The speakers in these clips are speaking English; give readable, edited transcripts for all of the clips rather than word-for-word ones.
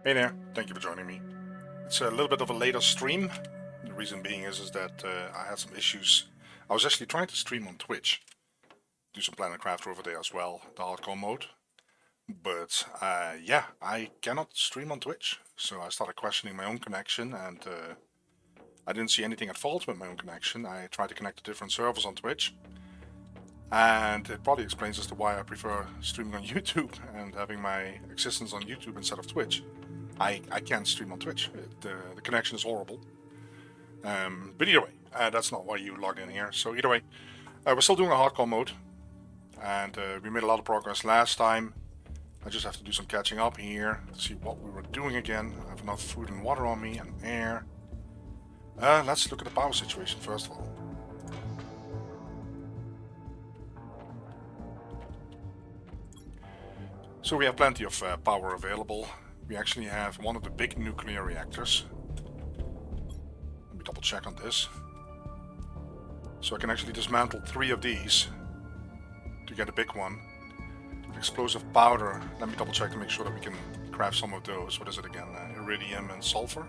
Hey there, thank you for joining me. It's a little bit of a later stream. The reason being is that I had some issues. I was actually trying to stream on Twitch, do some Planet Crafter over there as well, the hardcore mode. But yeah, I cannot stream on Twitch, so I started questioning my own connection, and I didn't see anything at fault with my own connection. I tried to connect to different servers on Twitch, and it probably explains as to why I prefer streaming on YouTube and having my existence on YouTube instead of Twitch. I can't stream on Twitch. The connection is horrible. But either way, that's not why you logged in here. So either way, we're still doing a hardcore mode, and we made a lot of progress last time. I just have to do some catching up here to see what we were doing again. I have enough food and water on me and air. Let's look at the power situation first of all. So we have plenty of power available. We actually have one of the big nuclear reactors. Let me double check on this. So I can actually dismantle 3 of these to get a big one. Explosive powder, let me double check to make sure that we can craft some of those. What is it again? Iridium and sulfur.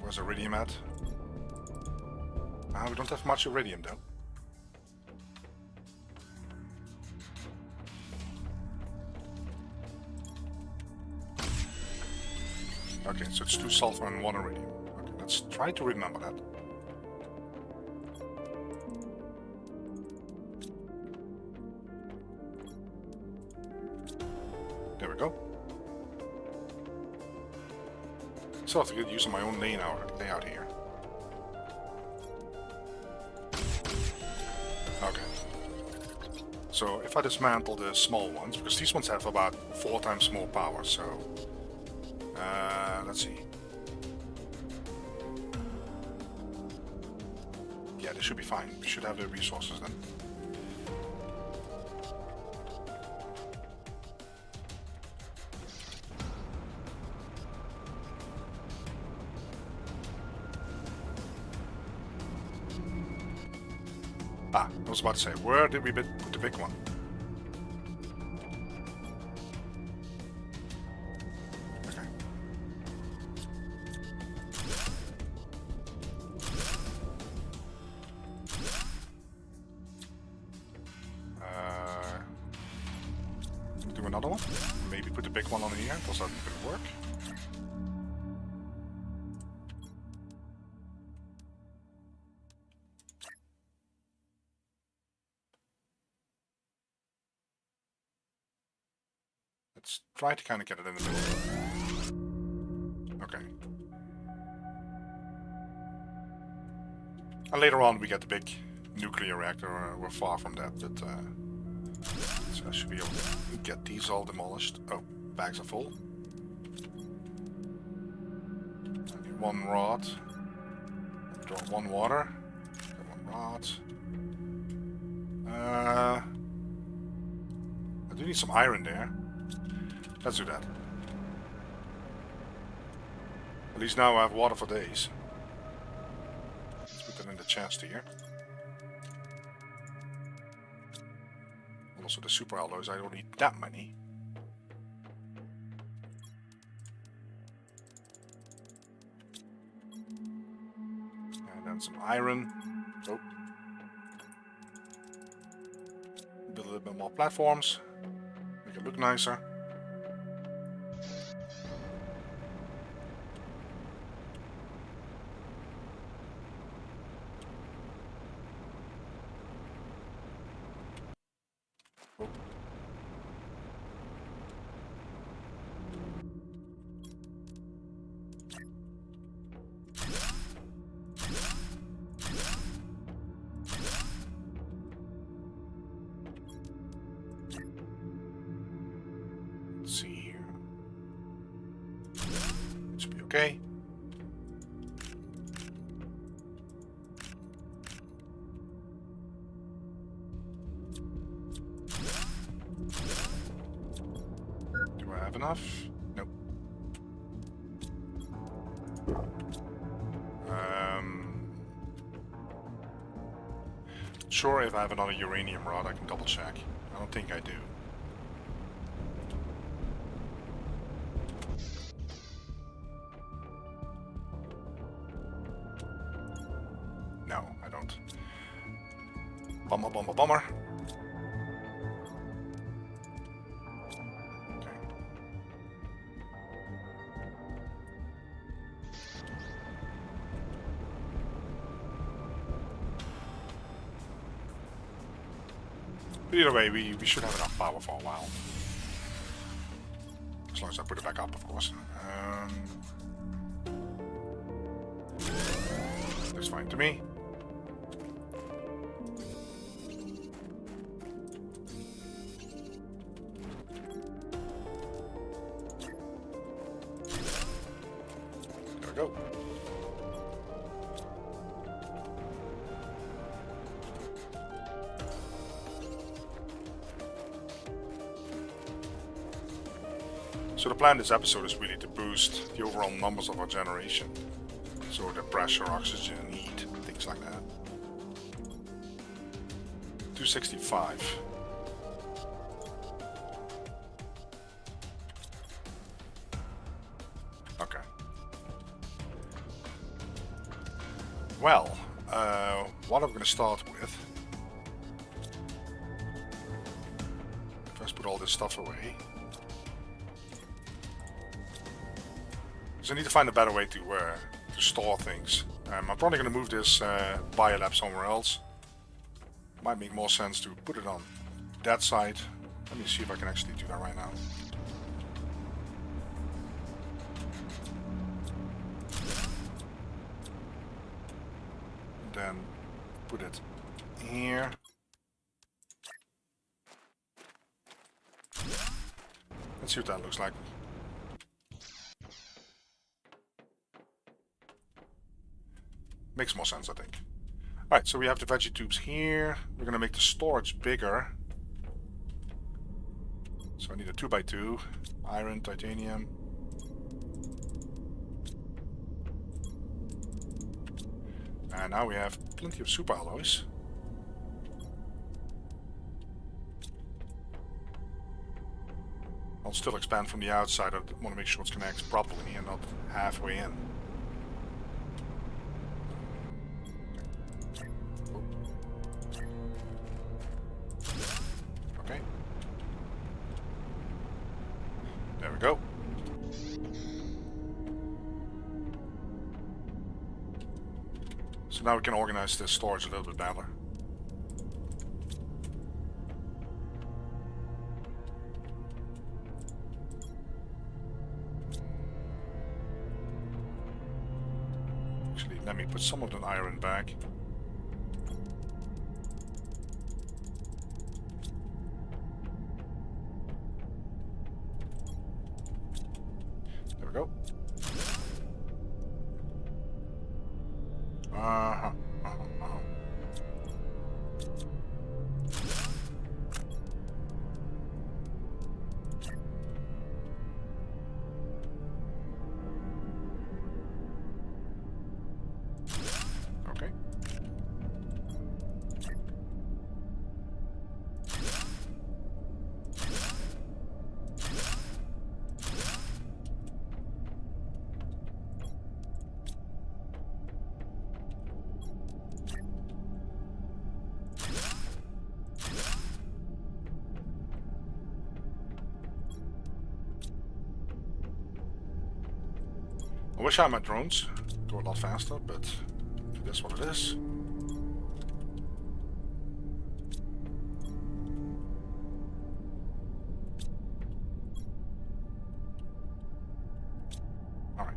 Where's iridium at? We don't have much iridium though. Okay, so it's 2 sulfur and 1 iridium. Okay, let's try to remember that. There we go. So I have to get used to my own layout here. Okay. So if I dismantle the small ones, because these ones have about 4 times more power, so... let's see. Yeah, this should be fine. We should have the resources then. I was about to say, where did we put the big one? Okay. Do another one? Maybe put the big one on here. Does that even work? Let's try to kind of get it in the middle. Okay. And later on we get the big nuclear reactor. We're far from that, but so I should be able to get these all demolished. Oh, bags are full. I need 1 rod. Draw 1 water. Get 1 rod. I do need some iron there. Let's do that. At least now I have water for days. Let's put that in the chest here. Also the super alloys, I don't need that many. And then some iron. Oh. Build a little bit more platforms. Make it look nicer. Okay. Do I have enough? Nope. Sure, if I have another uranium rod, I can double check. I don't think I do. Bummer, bummer, bummer. But either way, we should have enough power for a while. As long as I put it back up, of course. Looks fine to me. There we go. So the plan this episode is really to boost the overall numbers of our generation. So the pressure, oxygen, heat, things like that. 265. Okay. Well, what I'm going to start with. First put all this stuff away. So I need to find a better way to store things. I'm probably going to move this biolab somewhere else. Might make more sense to put it on that side. Let me see if I can actually do that right now. Then put it here. Let's see what that looks like. Makes more sense, I think. Alright, so we have the veggie tubes here. We're going to make the storage bigger. So I need a 2x2. Iron, titanium. And now we have plenty of super alloys. I'll still expand from the outside. I want to make sure it connects properly and not halfway in. Okay. There we go. So now we can organize this storage a little bit better. Actually, let me put some of the iron back. There we go. Okay. I wish I had my drones go a lot faster, but that's what it is. All right.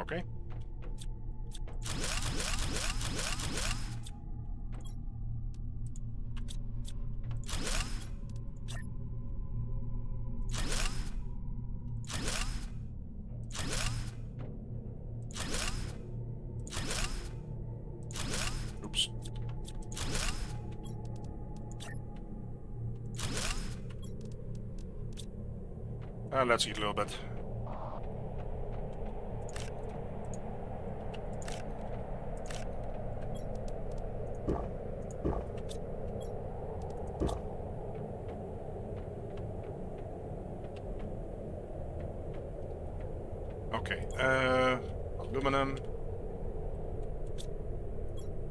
Okay. Let's eat a little bit. Okay, aluminum,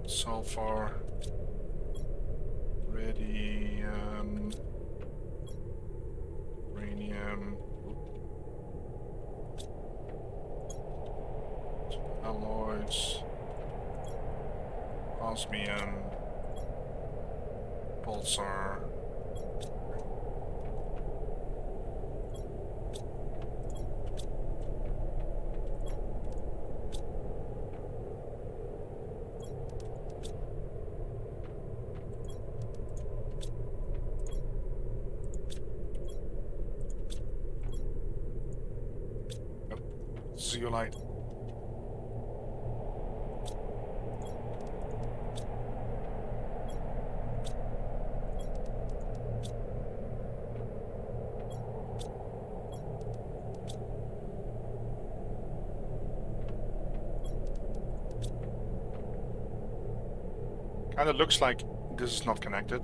sulfur, radium, uranium, alloys, osmium, pulsar. Zeolite. Kinda looks like this is not connected.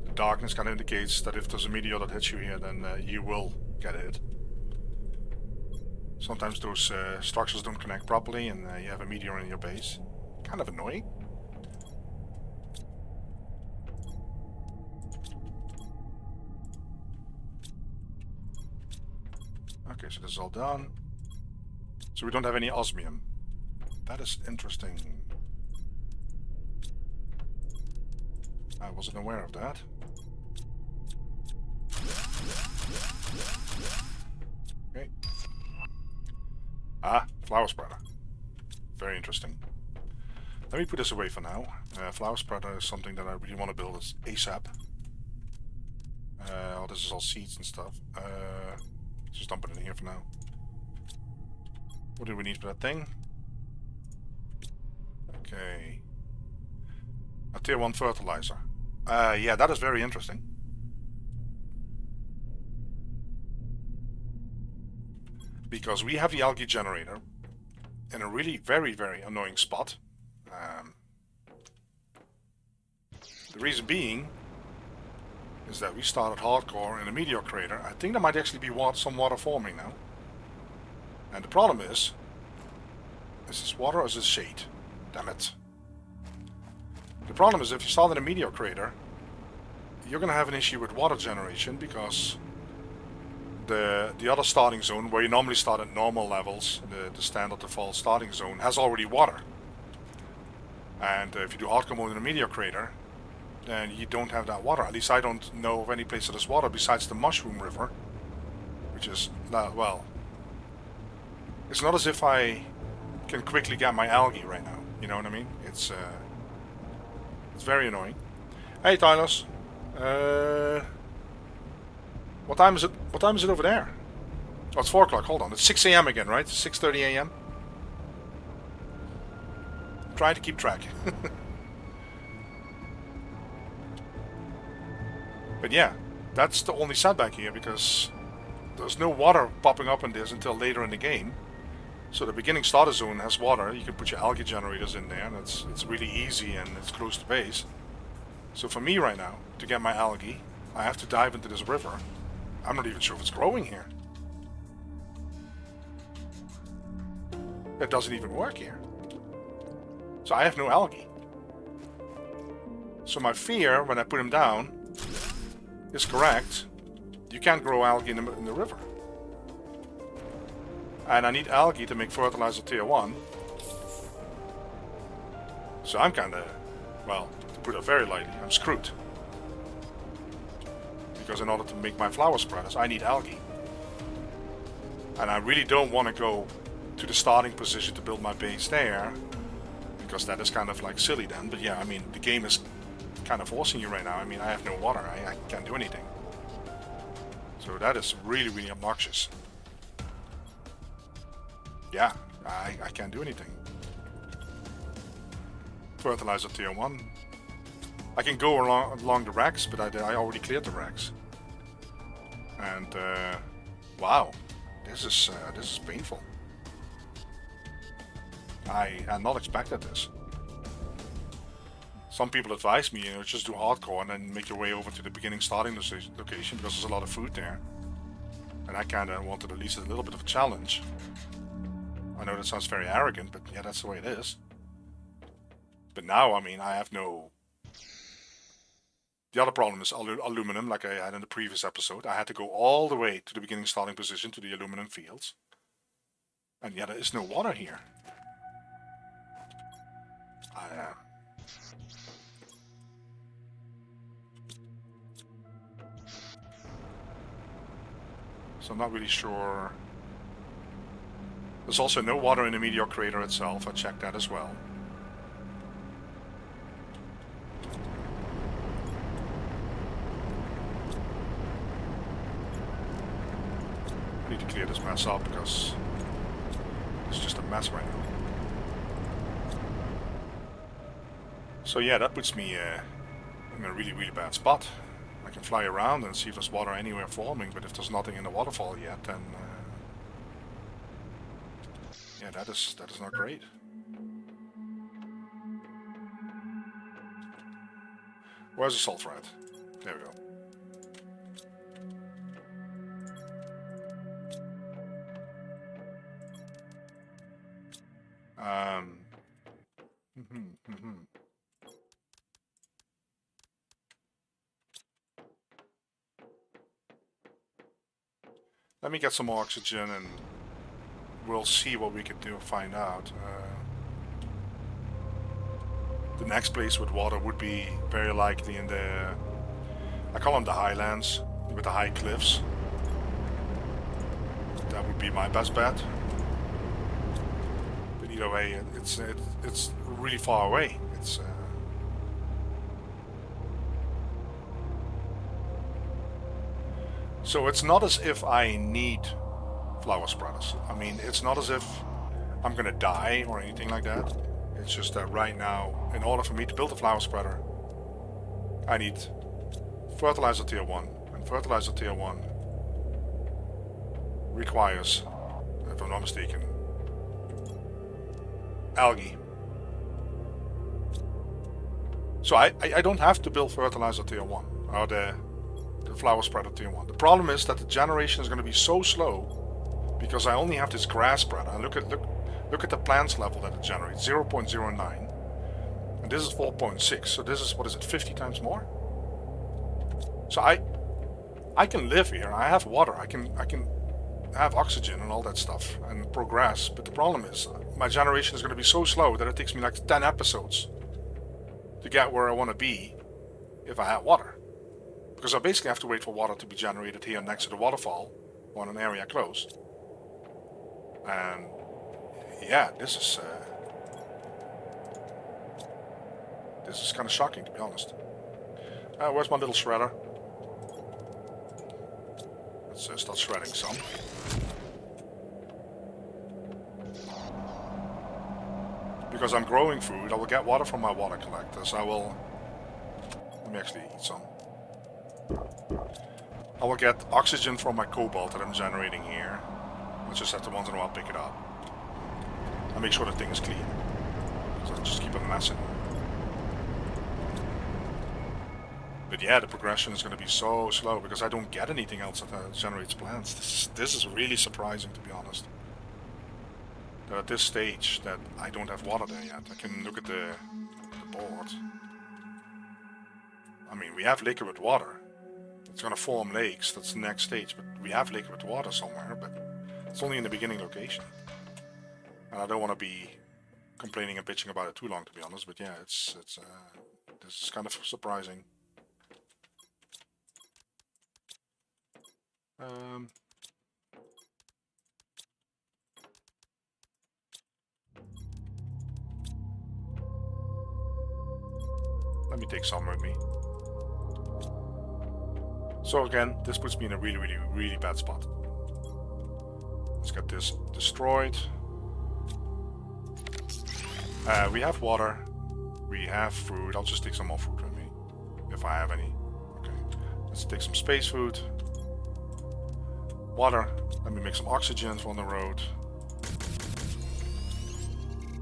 The darkness kind of indicates that if there's a meteor that hits you here, then you will get hit. Sometimes those structures don't connect properly and you have a meteor in your base. Kind of annoying. Okay, so this is all done. So we don't have any osmium. That is interesting. I wasn't aware of that. Okay. Ah, flower spreader. Very interesting. Let me put this away for now. Flower spreader is something that I really want to build as ASAP. Oh, this is all seeds and stuff. Just dump it in here for now. What do we need for that thing? Okay. A tier 1 fertilizer. Yeah, that is very interesting. Because we have the algae generator in a really very annoying spot. The reason being is that we started hardcore in a meteor crater. I think there might actually be some water forming now. And the problem is this water or is this shade? Damn it. The problem is if you start in a meteor crater, you're going to have an issue with water generation because the other starting zone, where you normally start at normal levels, the standard default starting zone, has already water. And if you do hardcore mode in a meteor crater, then you don't have that water. At least I don't know of any place that has water besides the Mushroom River, which is, well, it's not as if I can quickly get my algae right now. You know what I mean? It's very annoying. Hey, Tylos. What time is it? What time is it over there? Oh, it's 4 o'clock. Hold on. It's 6 a.m. again, right? 6:30 a.m. Trying to keep track. But yeah, that's the only setback here because there's no water popping up in this until later in the game. So the beginning starter zone has water. You can put your algae generators in there, and it's really easy and it's close to base. So for me right now, to get my algae, I have to dive into this river. I'm not even sure if it's growing here. It doesn't even work here. So I have no algae. So my fear when I put them down is correct. You can't grow algae in the river. And I need algae to make fertilizer tier 1. So I'm kinda, well, to put it very lightly, I'm screwed. Because in order to make my flower spreaders, I need algae. And I really don't want to go to the starting position to build my base there, because that is kind of like silly then. But yeah, I mean, the game is kind of forcing you right now. I mean, I have no water. I can't do anything. So that is really obnoxious. Yeah, I can't do anything. Fertilizer tier 1. I can go along the racks, but I already cleared the racks. And wow, this is painful. I had not expected this. Some people advise me, just do hardcore and then make your way over to the beginning starting location because there's a lot of food there. And I kind of wanted at least a little bit of a challenge. I know that sounds very arrogant, but yeah, that's the way it is. But now, I mean, I have no... The other problem is aluminum, like I had in the previous episode. I had to go all the way to the beginning starting position to the aluminum fields. And yeah, there is no water here. So I'm not really sure. There's also no water in the meteor crater itself. I checked that as well. I need to clear this mess up because it's just a mess right now. So yeah, that puts me in a really, really bad spot. I can fly around and see if there's water anywhere forming, but if there's nothing in the waterfall yet, then yeah, that is not great. Where's the sulfur at? There we go. Let me get some more oxygen and we'll see what we can do, find out. The next place with water would be very likely in the... I call them the highlands, with the high cliffs. That would be my best bet. But either way, it's really far away. It's... So it's not as if I need flower spreaders. I mean, it's not as if I'm gonna die or anything like that. It's just that right now, in order for me to build a flower spreader, I need fertilizer tier 1. And fertilizer tier 1 requires, if I'm not mistaken, algae. So I don't have to build fertilizer tier 1, or the flower spreader tier 1. The problem is that the generation is going to be so slow because I only have this grass spreader. And look at the plants level that it generates, 0.09, and this is 4.6. So this is, what is it, 50 times more? So I can live here. I have water. I can have oxygen and all that stuff and progress. But the problem is my generation is going to be so slow that it takes me like 10 episodes to get where I want to be if I had water. Because I basically have to wait for water to be generated here next to the waterfall on an area closed. And yeah, this is kind of shocking, to be honest. Where's my little shredder? Let's start shredding some. Because I'm growing food, I will get water from my water collectors. Let me actually eat some. I will get oxygen from my cobalt that I'm generating here. Let's just have to once in a while pick it up. And make sure the thing is clean. So I'll just keep a mess in there. But yeah, the progression is going to be so slow because I don't get anything else that generates plants. This is really surprising, to be honest. That at this stage that I don't have water there yet. I can look at the board. I mean, we have liquid water. It's going to form lakes, that's the next stage, but we have liquid water somewhere, but it's only in the beginning location. And I don't want to be complaining and bitching about it too long, to be honest, but yeah, this is kind of surprising. Let me take some with me. So again, this puts me in a really, really, really bad spot. Let's get this destroyed. We have water. We have food. I'll just take some more food with me, if I have any. Okay. Let's take some space food. water. Let me make some oxygen on the road.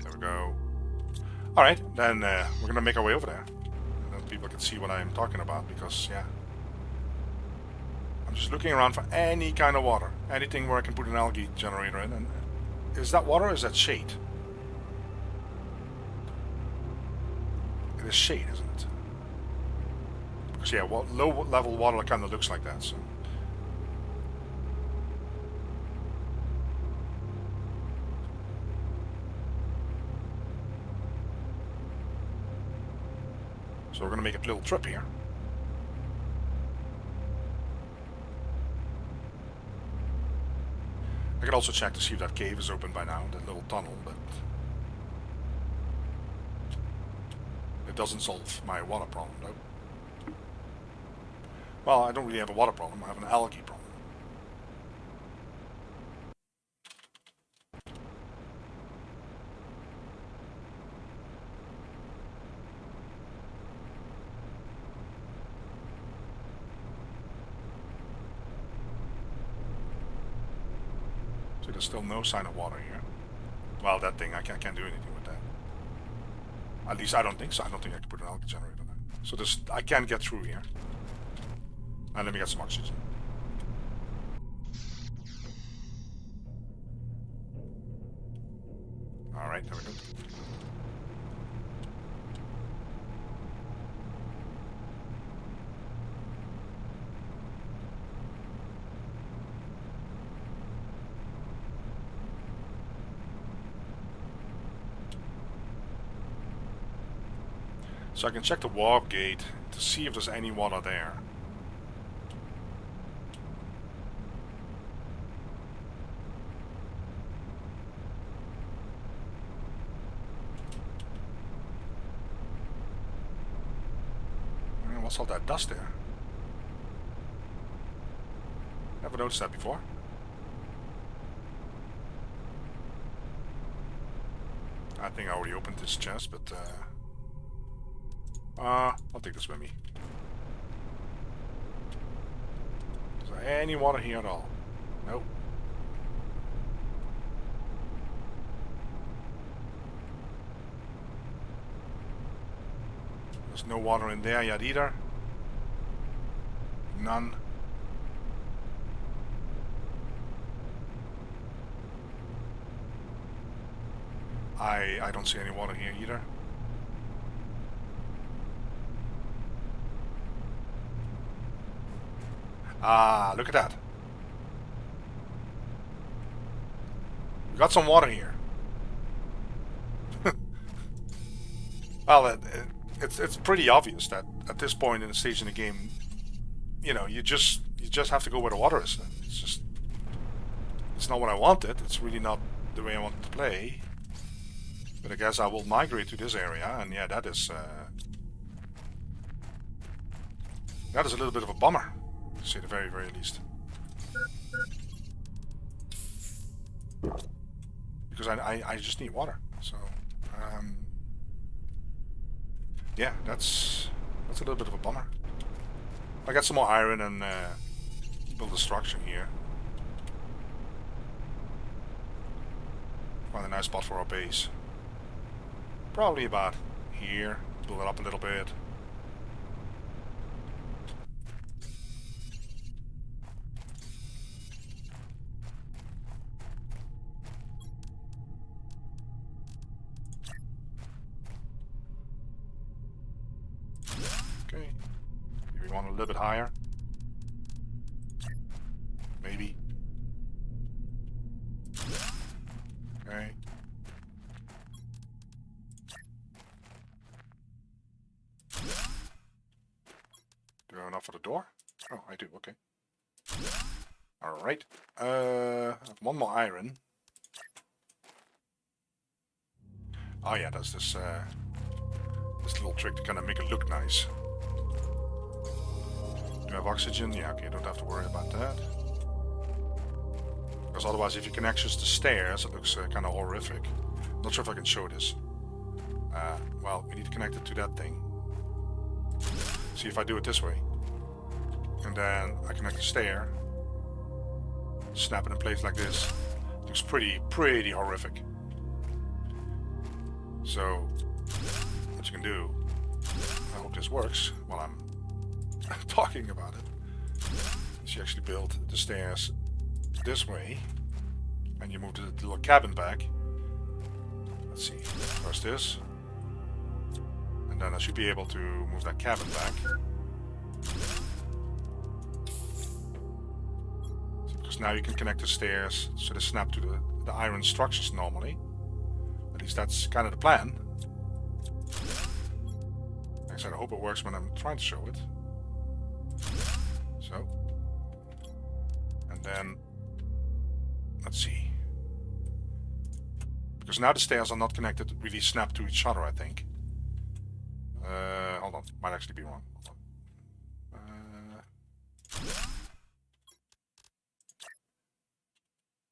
There we go. Alright, then we're gonna make our way over there. And then people can see what I am talking about, because, yeah. I'm just looking around for any kind of water. Anything where I can put an algae generator in. And is that water or is that shade? It is shade, isn't it? Because, yeah, low level water kind of looks like that, so. So we're going to make a little trip here. I can also check to see if that cave is open by now, that little tunnel, but it doesn't solve my water problem, though. Well, I don't really have a water problem, I have an algae problem. So there's still no sign of water here. Well, that thing, I can't do anything with that. At least I don't think so. I don't think I can put an algae generator on that. So this, I can get through here. And let me get some oxygen. Alright, there we go. So I can check the warp gate to see if there's any water there. What's all that dust there? Never noticed that before. I think I already opened this chest, but I'll take this with me. Is there any water here at all? Nope. There's no water in there yet either. None. I don't see any water here either. Ah, look at that. We got some water here. Well, it's pretty obvious that at this point in the stage in the game, you know, you just have to go where the water is. It's not what I wanted. It's really not the way I wanted to play. But I guess I will migrate to this area, and yeah, that is a little bit of a bummer, to say the very, very least. Because I just need water. So yeah, that's a little bit of a bummer. I got some more iron and build a structure here. Find a nice spot for our base. Probably about here. Build it up a little bit. Okay. Maybe one a little bit higher. Maybe. Okay. Do I have enough for the door? Oh, I do, okay. Alright. I have one more iron. Oh yeah, there's this little trick to kind of make it look nice. Do I have oxygen? Yeah, okay, don't have to worry about that. Because otherwise, if you can access the stairs, it looks kind of horrific. Not sure if I can show this. Well, we need to connect it to that thing. See if I do it this way. And then I connect the stair. snap it in place like this. Looks pretty horrific. So, what you can do, I hope this works while I'm talking about it, is you actually build the stairs this way, and you move the little cabin back. Let's see, first this, and then I should be able to move that cabin back. Because now you can connect the stairs so they snap to the iron structures normally. At least that's kind of the plan. Like I said, I hope it works when I'm trying to show it. So. And then, let's see. Because now the stairs are not connected, really snap to each other, I think. Hold on, might actually be wrong. Hold on.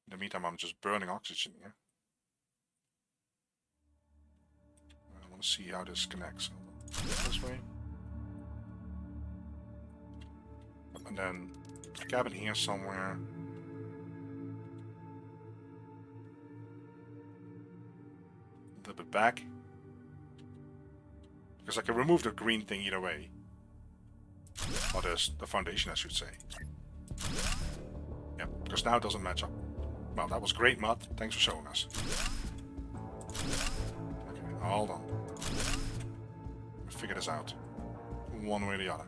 In the meantime, I'm just burning oxygen here. I want to see how this connects. This way. And then the cabin here somewhere. A little bit back. Because I can remove the green thing either way. Or the foundation, I should say. Yeah, because now it doesn't match up. Well, that was great, Mud. Thanks for showing us. Okay, hold on. We'll figure this out. One way or the other.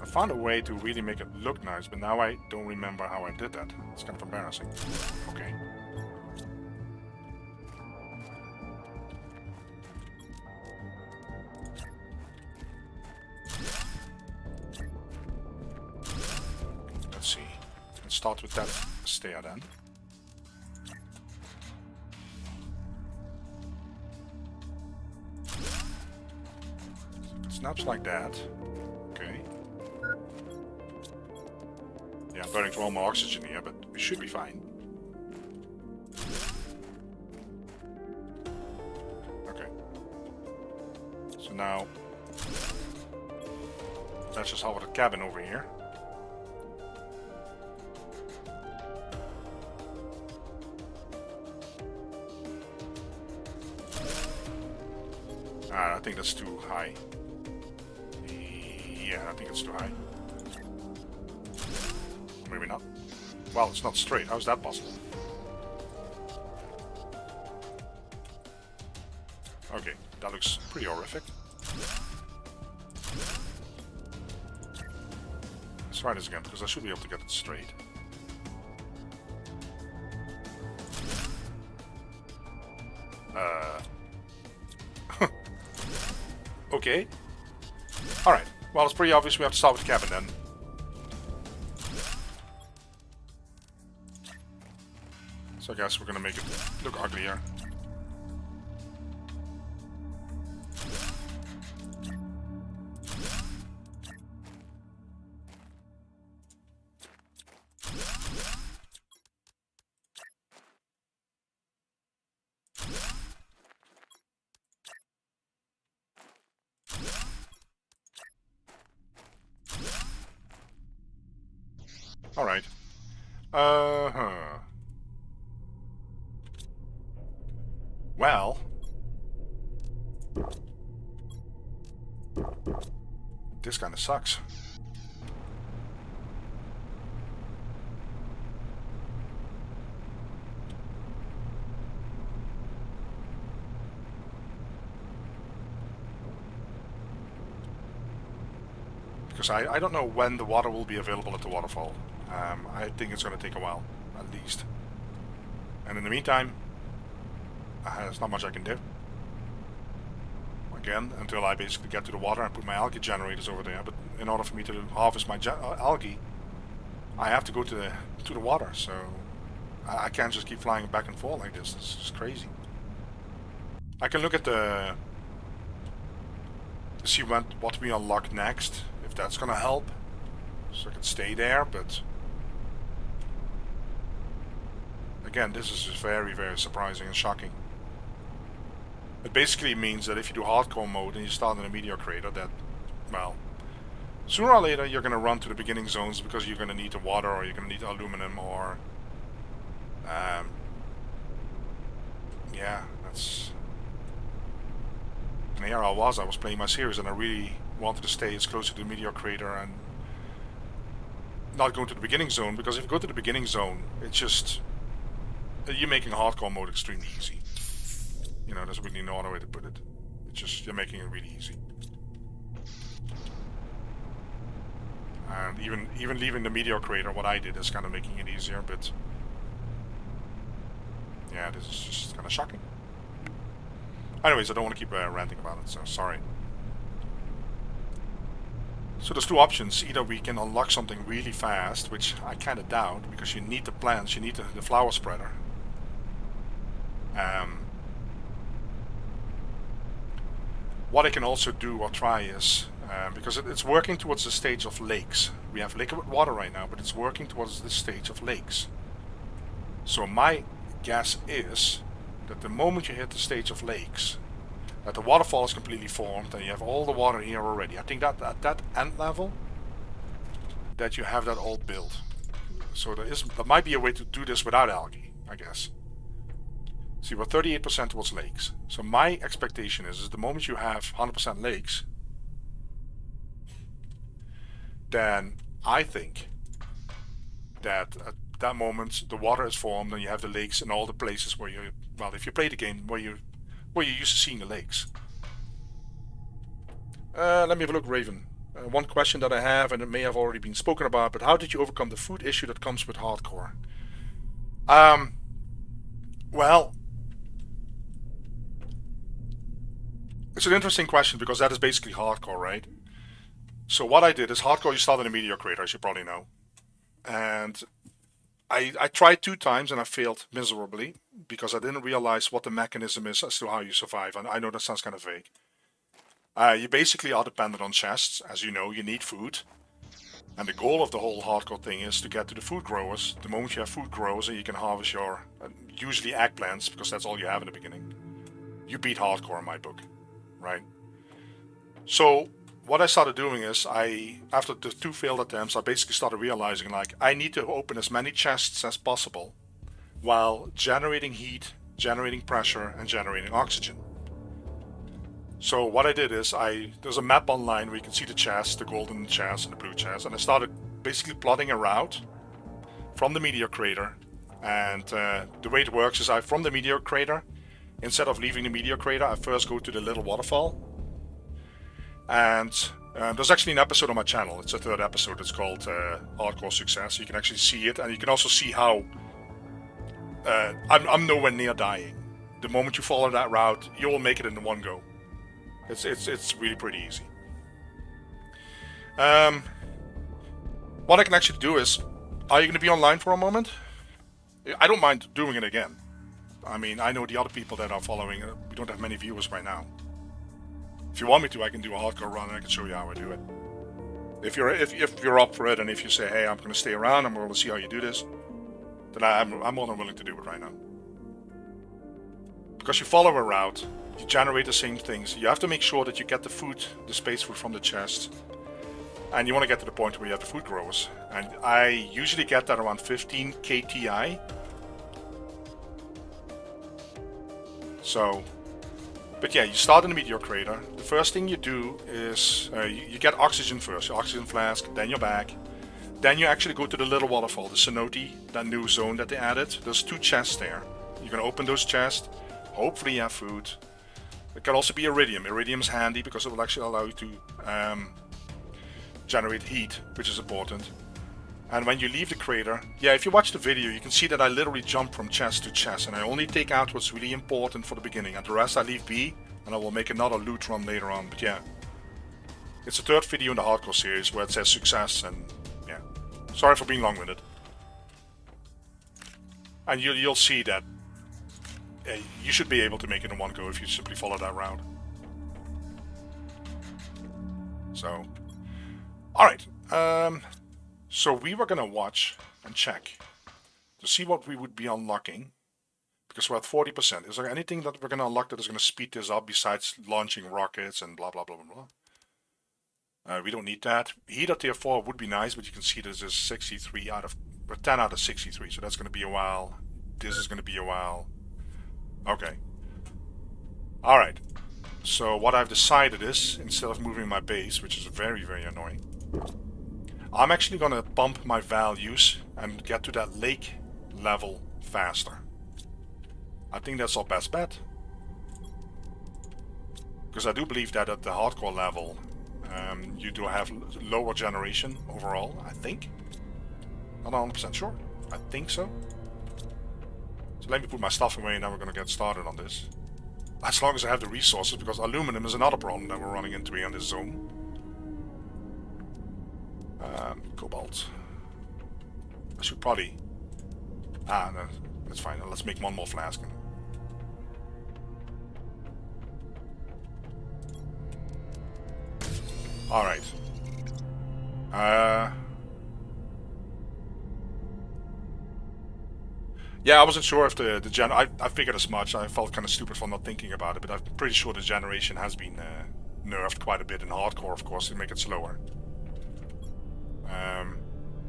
I found a way to really make it look nice, but now I don't remember how I did that. It's kind of embarrassing. Okay. Let's see. Let's start with that stair then. It snaps like that. Okay. Yeah, I'm burning through all my oxygen here, but we should be fine. Okay. So now, let's just hover the cabin over here. I think that's too high. Yeah, I think it's too high. Maybe not. Well, it's not straight. How's that possible? Okay, that looks pretty horrific. Let's try this again, because I should be able to get it straight. Okay. Alright. Well, it's pretty obvious we have to start with the cabin then. So I guess we're gonna make it look uglier. Alright. Well. This kind of sucks. Because I don't know when the water will be available at the waterfall. I think it's going to take a while, at least. And in the meantime, there's not much I can do. Again, until I basically get to the water and put my algae generators over there. But in order for me to harvest my algae, I have to go to the water. So I can't just keep flying back and forth like this. It's just crazy. I can look at to see what we unlock next, if that's gonna help. So I can stay there, but again, this is just very, very surprising and shocking. It basically means that if you do hardcore mode and you start in a meteor crater, that, well, sooner or later you're going to run to the beginning zones because you're going to need the water, or you're going to need aluminum, or yeah, that's. And here I was playing my series, and I really wanted to stay as close to the meteor crater and not going to the beginning zone, because if you go to the beginning zone, it's just, you're making hardcore mode extremely easy. You know, there's really no other way to put it. It's just, you're making it really easy. And even leaving the meteor crater, what I did is kind of making it easier, but yeah, this is just kind of shocking. Anyways, I don't want to keep ranting about it, so sorry. So there's two options. Either we can unlock something really fast, which I kind of doubt, because you need the plants, you need the flower spreader. What I can also do or try is, because it's working towards the stage of lakes. We have liquid water right now, but it's working towards the stage of lakes. So my guess is that the moment you hit the stage of lakes, that the waterfall is completely formed and you have all the water here already. I think that at that end level, that you have that all built. So there might be a way to do this without algae, I guess. See, we're 38% towards lakes. So my expectation is the moment you have 100% lakes, then I think that at that moment the water is formed and you have the lakes in all the places where you, well, if you play the game, where you're used to seeing the lakes. Let me have a look, Raven. One question that I have, and it may have already been spoken about, but how did you overcome the food issue that comes with hardcore? Well, it's an interesting question, because that is basically hardcore, right? So what I did is hardcore, you start in a meteor crater, as you probably know. And I tried 2 times and I failed miserably, because I didn't realize what the mechanism is as to how you survive. And I know that sounds kind of vague. You basically are dependent on chests. As you know, you need food. And the goal of the whole hardcore thing is to get to the food growers. The moment you have food growers and you can harvest your, usually eggplants, because that's all you have in the beginning, you beat hardcore in my book, right? So what I started doing is, after the 2 failed attempts, I basically started realizing, like, I need to open as many chests as possible while generating heat, generating pressure, and generating oxygen. So what I did is, there's a map online where you can see the chests, the golden chests and the blue chests, and I started basically plotting a route from the meteor crater. And the way it works is, from the meteor crater, instead of leaving the meteor crater, I first go to the little waterfall. And there's actually an episode on my channel. It's a 3rd episode. It's called Hardcore Success. You can actually see it, and you can also see how I'm nowhere near dying. The moment you follow that route, you will make it in one go. It's really pretty easy. What I can actually do is, are you going to be online for a moment? I don't mind doing it again. I mean, I know the other people that are following. We don't have many viewers right now. If you want me to, I can do a hardcore run and I can show you how I do it. If you're up for it, and if you say, hey, I'm going to stay around, I'm going to see how you do this, then I'm more than willing to do it right now. Because you follow a route, you generate the same things. You have to make sure that you get the food, the space food from the chest, and you want to get to the point where you have the food growers. And I usually get that around 15 KTI. So, but yeah, you start in the meteor crater. The first thing you do is you get oxygen first, your oxygen flask, then your bag. Then you actually go to the little waterfall, the cenote, that new zone that they added. There's 2 chests there. You can open those chests. Hopefully you have food. It can also be iridium. Iridium is handy because it will actually allow you to generate heat, which is important. And when you leave the crater, yeah, if you watch the video, you can see that I literally jump from chest to chest, and I only take out what's really important for the beginning, and the rest I leave be, and I will make another loot run later on. But yeah, it's the 3rd video in the hardcore series where it says success, and yeah, sorry for being long-winded. And you'll see that you should be able to make it in one go if you simply follow that route. So, alright, so we were gonna watch and check to see what we would be unlocking, Because we're at 40%. Is there anything that we're going to unlock that is going to speed this up besides launching rockets and blah, blah, blah, blah, blah? We don't need that. Heat at tier 4 would be nice, but you can see this is 63 out of... 10 out of 63, so that's going to be a while. This is going to be a while. Okay. Alright. So what I've decided is, instead of moving my base, which is very, very annoying, I'm actually going to bump my values and get to that lake level faster. I think that's our best bet. Because I do believe that at the hardcore level, you do have lower generation overall, I think. Not 100% sure. I think so. So let me put my stuff away and then we're going to get started on this. As long as I have the resources, because aluminum is another problem that we're running into here in this zone. Cobalt. I should probably... no, that's fine. Let's make one more flask. Alright. Yeah, I wasn't sure if the gen... I figured as much. I felt kind of stupid for not thinking about it, but I'm pretty sure the generation has been nerfed quite a bit in hardcore, of course, to make it slower.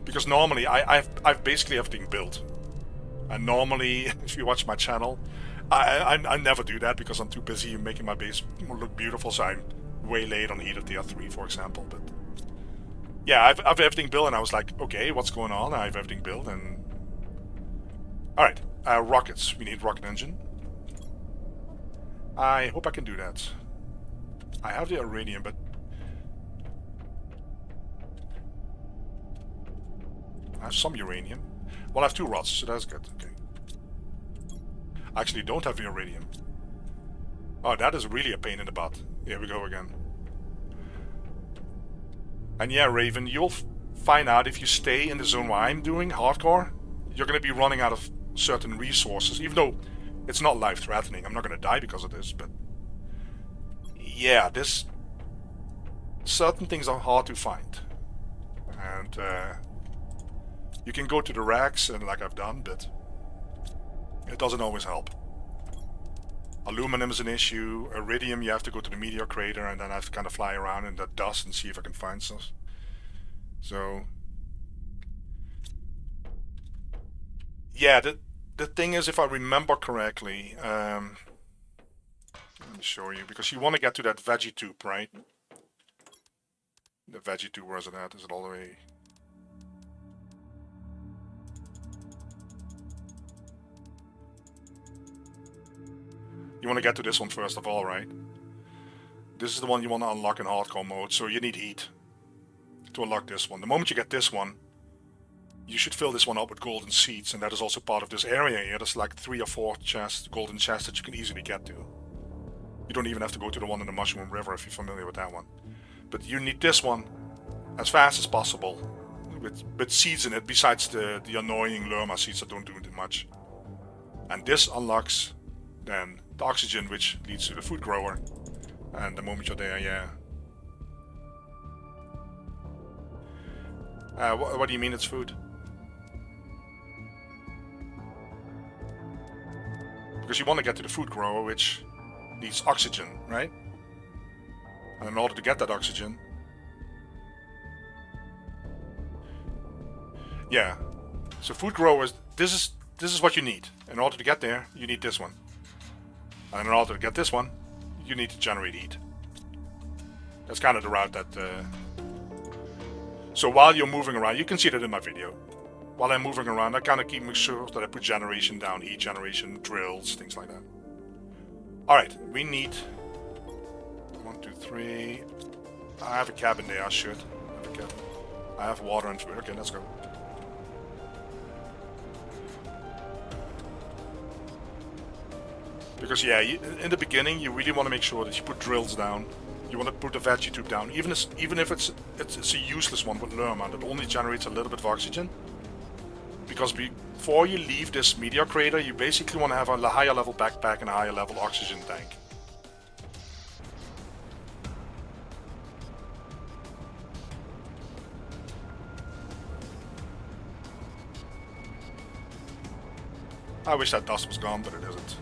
Because normally, I've basically everything built. And normally, if you watch my channel, I never do that because I'm too busy making my base look beautiful, so I'm way late on heat at tier 3, for example. But yeah, I've everything built, and I was like, okay, what's going on? I have everything built, and... Alright, rockets. We need rocket engine. I hope I can do that. I have the uranium, but... I have some uranium. Well, I have 2 rods, so that's good. Okay. I actually don't have the uranium. Oh, that is really a pain in the butt. Here we go again. And yeah, Raven, you'll find out if you stay in the zone where I'm doing, hardcore, you're going to be running out of certain resources, even though it's not life-threatening. I'm not going to die because of this, but... Yeah, certain things are hard to find. And, you can go to the racks, and like I've done, but it doesn't always help. Aluminum is an issue. Iridium, you have to go to the meteor crater, and then I have to kind of fly around in the dust and see if I can find stuff. So... Yeah, the thing is, if I remember correctly, let me show you, because you want to get to that veggie tube, right? The veggie tube, where is it at? Is it all the way... You want to get to this one first of all, right? This is the one you want to unlock in hardcore mode, so you need heat to unlock this one. The moment you get this one, you should fill this one up with golden seeds, and that is also part of this area here. There's like 3 or 4 chests, golden chests that you can easily get to. You don't even have to go to the one in the Mushroom River if you're familiar with that one. But you need this one as fast as possible, with seeds in it, besides the annoying Lerma seeds that don't do much. And this unlocks then the oxygen, which leads to the food grower. And the moment you're there, yeah. What do you mean it's food? Because you want to get to the food grower, which needs oxygen, right? And in order to get that oxygen... Yeah. So food growers, this is what you need. In order to get there, you need this one. And in order to get this one, you need to generate heat. That's kind of the route that... So while you're moving around, you can see that in my video. While I'm moving around, I kind of keep making sure that I put generation down, heat generation, drills, things like that. Alright, we need... 1, 2, 3... I have a cabin there, I should. Have a cabin. I have water and food. Okay, let's go. Because yeah, in the beginning you really want to make sure that you put drills down. You want to put the veggie tube down, even if it's a useless one with Lerma that only generates a little bit of oxygen. Because before you leave this meteor crater, you basically want to have a higher level backpack and a higher level oxygen tank. I wish that dust was gone, but it isn't.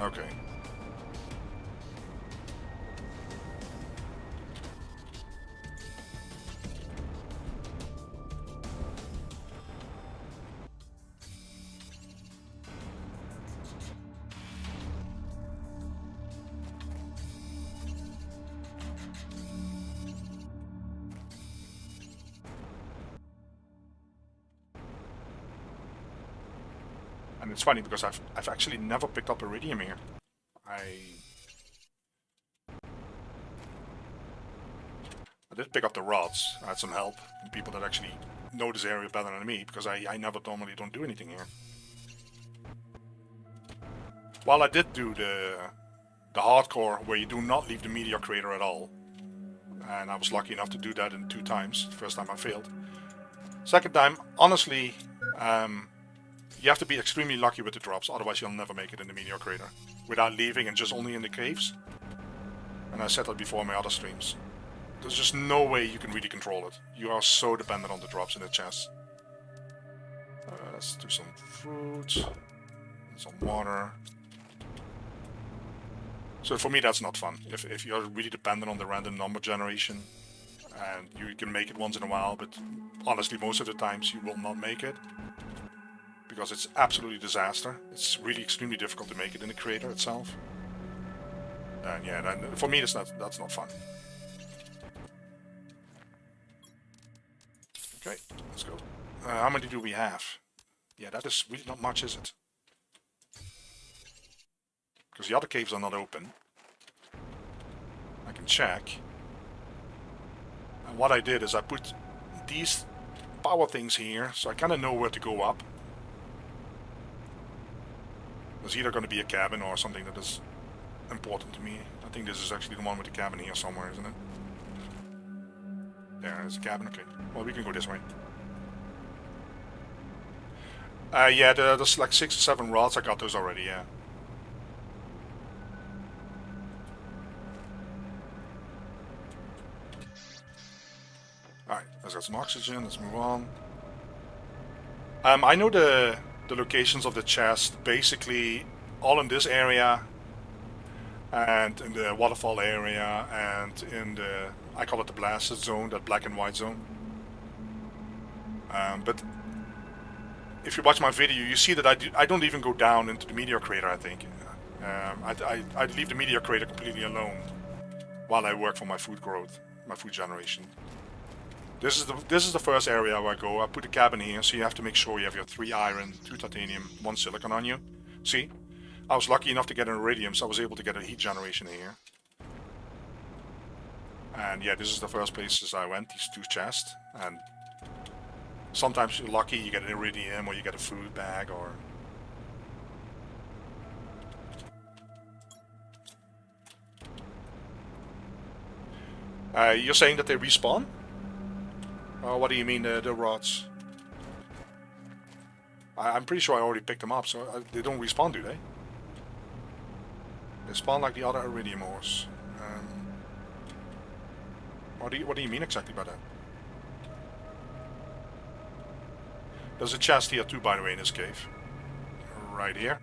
Okay. And it's funny because I've actually never picked up iridium here. I did pick up the rods. I had some help from people that actually know this area better than me, because I normally don't do anything here. While I did do the hardcore where you do not leave the meteor crater at all, and I was lucky enough to do that in 2 times. The first time I failed. Second time, honestly, you have to be extremely lucky with the drops, otherwise you'll never make it in the meteor crater without leaving and just only in the caves. And I said that before in my other streams. There's just no way you can really control it. You are so dependent on the drops in the chest. Let's do some fruit, some water. So for me that's not fun. If you're really dependent on the random number generation, and you can make it once in a while, but honestly most of the times you will not make it, because it's absolutely disaster. It's really extremely difficult to make it in the crater itself. And yeah, then for me that's not fun. Okay, let's go. How many do we have? Yeah, that is really not much, is it? Because the other caves are not open. I can check. And what I did is I put these power things here, so I kind of know where to go up. There's either going to be a cabin or something that is important to me. I think this is actually the one with the cabin here somewhere, isn't it? There's a cabin, okay. Well, we can go this way. Yeah, there's like 6 or 7 rods. I got those already, yeah. Alright, let's get some oxygen, let's move on. I know the locations of the chest, basically all in this area, and in the waterfall area, and in the, I call it the blasted zone, that black and white zone. But if you watch my video, you see that I don't even go down into the meteor crater, I think. I leave the meteor crater completely alone while I work for my food growth, my food generation. This is the first area where I go. I put a cabin here, so you have to make sure you have your 3 iron, 2 titanium, 1 silicon on you. See? I was lucky enough to get an iridium, so I was able to get a heat generation here. And yeah, this is the first places I went, these 2 chests. And sometimes you're lucky, you get an iridium, or you get a food bag, or... You're saying that they respawn? What do you mean, the rods? I'm pretty sure I already picked them up, so they don't respawn, do they? They spawn like the other iridium ores. What do you mean exactly by that? There's a chest here too, by the way, in this cave. Right here.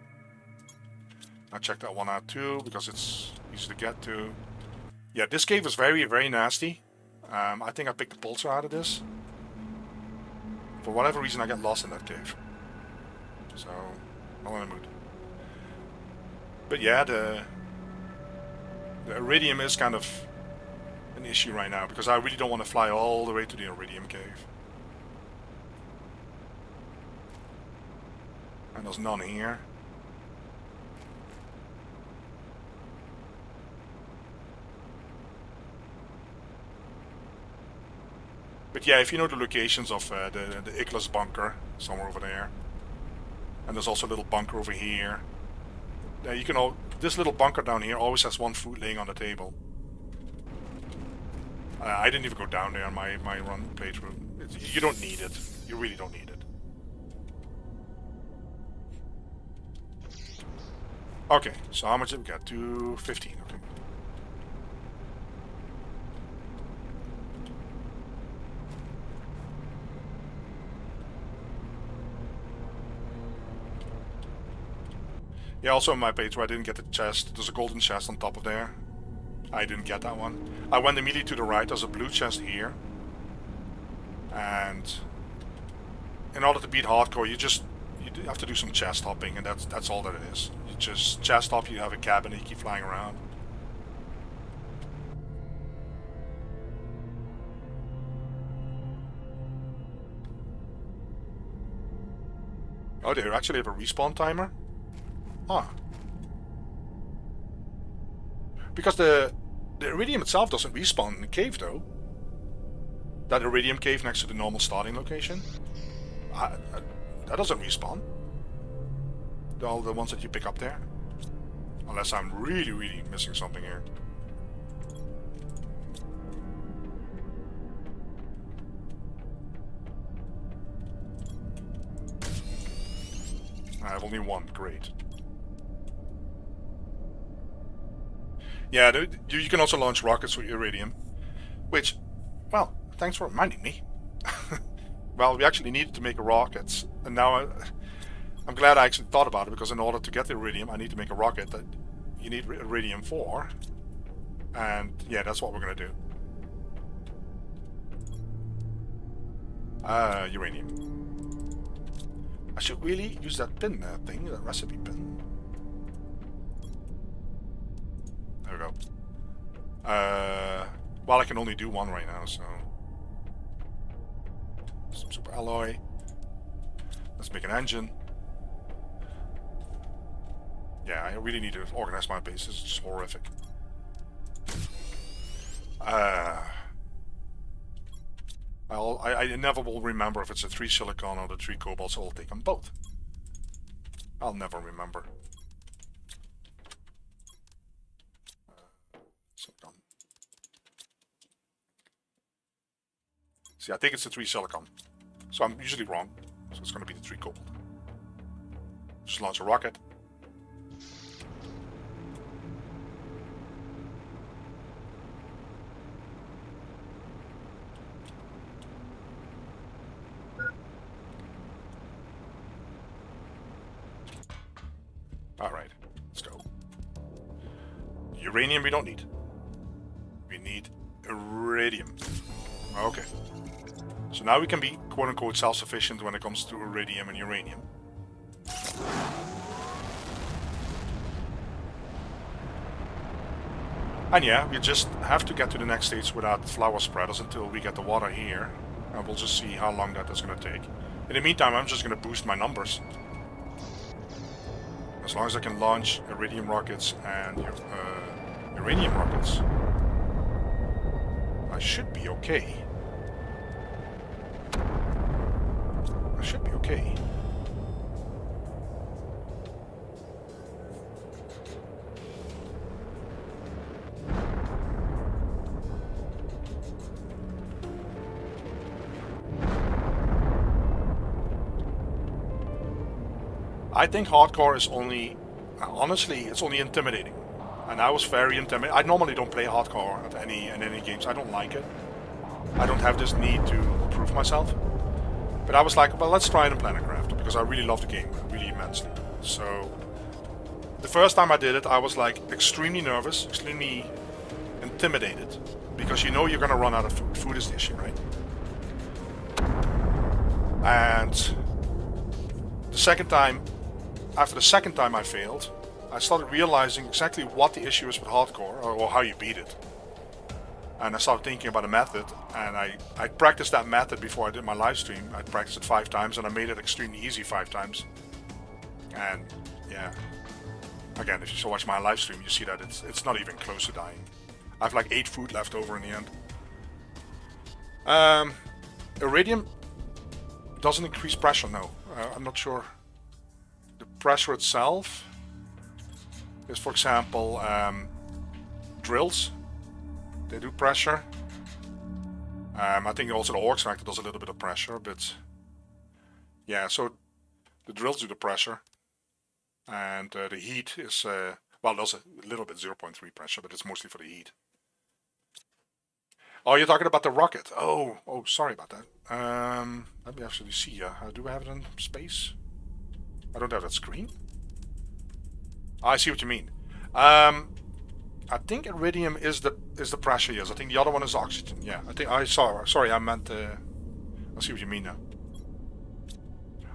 I checked that one out too, because it's easy to get to. Yeah, this cave is very, very nasty. I think I picked the pulsar out of this. For whatever reason, I got lost in that cave. So, not in the mood. But yeah, the iridium is kind of an issue right now, because I really don't want to fly all the way to the iridium cave. And there's none here. But yeah, if you know the locations of the Iglis bunker, somewhere over there. And there's also a little bunker over here. You can this little bunker down here always has 1 food laying on the table. I didn't even go down there on my run playthrough. You don't need it. You really don't need it. Okay, so how much did we get? 215, okay. Yeah, also on my page where I didn't get the chest, there's a golden chest on top of there. I didn't get that one. I went immediately to the right, there's a blue chest here. And in order to beat hardcore, you have to do some chest hopping, and that's all that it is. You just chest hop, you have a cabin, and you keep flying around. Oh, they actually have a respawn timer? Huh. Because the iridium itself doesn't respawn in the cave, though. That iridium cave next to the normal starting location. That doesn't respawn. All the ones that you pick up there. Unless I'm really missing something here. I have only one, great. Yeah, you can also launch rockets with iridium. Which, well, thanks for reminding me. Well, we actually needed to make a rocket, and now I'm glad I actually thought about it, because in order to get the iridium, I need to make a rocket that you need iridium for. And yeah, that's what we're gonna do. Uranium. I should really use that pin thing, that recipe pin. There we go. Well, I can only do one right now, so... Some super alloy. Let's make an engine. Yeah, I really need to organize my base. This is just horrific. I never will remember if it's a 3 silicon or the 3 cobalt, so I'll take them both. I'll never remember. Silicon. See, I think it's the 3 silicon. So I'm usually wrong. So it's going to be the 3 cobalt. Just launch a rocket. Alright, let's go. Uranium we don't need. We need iridium. Okay. So now we can be quote-unquote self-sufficient when it comes to iridium and uranium. And yeah, we just have to get to the next stage without flower spreaders until we get the water here. And we'll just see how long that is going to take. In the meantime, I'm just going to boost my numbers. As long as I can launch iridium rockets and uranium rockets, I should be okay. I should be okay. I think hardcore is only, honestly, it's only intimidating. And I was very intimidated. I normally don't play hardcore in any games. I don't like it. I don't have this need to prove myself. But I was like, well, let's try it in Planetcraft, because I really love the game, really immensely. So, the first time I did it, I was like extremely nervous, extremely intimidated, because you know you're gonna run out of food. Food is the issue, right? And the second time, after the second time I failed, I started realizing exactly what the issue is with hardcore, or how you beat it. And I started thinking about a method, and I practiced that method before I did my live stream. I practiced it 5 times, and I made it extremely easy 5 times. And yeah, again, if you watch my live stream, you see that it's not even close to dying. I have like 8 food left over in the end. Iridium doesn't increase pressure, no. I'm not sure. The pressure itself is, for example, drills. They do pressure. I think also the Orcs Reactor does a little bit of pressure, but yeah, so the drills do the pressure, and the heat is, well, there's a little bit 0.3 pressure, but it's mostly for the heat. Oh, you're talking about the rocket. Oh, sorry about that. Let me actually see. Do I have it in space? I don't have that screen. I see what you mean. I think iridium is the pressure, yes. I think the other one is oxygen. Yeah, I think I saw. Sorry, I meant. I see what you mean now.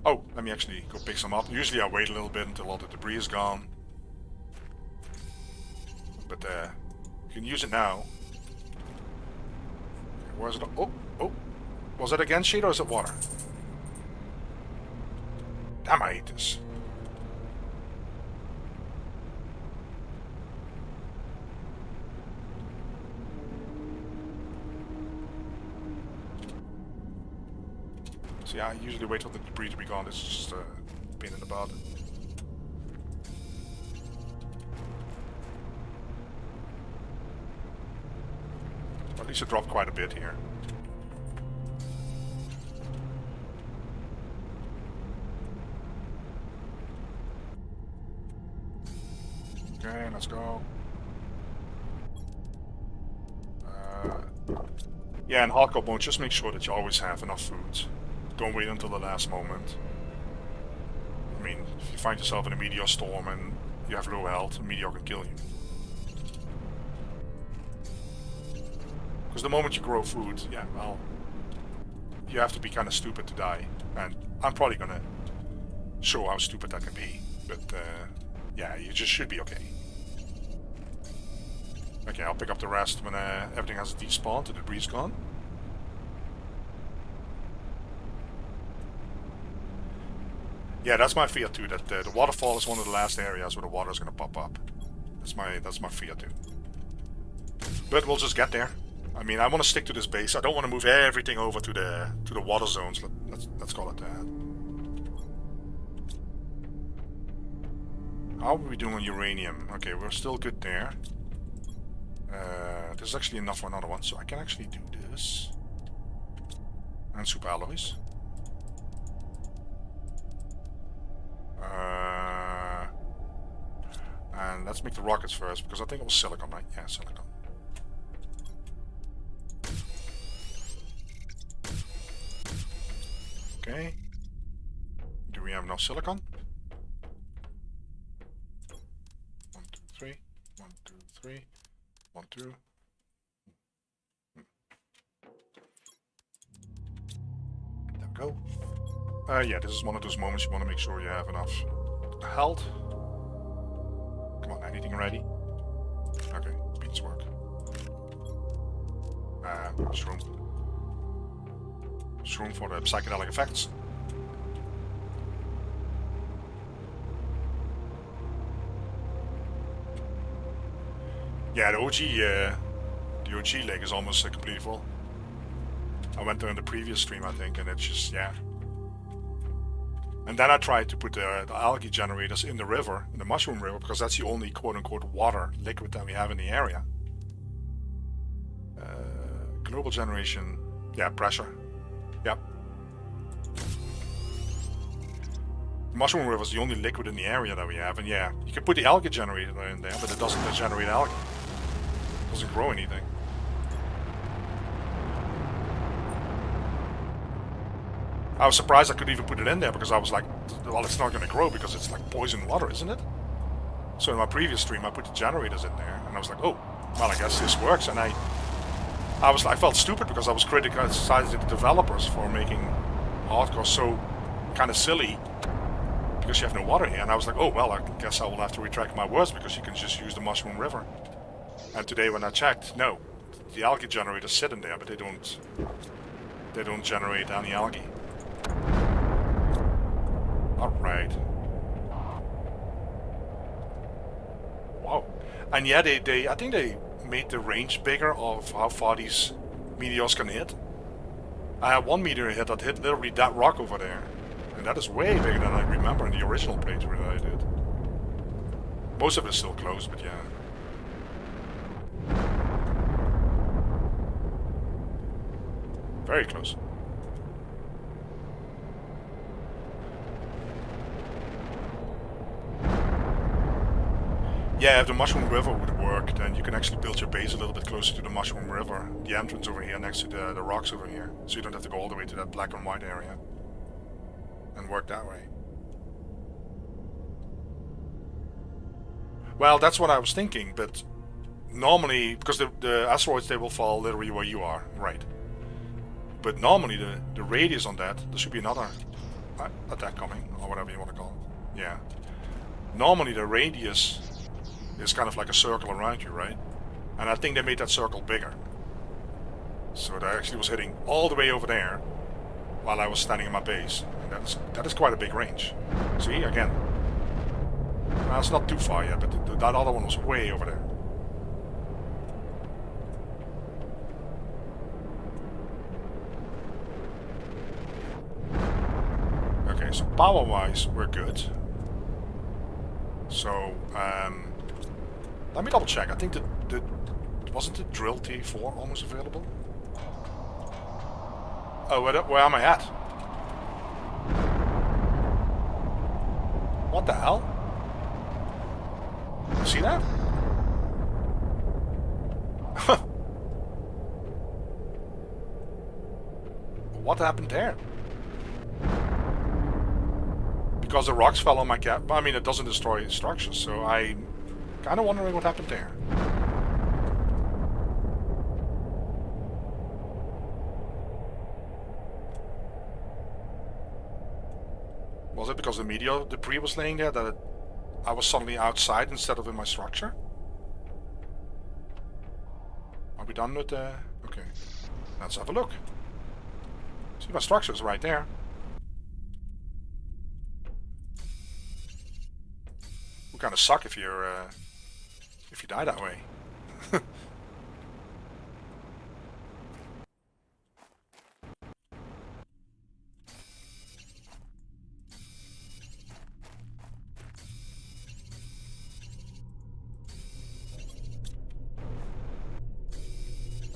Oh, let me actually go pick some up. Usually I wait a little bit until all the debris is gone. But you can use it now. Where's it? Oh, oh. Was it again shade or is it water? Damn, I hate this. So yeah, I usually wait till the debris to be gone. It's just a pain in the butt. At least it dropped quite a bit here. Okay, let's go. Yeah, in hardcore mode, just make sure that you always have enough food. Don't wait until the last moment. I mean, if you find yourself in a meteor storm and you have low health, a meteor can kill you. Because the moment you grow food, yeah, well, you have to be kind of stupid to die. And I'm probably gonna show how stupid that can be. But yeah, you just should be okay. Okay, I'll pick up the rest when everything has despawned, the debris is gone. Yeah, that's my fear too, that the waterfall is one of the last areas where the water is going to pop up. That's my fear too. But we'll just get there. I mean, I want to stick to this base. I don't want to move everything over to the water zones. Let's call it that. How are we doing on uranium? Okay, we're still good there. There's actually enough for another one, so I can actually do this. And super alloys. And let's make the rockets first, because I think it was silicon, right? Yeah, silicon. Okay. Do we have enough silicon? 1, 2, 3. 1, 2, 3. 1, 2. There we go. Yeah, this is one of those moments you want to make sure you have enough health. Come on, anything ready? Okay, beans work. Shroom. Shroom for the psychedelic effects. Yeah, the OG lake is almost completely full. I went there in the previous stream, I think, and it's just, yeah. And then I tried to put the algae generators in the river, in the mushroom river, because that's the only quote-unquote water liquid that we have in the area. Global generation, yeah, pressure. Yep. Mushroom river is the only liquid in the area that we have, and yeah, you can put the algae generator in there, but it doesn't generate algae. It doesn't grow anything. I was surprised I could even put it in there, because I was like, well, it's not going to grow because it's like poison water, isn't it? So in my previous stream, I put the generators in there, and I was like, oh, well, I guess this works. And I felt stupid because I was criticizing the developers for making hardcore so kind of silly because you have no water here. And I was like, oh, well, I guess I will have to retract my words because you can just use the mushroom river. And today when I checked, no, the algae generators sit in there, but they don't generate any algae. Alright. Wow. And yeah, I think they made the range bigger of how far these meteors can hit. I had one meteor hit that hit literally that rock over there. And that is way bigger than I remember in the original playthrough that I did. Most of it is still close, but yeah. Very close. Yeah, if the Mushroom River would work, then you can actually build your base a little bit closer to the Mushroom River. The entrance over here next to the rocks over here. So you don't have to go all the way to that black and white area. And work that way. Well, that's what I was thinking, but normally, because the asteroids, they will fall literally where you are, right? But normally the radius on that, there should be another attack coming, or whatever you want to call it. Yeah. Normally the radius is kind of like a circle around you, right? And I think they made that circle bigger. So that actually was hitting all the way over there while I was standing in my base. And that is quite a big range. See, again. Well, it's not too far yet, but that other one was way over there. Okay, so power-wise, we're good. So, let me double check. I think wasn't the drill T4 almost available? Oh, where am I at? What the hell? See that? What happened there? Because the rocks fell on my cap. I mean, it doesn't destroy structures, so I'm kind of wondering what happened there. Was it because the meteor debris was laying there that I was suddenly outside instead of in my structure? Are we done with the... Okay. Let's have a look. See, my structure is right there. Would kind of suck if you die that way.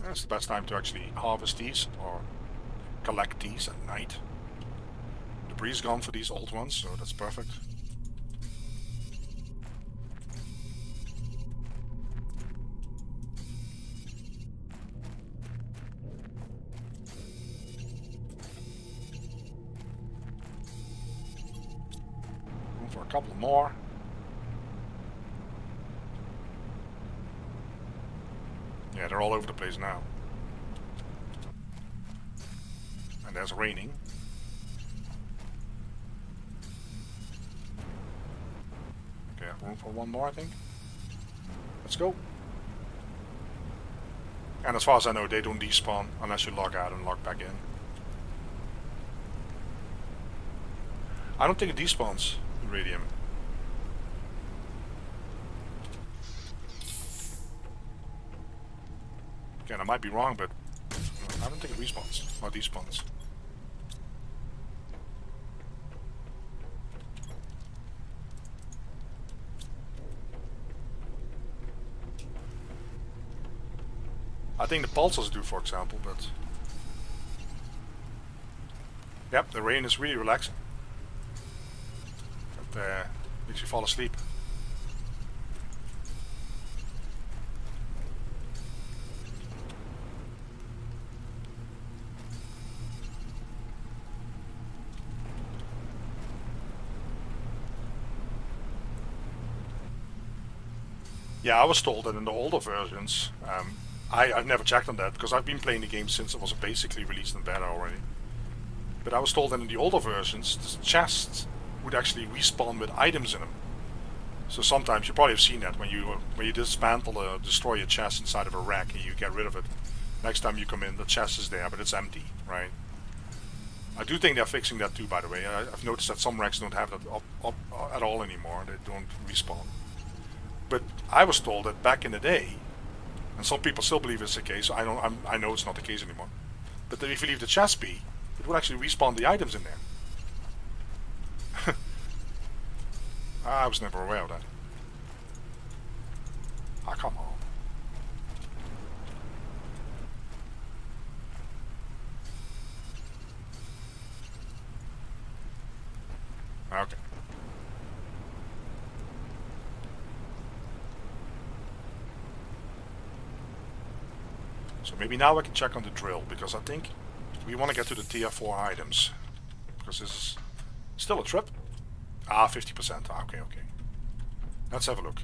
That's the best time to actually harvest these or collect these at night. Debris is gone for these old ones, so that's perfect. Room for a couple more. Yeah, they're all over the place now. And there's raining. Okay, room for one more, I think. Let's go. And as far as I know, they don't despawn unless you log out and log back in. I don't think it despawns radium. Again, I might be wrong, but I don't think it respawns or despawns. I think the pulsars do, for example, but... Yep, the rain is really relaxing. It makes you fall asleep. Yeah, I was told that in the older versions, I've never checked on that because I've been playing the game since it was basically released in beta already. But I was told that in the older versions, the chests would actually respawn with items in them. So sometimes, you probably have seen that, when you dismantle or destroy a chest inside of a rack and you get rid of it. Next time you come in, the chest is there, but it's empty, right? I do think they're fixing that too, by the way. I've noticed that some racks don't have that up at all anymore. They don't respawn. But I was told that back in the day, and some people still believe it's the case. I know it's not the case anymore. But that if you leave the chest be, it would actually respawn the items in there. I was never aware of that. Ah, come on. Okay. So maybe now I can check on the drill, because I think we want to get to the tier 4 items. Because this is still a trip. Ah, 50%. Ah, okay. Let's have a look.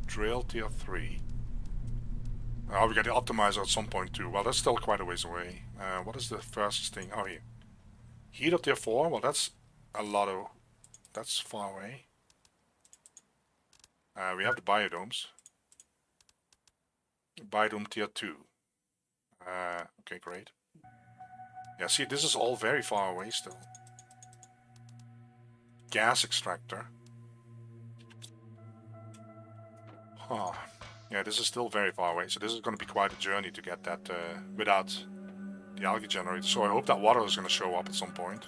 Drill tier 3. Oh, we got the optimizer at some point too. Well, that's still quite a ways away. What is the first thing? Oh, here. Heater tier 4. Well, that's a lot of... That's far away. We have the biodomes. Biodome tier 2. Okay, great. Yeah, see, this is all very far away still. Gas extractor. Huh. Yeah, this is still very far away, so this is going to be quite a journey to get that without the algae generator. So I hope that water is going to show up at some point.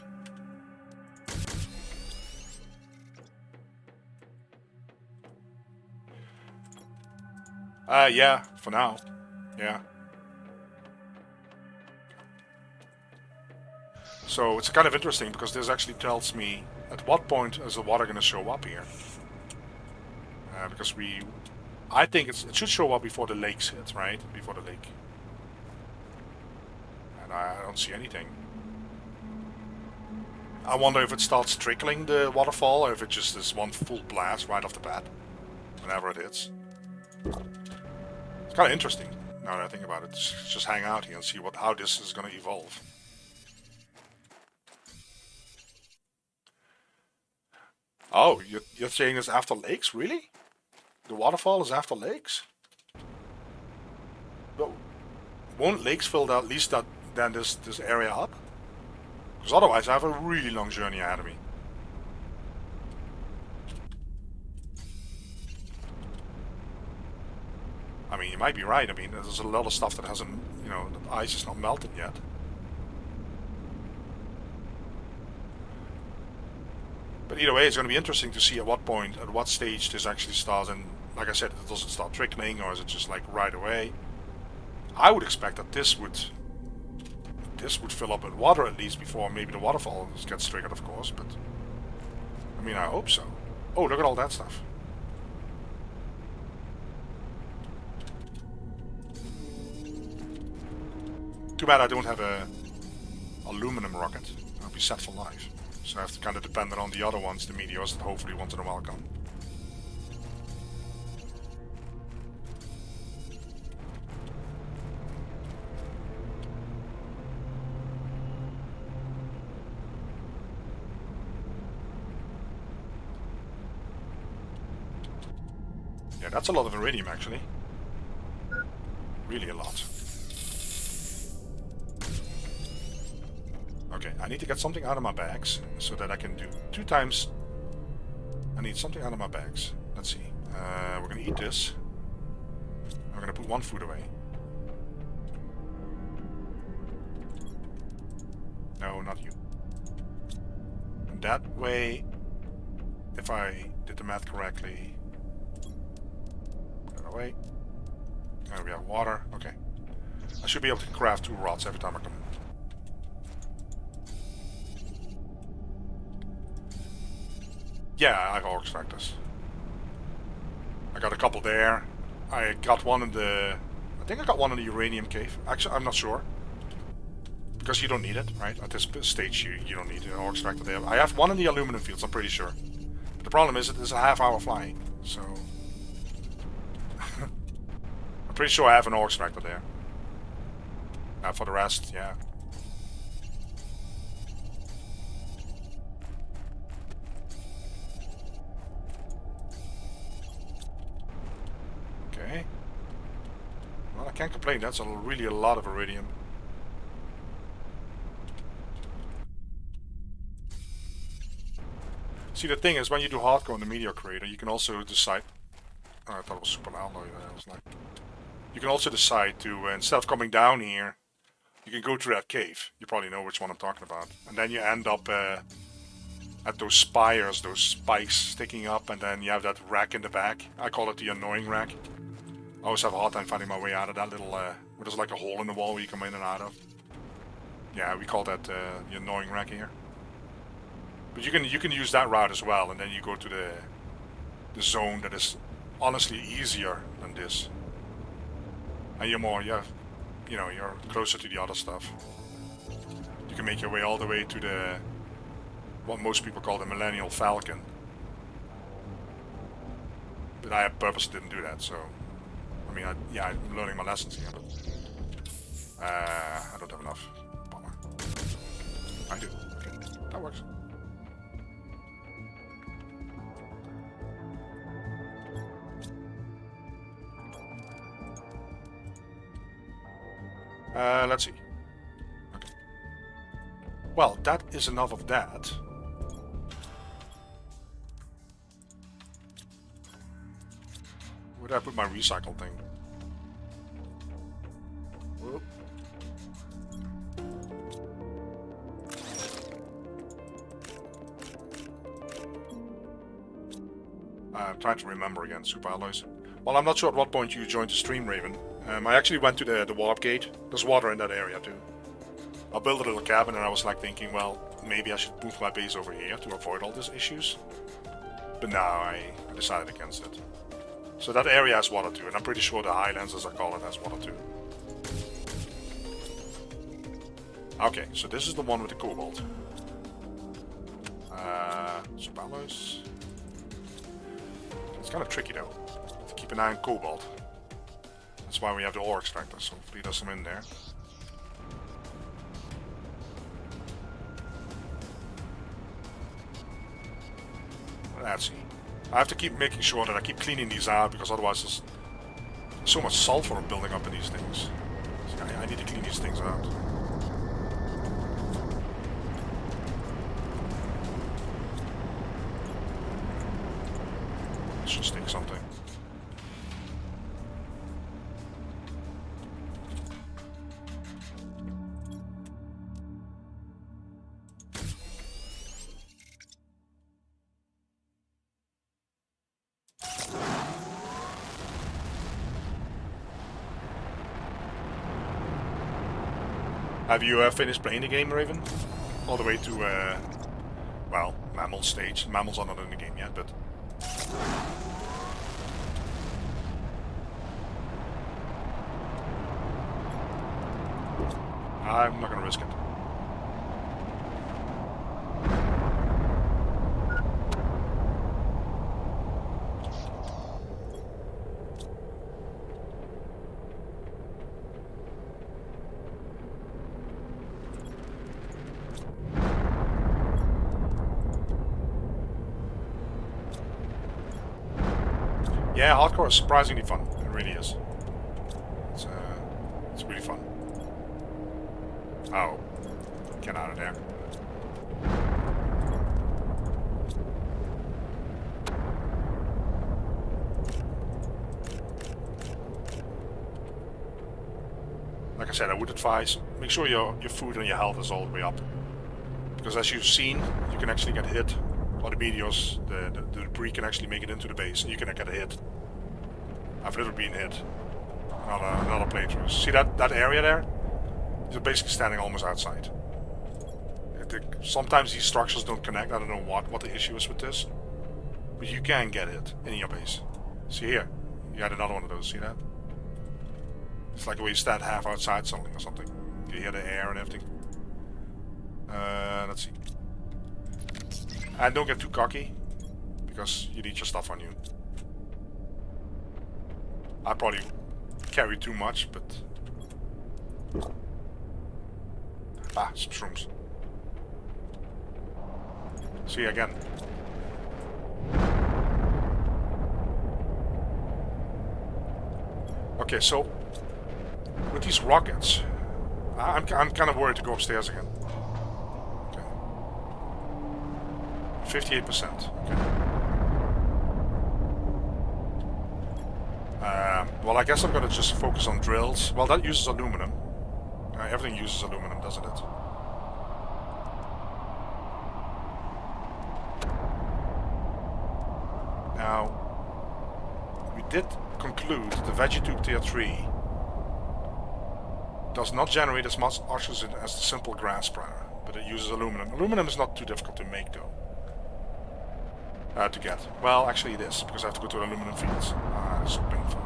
Yeah, for now. Yeah. So it's kind of interesting because this actually tells me at what point is the water going to show up here. Because I think it should show up before the lakes hit, right? Before the lake. And I don't see anything. I wonder if it starts trickling the waterfall or if it just is one full blast right off the bat. Whenever it hits. It's kind of interesting now that I think about it. Just hang out here and see how this is going to evolve. Oh, you're saying this after lakes? Really? The waterfall is after lakes? But won't lakes fill at least then this area up? Because otherwise I have a really long journey ahead of me. I mean, you might be right. I mean, there's a lot of stuff that hasn't, the ice is not melted yet. But either way, it's going to be interesting to see at what stage this actually starts. And like I said, it doesn't start trickling, or is it just like right away? I would expect that this would fill up with water at least before maybe the waterfall gets triggered, of course. But I mean, I hope so. Oh, look at all that stuff. Too bad I don't have a aluminum rocket. I'll be set for life. So I have to kind of depend on the other ones, the meteors, that hopefully once in a while come. Yeah, that's a lot of iridium actually. Really a lot. Okay, I need to get something out of my bags so that I can do 2 times. I need something out of my bags. Let's see. We're gonna eat this. I'm gonna put 1 food away. No, not you. And that way, if I did the math correctly, put that away. And we have water. Okay. I should be able to craft 2 rods every time I come in. Yeah, I have all extractors. I got a couple there. I got one in the... I think I got one in the uranium cave. Actually, I'm not sure. Because you don't need it, right? At this stage, you don't need an ore extractor there. I have one in the aluminum fields, I'm pretty sure. But the problem is it is a half-hour flying, so... I'm pretty sure I have an ore extractor there. For the rest, yeah. Okay. Well, I can't complain. That's really a lot of iridium. See, the thing is, when you do hardcore in the meteor creator, you can also decide... Oh, I thought it was super alloy. I was like... You can also decide to, instead of coming down here, you can go through that cave. You probably know which one I'm talking about. And then you end up at those spires, those spikes sticking up, and then you have that rack in the back. I call it the annoying rack. I always have a hard time finding my way out of that little, where there's like a hole in the wall where you come in and out of. Yeah, we call that the annoying rack here. But you can use that route as well, and then you go to the zone that is honestly easier than this. And you're closer to the other stuff. You can make your way all the way to what most people call the Millennial Falcon. But I purposely didn't do that, so... I mean, yeah, I'm learning my lessons here, but... I don't have enough. Bummer. I do. Okay, that works. Let's see. Okay. Well, that is enough of that. Where did I put my recycle thing? Whoop. I'm trying to remember again, super alloys. Well, I'm not sure at what point you joined the stream, Raven. I actually went to the water gate. There's water in that area too. I built a little cabin and I was like thinking, well, maybe I should move my base over here to avoid all these issues. But no, I decided against it. So that area has water too, and I'm pretty sure the Highlands, as I call it, has water too. Okay, so this is the one with the cobalt. Super alloys. It's kind of tricky though. Have to keep an eye on cobalt. That's why we have the ore extractor, so hopefully there's some in there. Let's see. I have to keep making sure that I keep cleaning these out, because otherwise there's so much sulfur building up in these things. So I need to clean these things out. Should stick something. Have you finished playing the game, Raven? All the way to, well, mammal stage. Mammals are not in the game yet, but... I'm not gonna risk it. Yeah, hardcore is surprisingly fun. It really is. It's really fun. Oh, get out of there. Like I said, I would advise, make sure your food and your health is all the way up. Because as you've seen, you can actually get hit. Or the meteors, the debris can actually make it into the base, and you can get a hit. I've literally been hit. Another playthrough. See that area there? You're basically standing almost outside. Sometimes these structures don't connect. I don't know what the issue is with this. But you can get hit in your base. See here? You had another one of those, see that? It's like where you stand half outside something or something. You hear the air and everything. Let's see. And don't get too cocky, because you need your stuff on you. I probably carry too much, but... Ah, some shrooms. See you again. Okay, so... with these rockets, I'm kind of worried to go upstairs again. 58%. Okay. Well, I guess I'm gonna just focus on drills. Well, that uses aluminum. Everything uses aluminum, doesn't it? Now, we did conclude the Vegetube Tier 3 does not generate as much oxygen as the simple grass spreader, but it uses aluminum. Aluminum is not too difficult to make, though. To get. Well, actually it is, because I have to go to aluminum fields. Ah, it's so painful.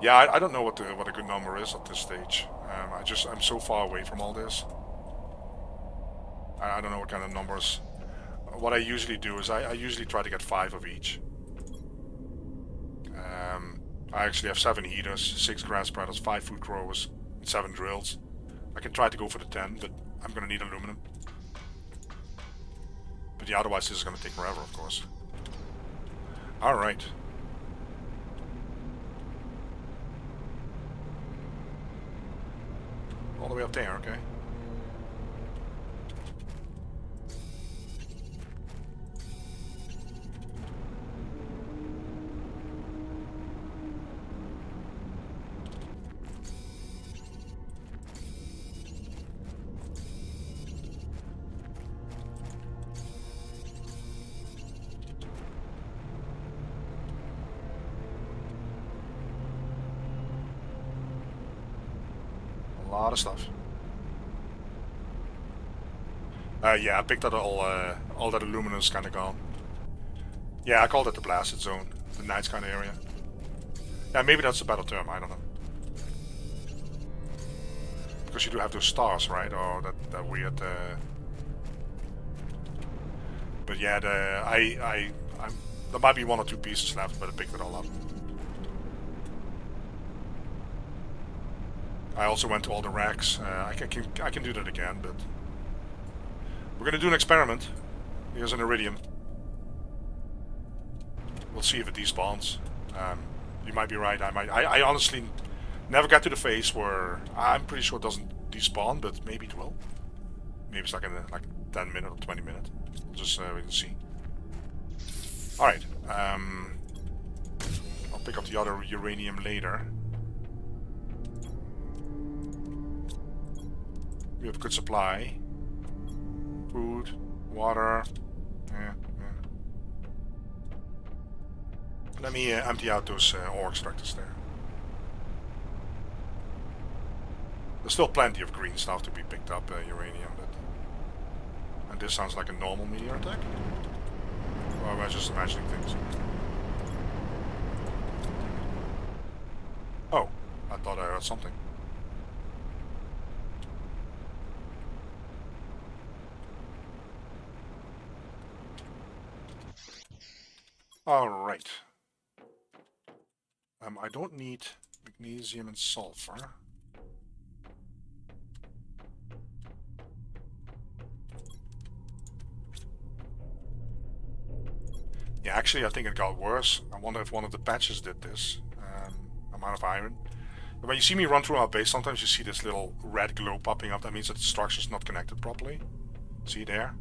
Yeah, I don't know what a good number is at this stage. I'm so far away from all this. I don't know what kind of numbers. What I usually do is I usually try to get 5 of each. I actually have 7 heaters, 6 grass spreaders, 5 food growers, and 7 drills. I can try to go for the 10, but I'm gonna need aluminum. But yeah, otherwise this is gonna take forever, of course. Alright. All the way up there, okay. A lot of stuff. Yeah, I picked up all that aluminum is kind of gone. Yeah, I called it the blasted zone, the nights kind of area. Yeah, maybe that's a better term, I don't know. Because you do have those stars, right? Or that weird... But yeah, there might be 1 or 2 pieces left, but I picked it all up. I also went to all the racks. I can do that again, but... We're gonna do an experiment. Here's an iridium. We'll see if it despawns. You might be right. I honestly never got to the phase where I'm pretty sure it doesn't despawn, but maybe it will. Maybe it's like in like 10 minutes or 20 minutes. We'll just we can see. All right. I'll pick up the other uranium later. We have good supply. Food, water. Yeah. Let me empty out those ore extractors there. There's still plenty of green stuff to be picked up, uranium, but... And this sounds like a normal meteor attack? Or am I just imagining things? Oh, I thought I heard something. Alright. I don't need magnesium and sulfur. Yeah, actually I think it got worse. I wonder if one of the patches did this. I'm out of iron. But when you see me run through our base, sometimes you see this little red glow popping up. That means that the structure's not connected properly. See there?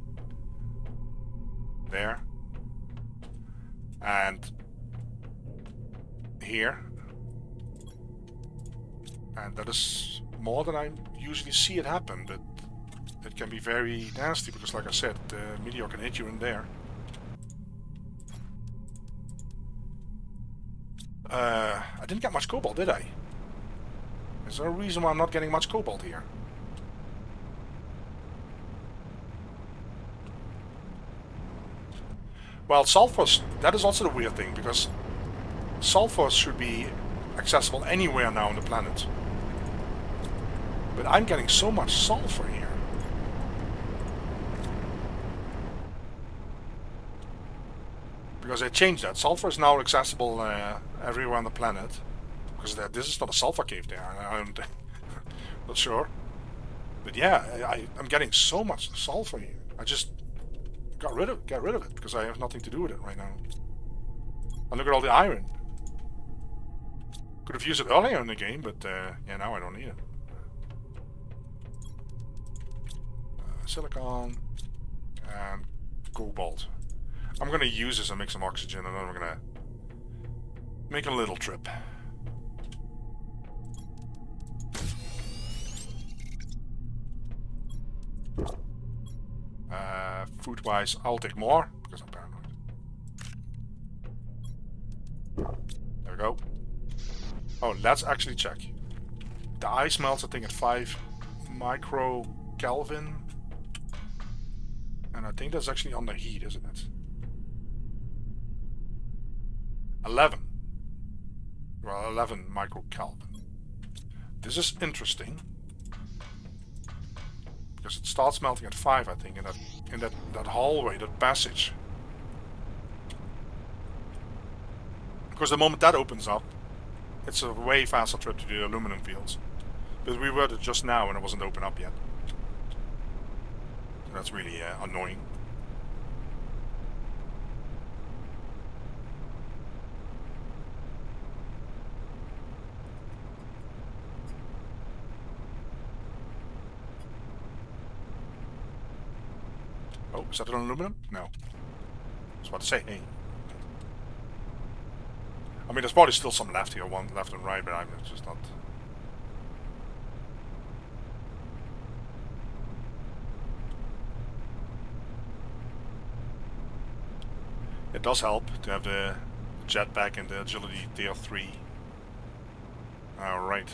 There. And here, and that is more than I usually see it happen, but it can be very nasty because, like I said, the meteor can hit you in there. I didn't get much cobalt, did I? Is there a reason why I'm not getting much cobalt here? Well, sulfur, that is also the weird thing, because sulfur should be accessible anywhere now on the planet. But I'm getting so much sulfur here. Because they changed that. Sulfur is now accessible everywhere on the planet. Because this is not a sulfur cave there. I'm not sure. But yeah, I'm getting so much sulfur here. I just get rid of it because I have nothing to do with it right now. And look at all the iron. Could have used it earlier in the game, but yeah, now I don't need it. Silicon and cobalt. I'm gonna use this and make some oxygen, and then we're gonna make a little trip. Food-wise, I'll take more because I'm paranoid. There we go. Oh, let's actually check. The ice melts, I think, at 5 micro Kelvin. And I think that's actually under heat, isn't it? 11. Well, 11 micro Kelvin. This is interesting. because it starts melting at 5, I think, in that hallway, that passage. Because the moment that opens up, it's a way faster trip to the aluminum fields. But we were there just now and it wasn't open up yet. So that's really annoying. Oh, is that an aluminum? No. I was about to say, hey. I mean, there's probably still some left here, one left and right, but I'm just not... It does help to have the jetpack and the agility tier 3. Alright.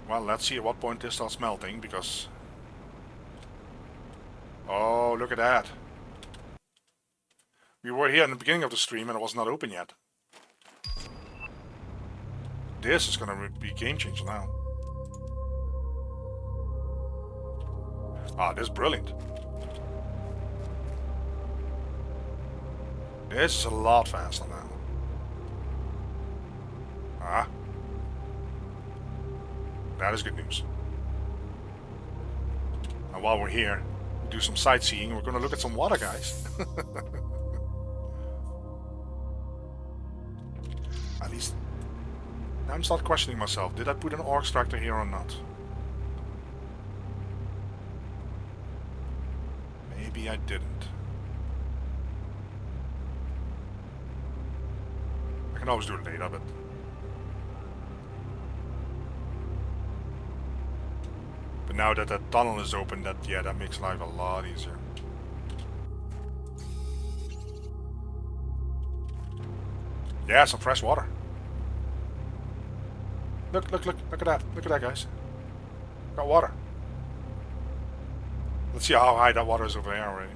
Well, let's see at what point this starts melting, because... Oh, look at that. We were here in the beginning of the stream and it was not open yet. This is gonna be a game changer now. Ah, this is brilliant. This is a lot faster now. Ah. That is good news. And while we're here, we do some sightseeing. We're gonna look at some water, guys. At least, I'm start questioning myself. Did I put an orc extractor here or not? Maybe I didn't. I can always do it later, but now that that tunnel is open, that makes life a lot easier. Yeah, some fresh water. Look at that. Look at that, guys. Got water. Let's see how high that water is over there already.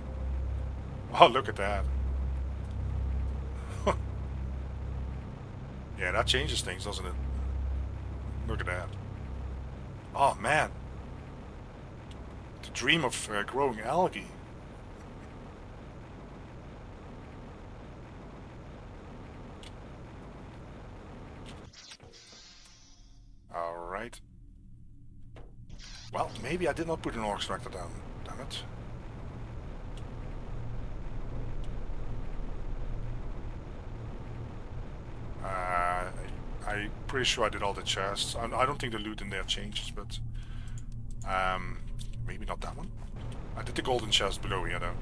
Oh, look at that. Yeah, that changes things, doesn't it? Look at that. Oh, man. The dream of growing algae. Alright. Well, maybe I did not put an ore extractor down. Damn it. I'm pretty sure I did all the chests. I don't think the loot in there changes, but... maybe not that one. I did the golden chest below here, though.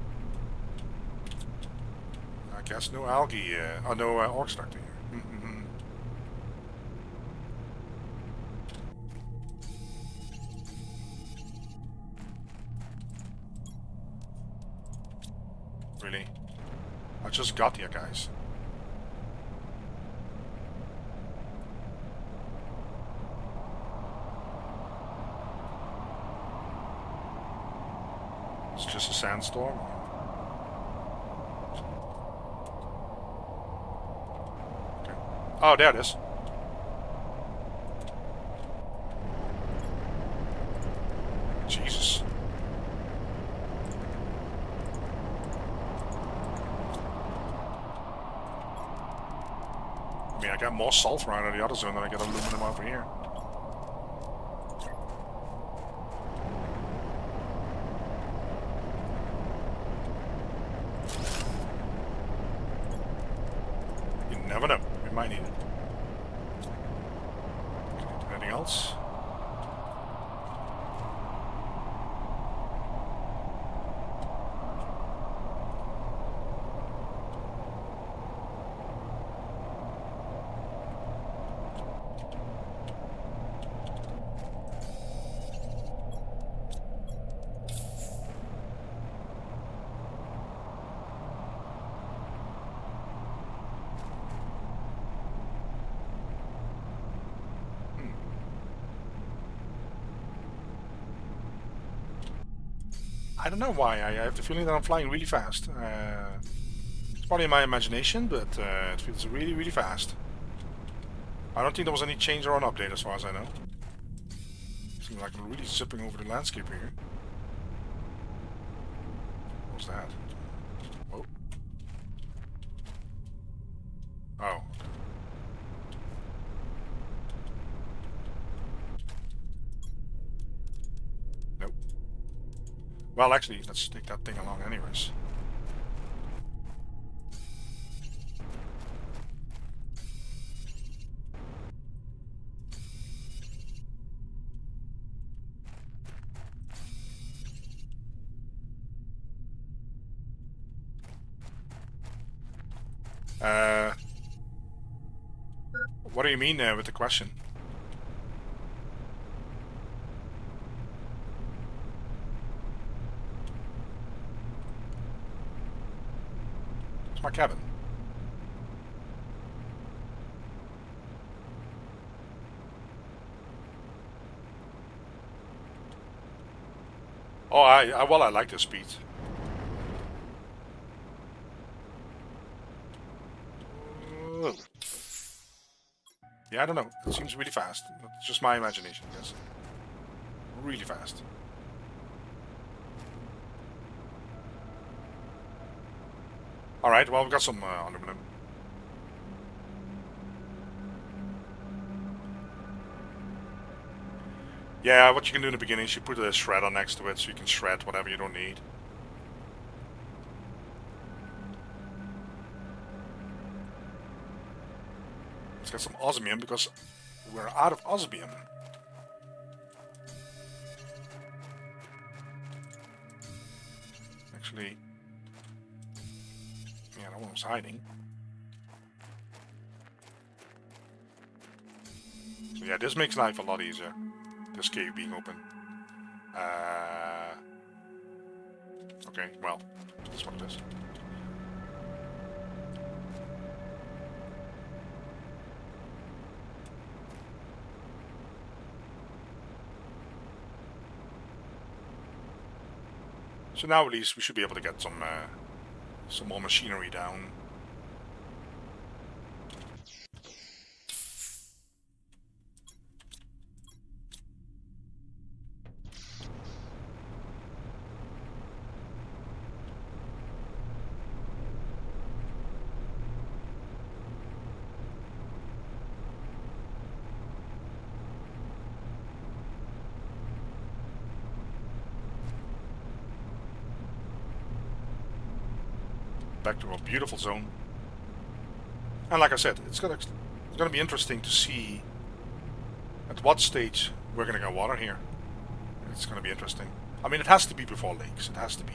I guess no algae... no ore extractor here. Really? I just got here, guys. It's just a sandstorm. Okay. Oh, there it is. Jesus. I mean, I got more sulfur out of the other zone than I get aluminum over here. Never know. We might need it. Okay, anything else? I don't know why, I have the feeling that I'm flying really fast. It's probably my imagination, but it feels really, really fast. I don't think there was any change or an update as far as I know. Seems like I'm really zipping over the landscape here. What's that? Whoa. Oh. Nope. Well, actually, let's take that thing along anyways. What do you mean with the question? It's my cabin. Oh, well, I like the speed. Yeah, I don't know. It seems really fast. It's just my imagination, I guess. Really fast. Alright, well, we've got some aluminum. Yeah, what you can do in the beginning is you put a shredder next to it so you can shred whatever you don't need. Let's get some osmium because we're out of osmium. Actually, yeah, that one was hiding. So yeah, this makes life a lot easier. This cave being open. Okay, well, that's what it is. So now at least we should be able to get some more machinery down. Back to a beautiful zone. And like I said, it's gonna be interesting to see at what stage we're gonna get water here. It's gonna be interesting. I mean, it has to be before lakes. It has to be.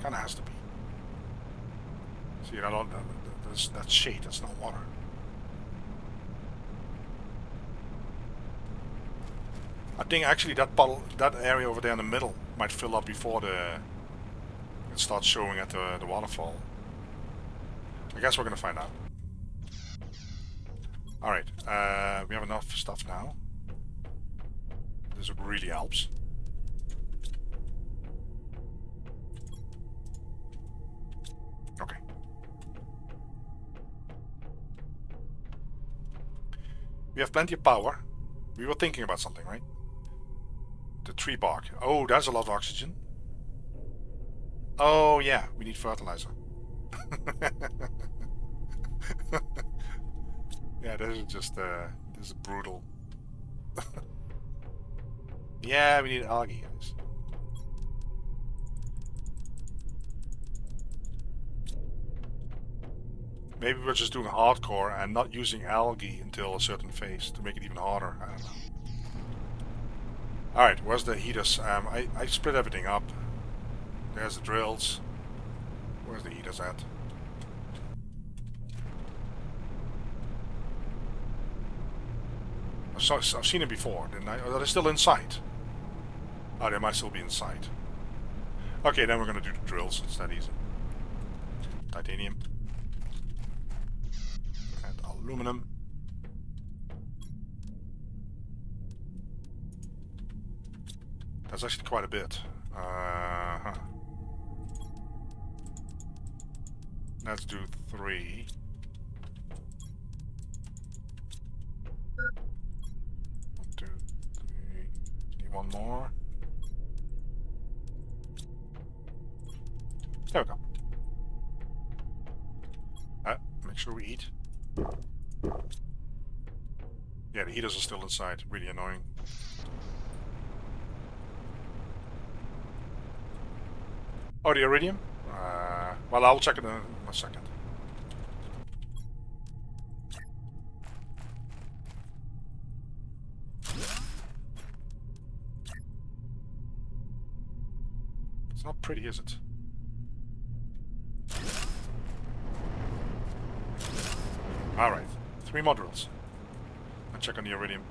Kind of has to be. See, that's shade. That's not water. I think actually that area over there in the middle might fill up before it starts showing at the waterfall. I guess we're gonna find out. Alright, we have enough stuff now. This really helps. Okay. We have plenty of power. We were thinking about something, right? The tree bark. Oh, that's a lot of oxygen. Oh yeah, we need fertilizer. Yeah, this is just this is brutal. Yeah, we need algae, guys. Maybe we're just doing hardcore and not using algae until a certain phase to make it even harder. I don't know. Alright, where's the heaters? I split everything up. There's the drills. Where's the heaters at? I've seen it before, didn't I? Are they still inside? Oh, they might still be inside. Okay, then we're gonna do the drills. It's that easy. Titanium. And aluminum. That's actually quite a bit. Let's do 3. There we go. Make sure we eat. Yeah, the heaters are still inside. Really annoying. Oh, the iridium? Well, I'll check it in a second. It's not pretty, is it? Alright. 3 modules. I'll check on the iridium.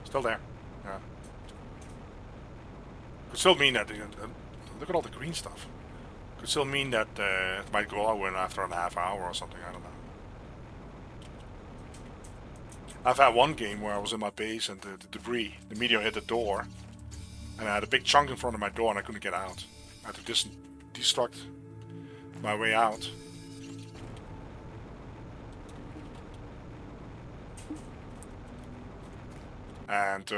Still there. Yeah. Could still mean that... look at all the green stuff. Could still mean that it might go out in after a half hour or something, I don't know. I've had one game where I was in my base and the debris, the meteor hit the door, and I had a big chunk in front of my door and I couldn't get out. I had to destruct my way out. And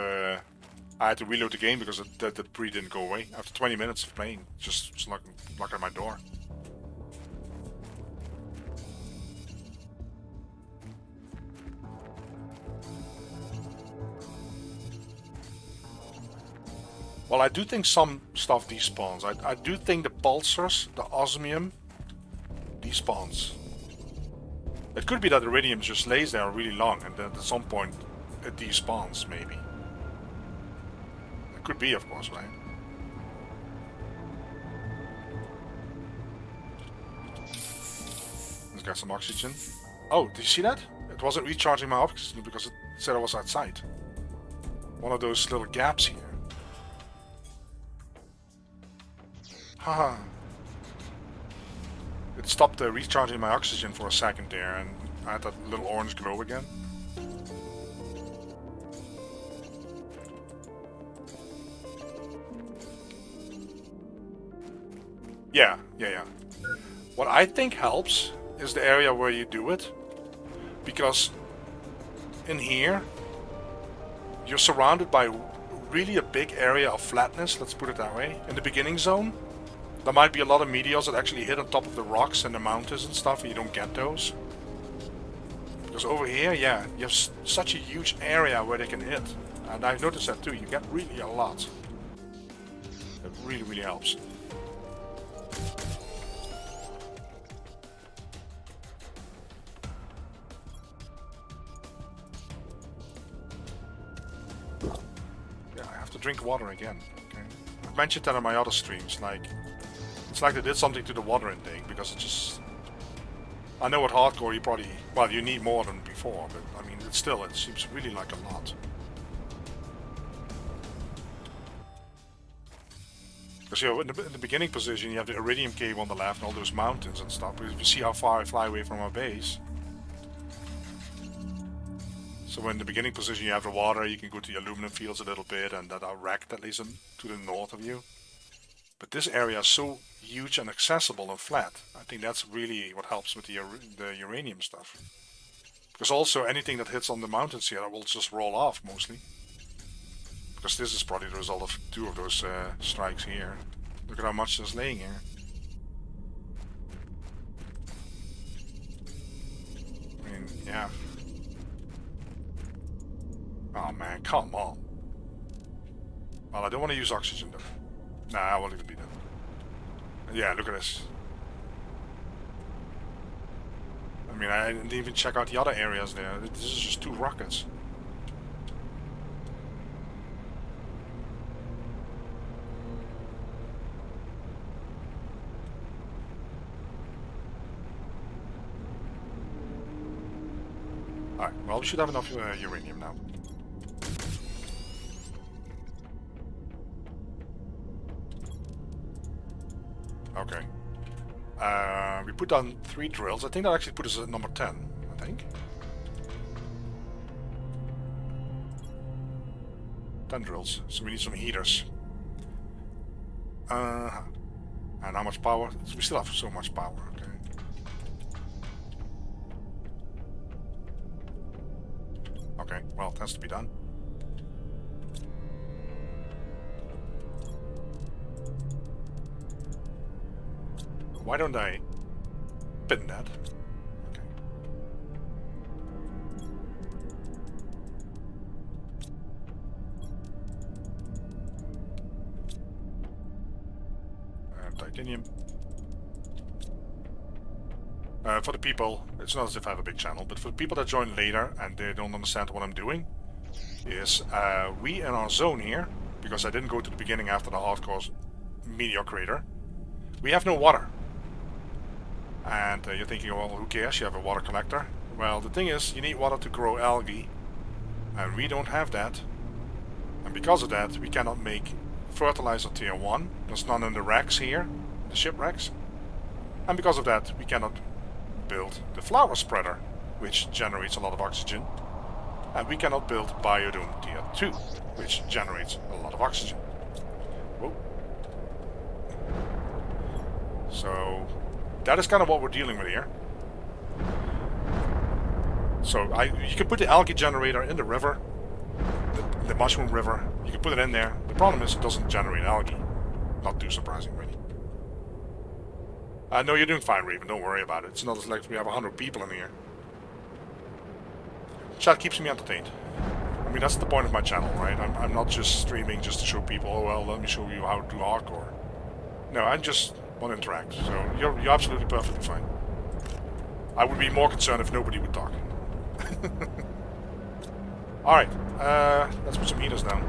I had to reload the game because the debris didn't go away. After 20 minutes of playing, just knocking at my door. Well, I do think some stuff despawns. I do think the pulsars, the osmium, despawns. It could be that iridium just lays there really long and then at some point it despawns, maybe. It could be, of course, right? Let's get some oxygen. Oh, did you see that? It wasn't recharging my oxygen because it said I was outside. One of those little gaps here. Haha. It stopped recharging my oxygen for a second there and I had that little orange glow again. Yeah. What I think helps is the area where you do it, because in here you're surrounded by really a big area of flatness, let's put it that way. In the beginning zone, there might be a lot of meteors that actually hit on top of the rocks and the mountains and stuff, and you don't get those. Because over here, yeah, you have such a huge area where they can hit. And I've noticed that too, you get really a lot. It really helps. Drink water again. Okay. I've mentioned that on my other streams. It's like they did something to the water intake because it just. I know at hardcore you probably you need more than before, but I mean it seems really like a lot. Because in the beginning position you have the iridium cave on the left and all those mountains and stuff. But if you see how far I fly away from our base. So in the beginning position you have the water, you can go to the aluminum fields a little bit and that are wrecked at least to the north of you. But this area is so huge and accessible and flat. I think that's really what helps with the uranium stuff. Because also anything that hits on the mountains here will just roll off mostly. Because this is probably the result of 2 of those strikes here. Look at how much is laying here. I mean, yeah. Oh man, come on. Well, I don't want to use oxygen though. Nah, I won't leave it be then. Yeah, look at this. I mean, I didn't even check out the other areas there. This is just 2 rockets. Alright, well, we should have enough uranium now. Okay. We put down 3 drills. I think that actually put us at number 10, I think. 10 drills. So we need some heaters. And how much power? We still have so much power, okay. Okay, well, it has to be done. Why don't I pin that? Okay. Titanium. For the people, it's not as if I have a big channel, but for the people that join later and they don't understand what I'm doing, is we in our zone here, because I didn't go to the beginning after the hardcore meteor crater, we have no water. And you're thinking, well, who cares? You have a water collector. Well, the thing is, you need water to grow algae, and we don't have that. And because of that, we cannot make fertilizer tier 1. There's none in the racks here, the shipwrecks. And because of that, we cannot build the flower spreader, which generates a lot of oxygen. And we cannot build biodome tier 2, which generates a lot of oxygen. Whoa. So that is kind of what we're dealing with here. So you can put the algae generator in the river, the mushroom river. You can put it in there. The problem is it doesn't generate algae. Not too surprising, really. No, you're doing fine, Raven. Don't worry about it. It's not like we have 100 people in here. Chat keeps me entertained. I mean, that's the point of my channel, right? I'm not just streaming just to show people, oh, well, let me show you how to hardcore. No, I just want to interact. So you're absolutely perfectly fine. I would be more concerned if nobody would talk. Alright, let's put some heaters down.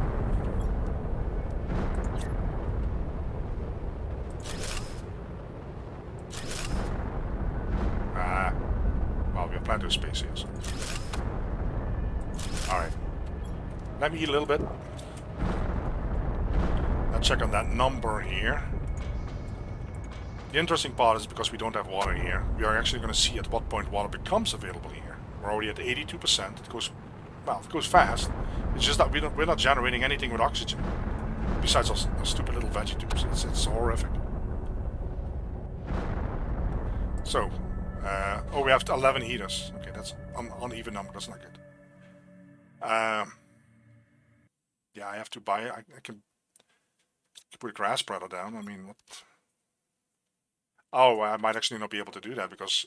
Well, we have plenty of space here, so. Alright. Let me eat a little bit. Let's check on that number here. The interesting part is because we don't have water here, we are actually going to see at what point water becomes available here. We're already at 82%. It goes, well, it goes fast. It's just that we're not generating anything with oxygen. Besides our stupid little veggie tubes. It's horrific. So, oh, we have 11 heaters. Okay, that's an uneven number. That's not good. Yeah, I have to buy. I can put a grass spreader down. I mean, what? Oh, I might actually not be able to do that because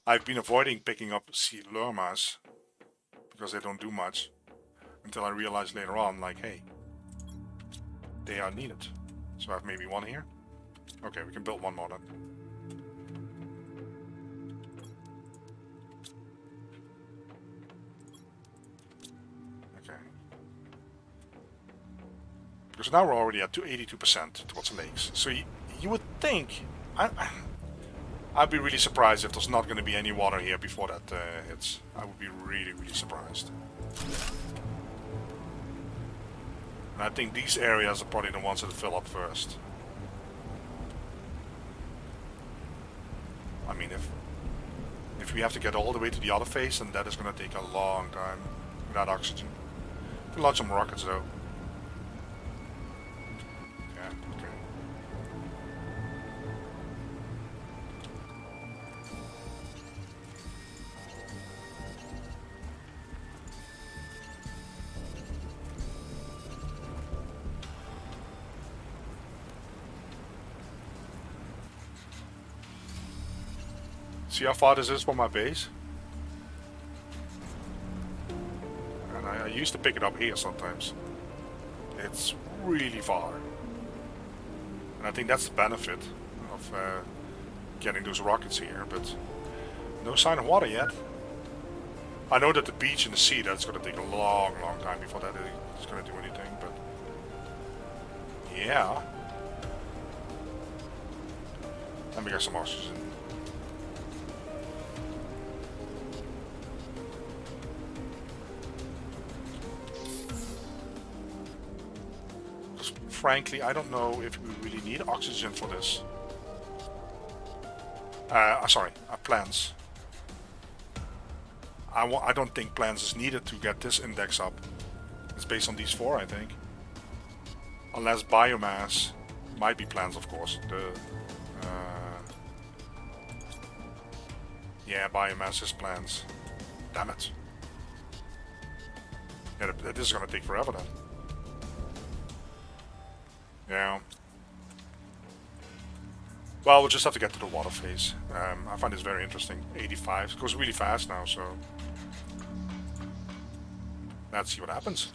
I've been avoiding picking up sea lermas because they don't do much until I realized later on, like, hey, they are needed. So I have maybe one here. Okay, we can build one more then. Because now we're already at 82% towards lakes. So you would think, I'd be really surprised if there's not going to be any water here before that hits. I would be really, really surprised. And I think these areas are probably the ones that fill up first. I mean, if we have to get all the way to the other face, then that is going to take a long time without oxygen. We can launch some rockets though. See how far this is from my base? And I used to pick it up here sometimes. It's really far. And I think that's the benefit of getting those rockets here, but no sign of water yet. I know that the beach and the sea, that's going to take a long, long time before that is going to do anything, but yeah. Let me get some oxygen. Frankly, I don't know if we really need oxygen for this. Sorry, plants. I don't think plants is needed to get this index up. It's based on these four, I think. Unless biomass might be plants, of course. Yeah, biomass is plants. Damn it. Yeah, this is gonna take forever then. Yeah. Well, we'll just have to get to the water phase. I find this very interesting. 85. It goes really fast now, so... Let's see what happens.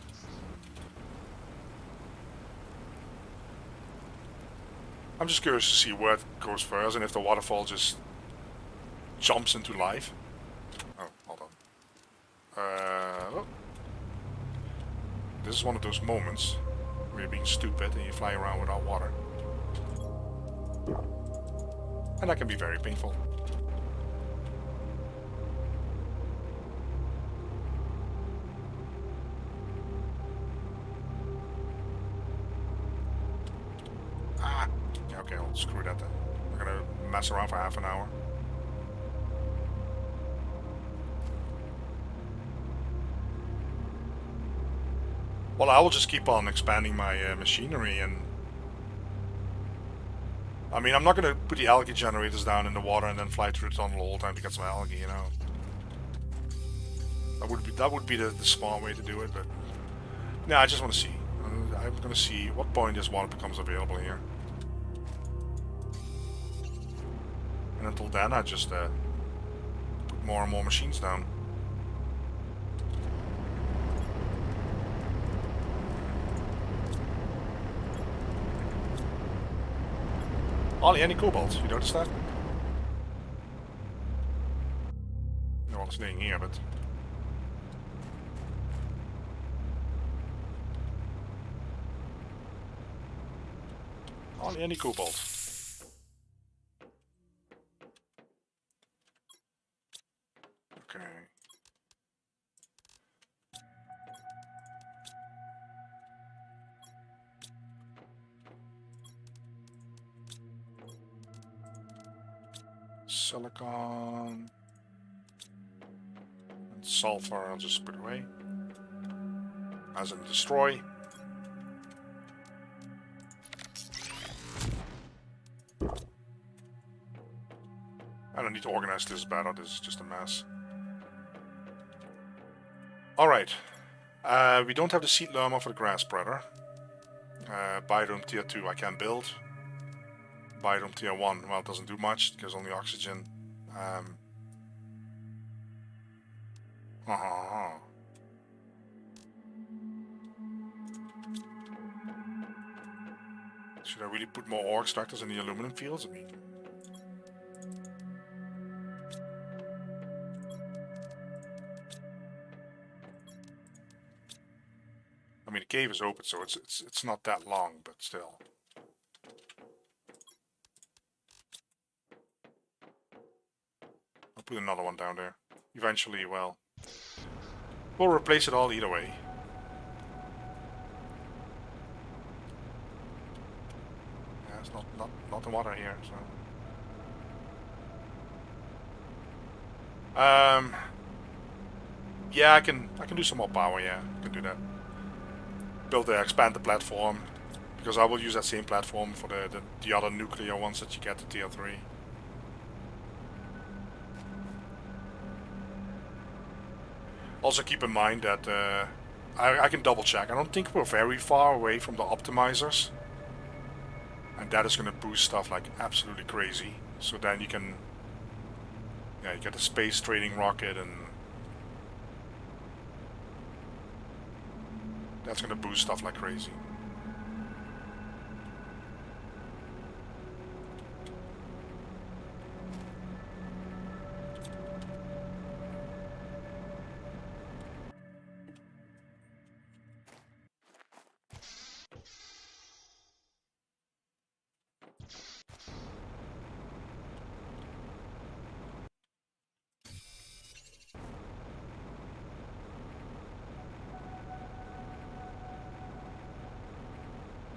I'm just curious to see where it goes first and if the waterfall just jumps into life. Oh, hold on. Oh. This is one of those moments where you're being stupid and you fly around without water. And that can be very painful. Ah! Yeah, okay, I'll screw that then. We're gonna mess around for half an hour. Well, I will just keep on expanding my machinery and... I mean, I'm not going to put the algae generators down in the water and then fly through the tunnel all the time to get some algae, you know. That would be the smart way to do it, but... No, I just want to see. I'm going to see what point this water becomes available here. And until then, I just put more and more machines down. Hardly any cobalt, you notice that? No one's staying here, but... Hardly any cobalt. Okay. Silicon and sulfur I'll just put away, as in destroy. I don't need to organize this battle, this is just a mess. Alright, we don't have the seed llama for the grass spreader. Biodome tier 2 I can build. Biodome tier 1, well, it doesn't do much, because only oxygen. Should I really put more ore extractors in the aluminum fields? I mean, the cave is open, so it's not that long, but still. I'll put another one down there. Eventually, well, we'll replace it all either way. Yeah, it's not the water here, so. Yeah, I can do some more power. Yeah, I can do that. Expand the platform, because I will use that same platform for the other nuclear ones that you get to tier 3. Also keep in mind that I can double check. I don't think we're very far away from the optimizers, and that is going to boost stuff like absolutely crazy. So then you can, yeah, you get a space trading rocket, and that's going to boost stuff like crazy.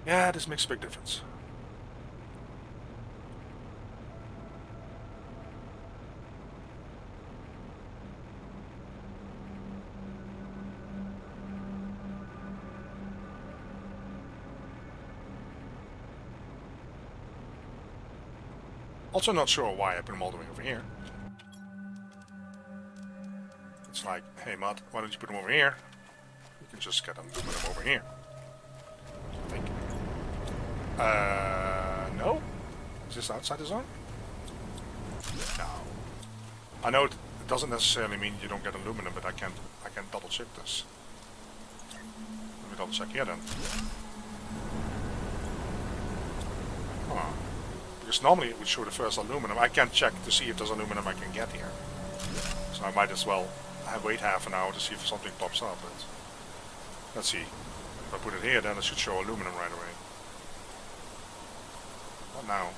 Yeah, this makes a big difference. Also not sure why I put them all the way over here. It's like, hey Mud, why don't you put them over here? You can just get them, put them over here. I think. No? Is this outside the zone? No. I know it doesn't necessarily mean you don't get aluminum, but I can double check this. Let me double check here then. Huh. Because normally it would show the first aluminum. I can't check to see if there's aluminum I can get here. So I might as well wait half an hour to see if something pops up. But let's see. If I put it here, then it should show aluminum right away. What now?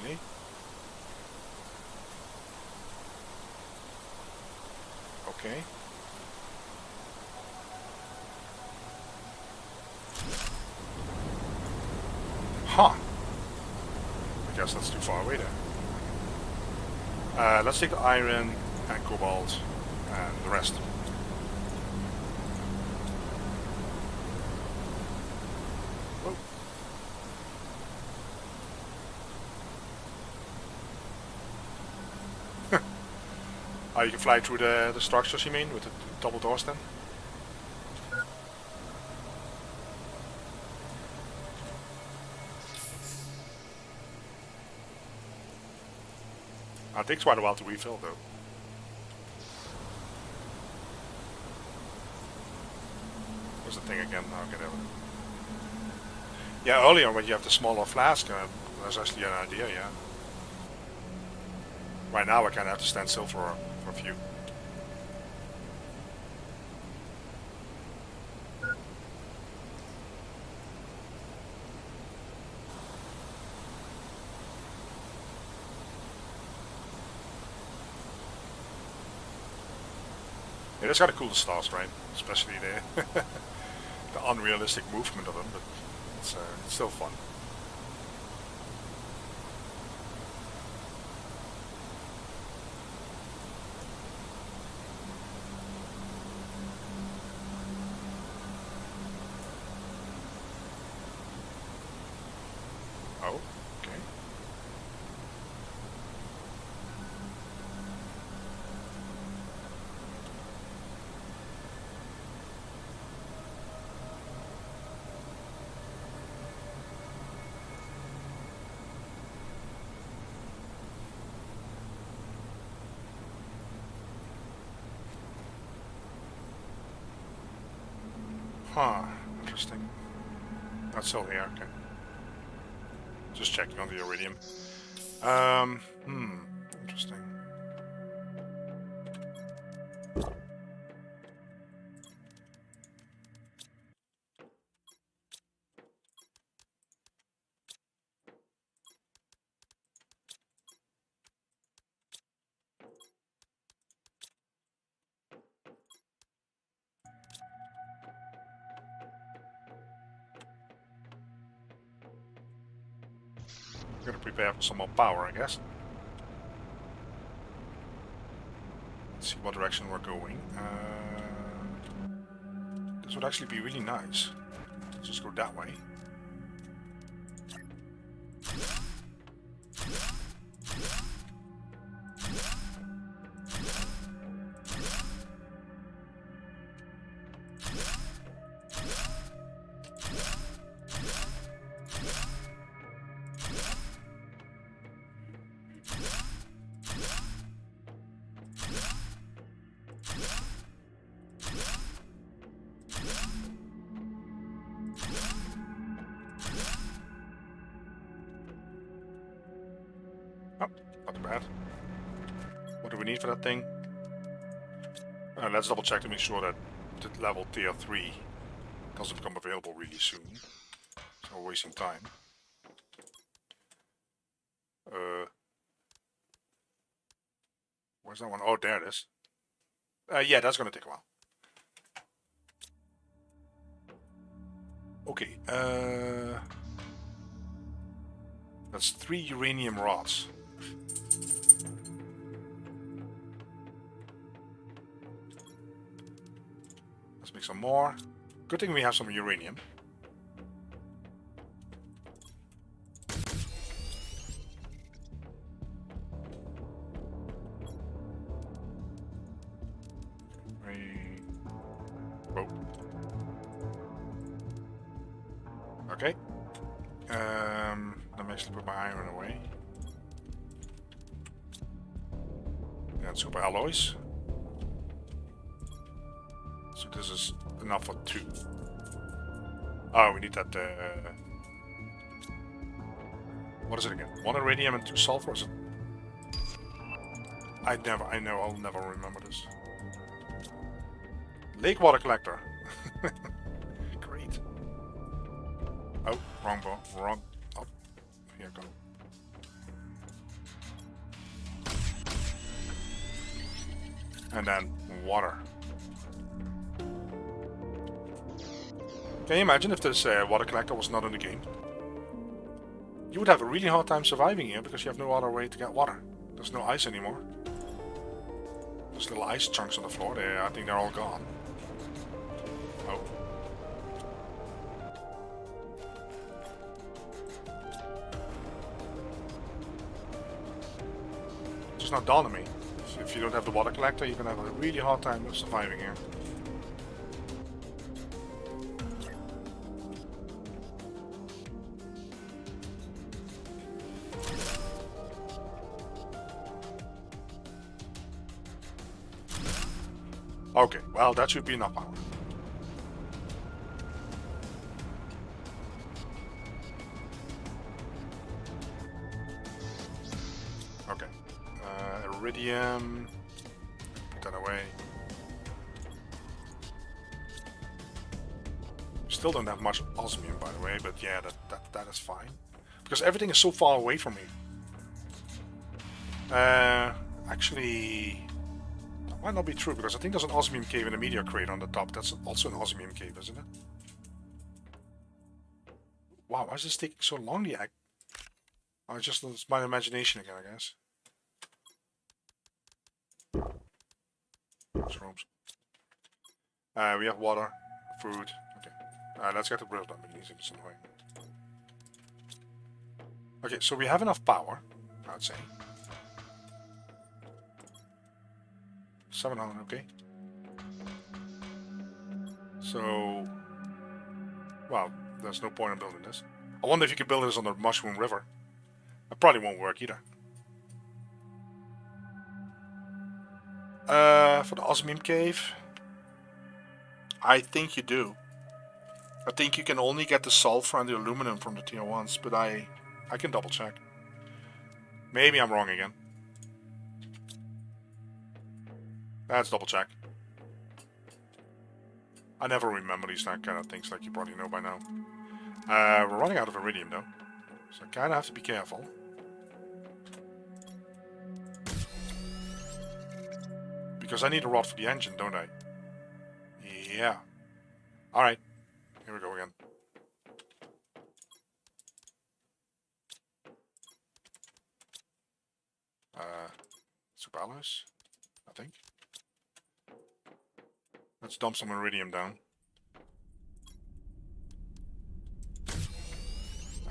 Really? Okay. Huh. I guess that's too far away then. Let's take the iron and cobalt and the rest. Whoa. Oh, you can fly through the structures, you mean, with the double doors then? It takes quite a while to refill though. What's the thing again? I'll get over it. Yeah, earlier when you have the smaller flask, there's actually an idea, yeah. Right now I kind of have to stand still for a few. It is kind of cool, the stars, right? Especially the unrealistic movement of them, but it's still fun. Oh, okay. Huh, interesting. That's still here, okay. Just checking on the iridium. Interesting. I'm gonna prepare for some more power, I guess. Let's see what direction we're going. This would actually be really nice. Let's just go that way. Oh, not too bad. What do we need for that thing? Let's double check to make sure that the level tier 3 doesn't become available really soon. So we're wasting time. Where's that one? Oh, there it is. Yeah, that's gonna take a while. Okay, that's 3 uranium rods. Let's make some more. Good thing we have some uranium. Whoa. Okay. Let me actually put my iron away. And super alloys. So this is enough for 2. Oh, we need that. What is it again? 1 iridium and 2 sulfur. Is it? I'll never remember this. Lake water collector. Great. Oh, wrong ball. Wrong. Oh, here I go. And then water. Can you imagine if this water collector was not in the game? You would have a really hard time surviving here because you have no other way to get water. There's no ice anymore. There's little ice chunks on the floor there. I think they're all gone. Oh. Just not dawn on me. If you don't have the water collector, you're gonna have a really hard time surviving here. Okay, well that should be enough power. Okay, iridium, put that away. Still don't have much osmium, by the way, but yeah, that is fine. Because everything is so far away from me. Actually, that might not be true, because I think there's an osmium cave in the meteor crater on the top. That's also an osmium cave, isn't it? Wow, why is this taking so long, the egg? Oh, it's my imagination again, I guess. Shrooms. We have water, food. Okay, let's get the grill done. We need to do some way. Okay, so we have enough power, I'd say. 700, okay. So, well, there's no point in building this. I wonder if you could build this on the Mushroom River. That probably won't work either. For the Osmium Cave, I think you do. I think you can only get the sulfur and the aluminum from the tier 1s, but I can double check. Maybe I'm wrong again. Let's double check. I never remember these kind of things, like you probably know by now. We're running out of iridium though, so I kind of have to be careful. Because I need a rod for the engine, don't I? Yeah. Alright, here we go again. Super alloys, I think. Let's dump some iridium down.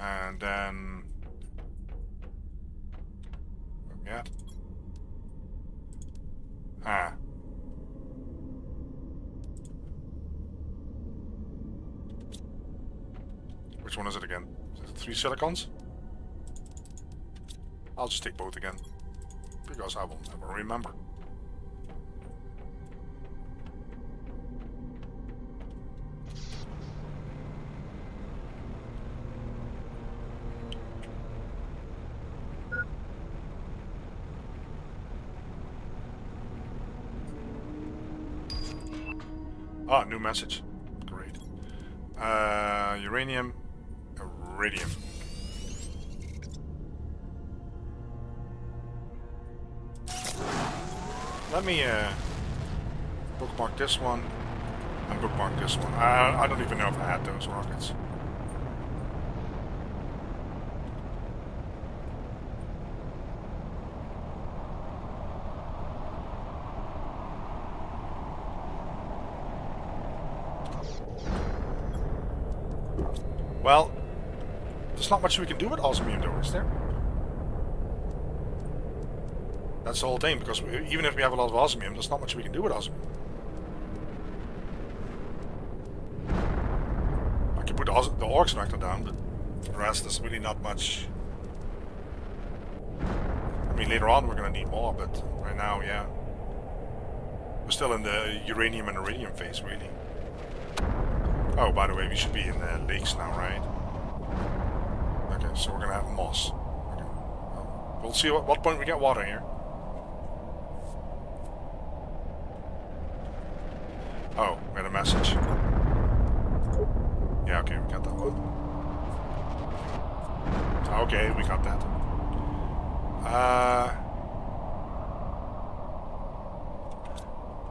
And then... yeah. Ah. Which one is it again? Is it 3 silicons? I'll just take both again. Because I will never remember. Ah, new message. Great. Uranium, iridium. Let me bookmark this one and bookmark this one. I don't even know if I had those rockets. Well, there's not much we can do with osmium though, is there? That's the whole thing, because even if we have a lot of osmium, there's not much we can do with osmium. I can put the ore extractor down, but for the rest there's really not much I mean, later on we're gonna need more, but right now, yeah. We're still in the uranium and iridium phase, really. Oh, by the way, we should be in the lakes now, right? Okay, so we're gonna have moss. Okay. We'll see at what point we get water here. Oh, we had a message. Yeah, okay, we got that one. Okay, we got that.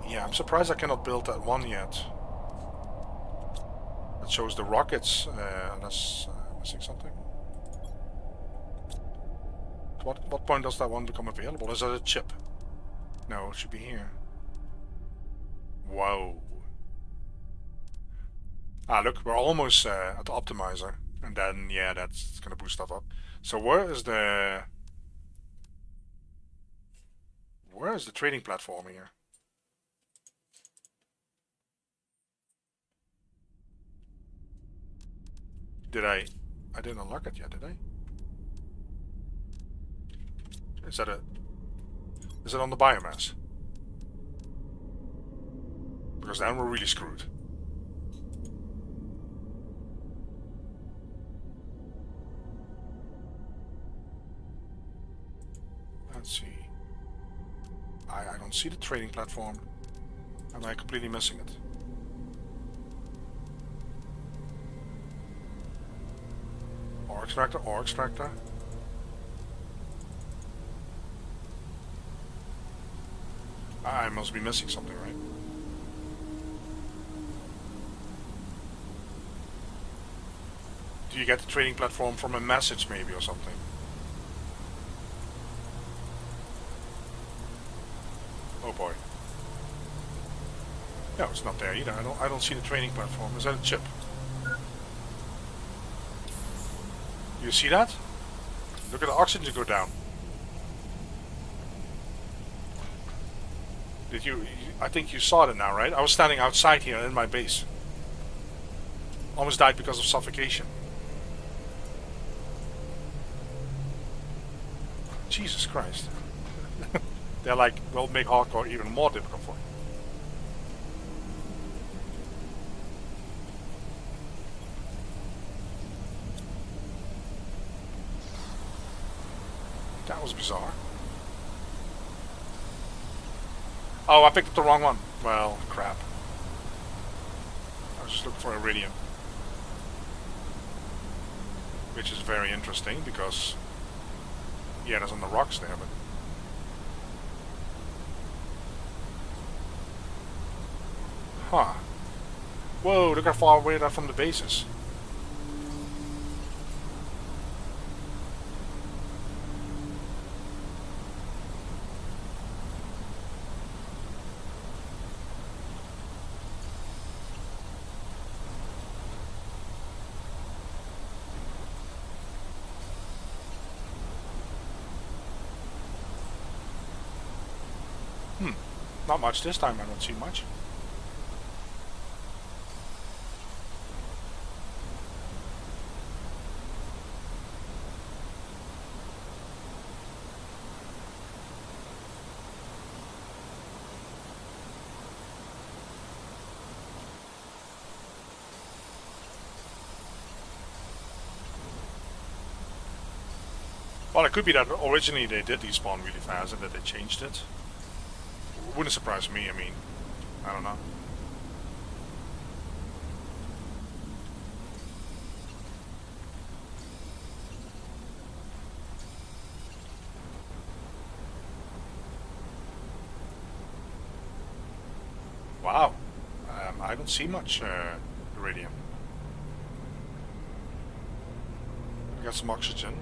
Yeah, I'm surprised I cannot build that one yet. That shows the rockets, unless I'm missing something. What point does that one become available? Is that a chip? No, it should be here. Whoa. Ah, look, we're almost at the optimizer. And then, yeah, that's gonna boost stuff up. So where is the trading platform here? I didn't unlock it yet, did I? Is it on the biomass? Because then we're really screwed. Let's see. I don't see the trading platform. Am I completely missing it? Ore extractor. I must be missing something, right? Do you get the trading platform from a message maybe or something? Oh boy. No, it's not there either. I don't see the trading platform. Is that a chip? You see that? Look at the oxygen go down. Did you? I think you saw it now, right? I was standing outside here in my base. Almost died because of suffocation. Jesus Christ. They're like, will make hardcore even more difficult for you. That was bizarre. Oh, I picked up the wrong one. Well, crap. I was just looking for iridium. Which is very interesting because, yeah, there's on the rocks there, but... Huh. Whoa, look how far away they're from the bases. Not much this time, I don't see much. Well, it could be that originally they did despawn really fast and that they changed it. Wouldn't surprise me, I mean, I don't know. Wow, I don't see much iridium. We got some oxygen.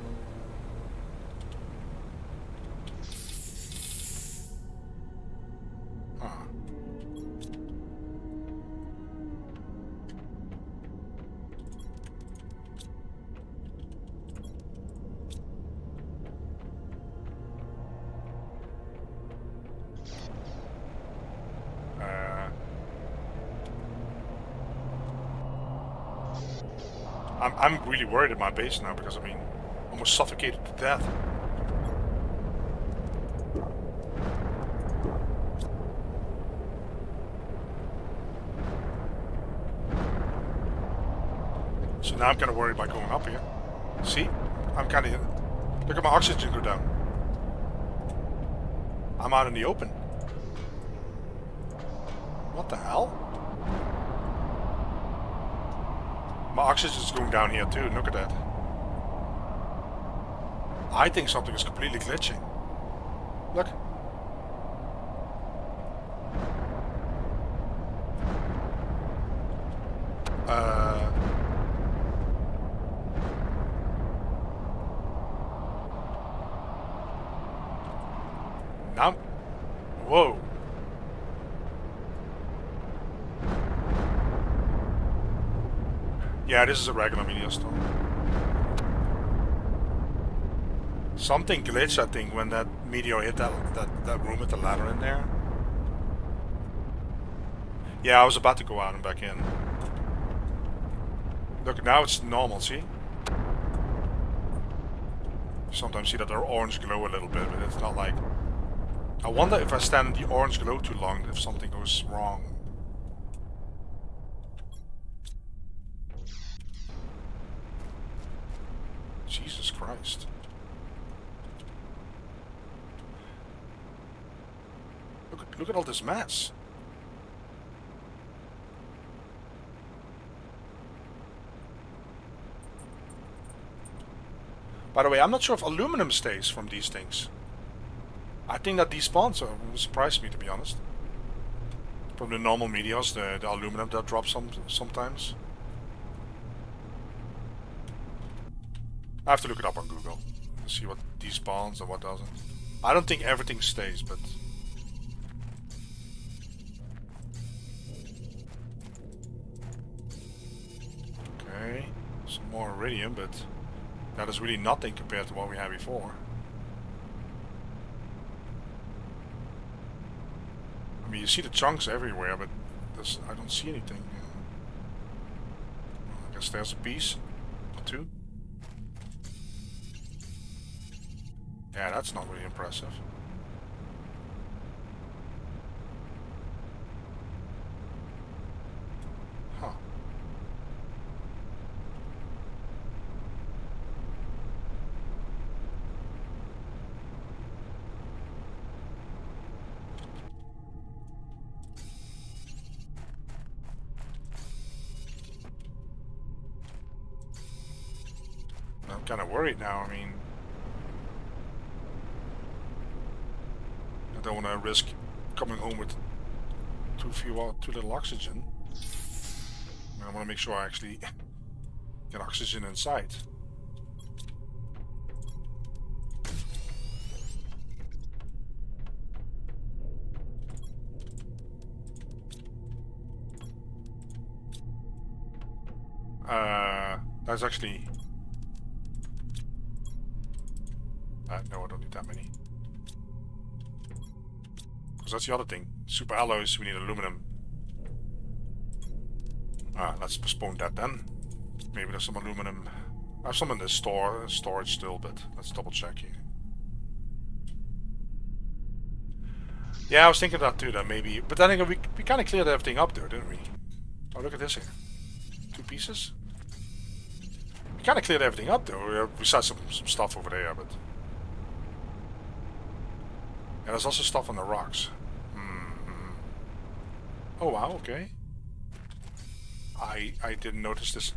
I'm really worried at my base now because, I mean, almost suffocated to death. Now I'm kind of worried about going up here. See? I'm kind of... Look at my oxygen go down. I'm out in the open. What the hell? My oxygen's going down here too. Look at that. I think something is completely glitching. Look. Now, whoa. Yeah, this is a regular meteor storm. Something glitched, I think, when that meteor hit that room with the ladder in there. Yeah, I was about to go out and back in. Look, now it's normal, see? Sometimes see that they're orange glow a little bit, but it's not like... I wonder if I stand in the orange glow too long, if something goes wrong. Jesus Christ. Look at all this mess. By the way, I'm not sure if aluminum stays from these things. I think that these spawns will surprise me, to be honest. From the normal meteors, the aluminum that drops sometimes. I have to look it up on Google to see what despawns and what doesn't. I don't think everything stays, but... Okay, some more iridium, but that is really nothing compared to what we had before. I mean, you see the chunks everywhere, but I don't see anything. Well, I guess there's a piece or two. Yeah, that's not really impressive. Huh. I'm kind of worried now. I mean, I don't want to risk coming home with too little oxygen. I want to make sure I actually get oxygen inside. That's actually... no, I don't need that many. Because that's the other thing. Super alloys, we need aluminum. Let's postpone that then. Maybe there's some aluminum. I have some in the storage still, but let's double check here. Yeah, I was thinking that too, that maybe. But then again, we kind of cleared everything up there, didn't we? Oh, look at this here. 2 pieces. We kind of cleared everything up though. We saw some stuff over there, but... Yeah, there's also stuff on the rocks. Oh wow, okay. I didn't notice this.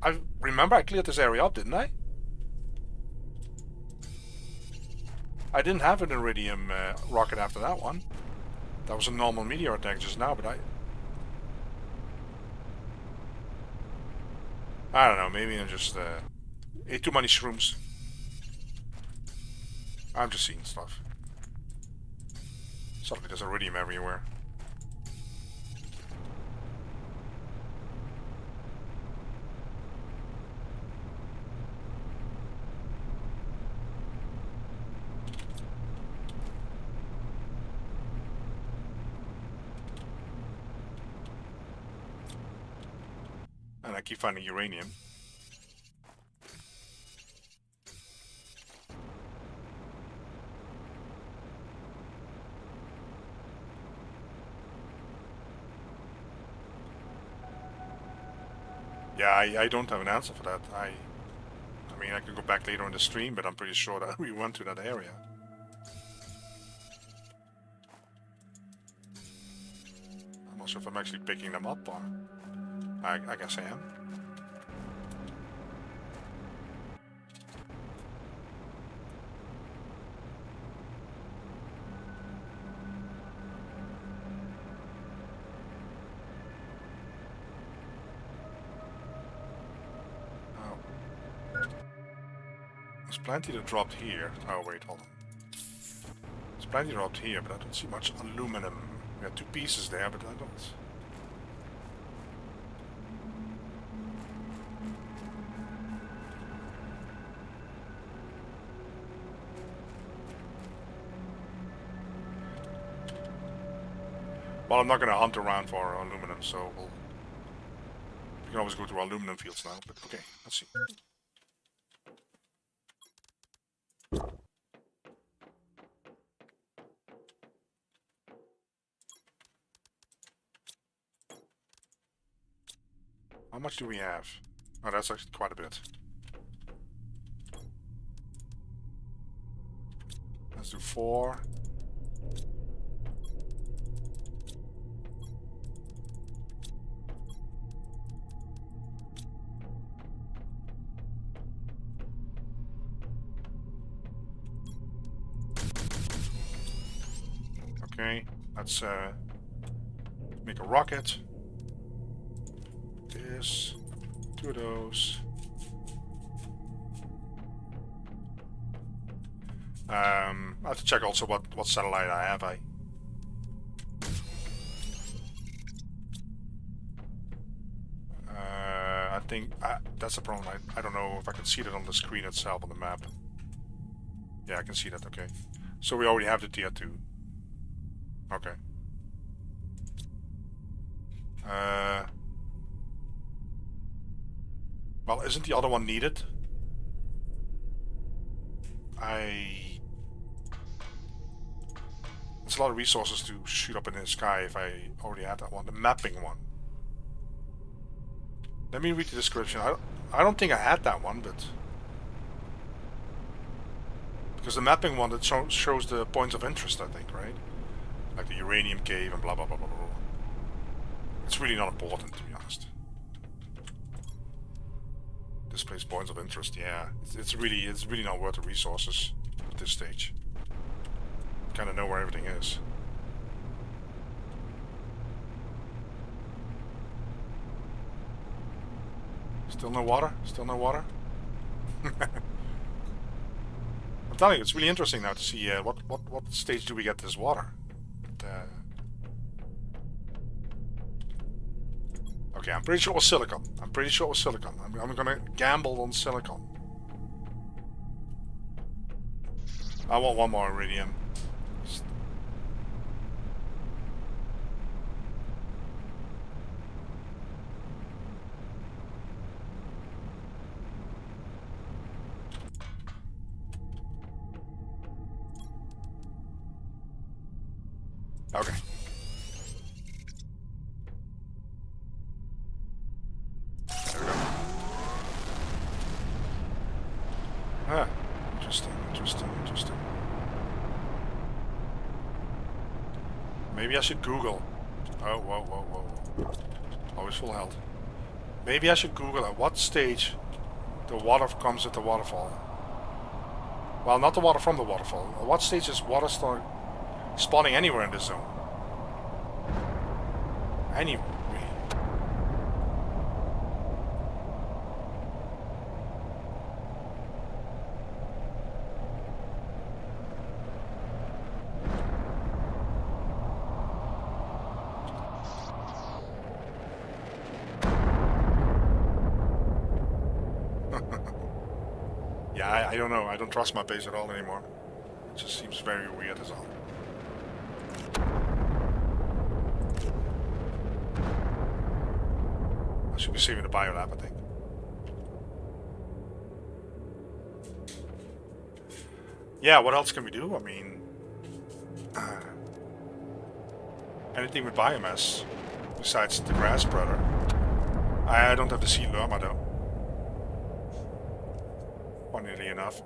I remember I cleared this area up, didn't I? I didn't have an iridium rocket after that one. That was a normal meteor attack just now, but I don't know, maybe I just ate too many shrooms. I'm just seeing stuff. Suddenly there's iridium everywhere. And I keep finding uranium. Yeah, I don't have an answer for that. I mean, I could go back later in the stream, but I'm pretty sure that we went to that area. I'm not sure if I'm actually picking them up, or I guess I am. There's plenty that dropped here. Oh wait, hold on. There's plenty dropped here, but I don't see much aluminum. We got 2 pieces there, but I don't. Well, I'm not going to hunt around for aluminum, so we can always go to our aluminum fields now. But okay, let's see. How much do we have? Oh, that's actually quite a bit. Let's do 4. Okay, let's make a rocket. This, 2 of those. I have to check also what satellite I have. I think that's the problem. I don't know if I can see that on the screen itself on the map. Yeah, I can see that. Okay, so we already have the tier 2. Okay. Well, isn't the other one needed? It's a lot of resources to shoot up in the sky if I already had that one. The mapping one. Let me read the description. I don't think I had that one, but... Because the mapping one, that shows the points of interest, I think, right? Like the uranium cave and blah blah blah blah blah. It's really not important, to be honest. Displays points of interest, yeah. It's really not worth the resources at this stage. Kind of know where everything is. Still no water? Still no water? I'm telling you, it's really interesting now to see what stage do we get this water. Okay, I'm pretty sure it was silicon. I'm gonna gamble on silicon. I want one more iridium. Okay. There we go. Ah, interesting. Maybe I should Google. Oh, whoa. Always full health. Maybe I should Google at what stage the water comes at the waterfall. Well, not the water from the waterfall. At what stage is water start spawning anywhere in this zone? Anywhere. Yeah, I don't know. I don't trust my base at all anymore. It just seems very weird as all. I should be saving the biolab, I think. Yeah, what else can we do? I mean, anything with biomass besides the grass spreader. I don't have the sea llama though. Funnily enough.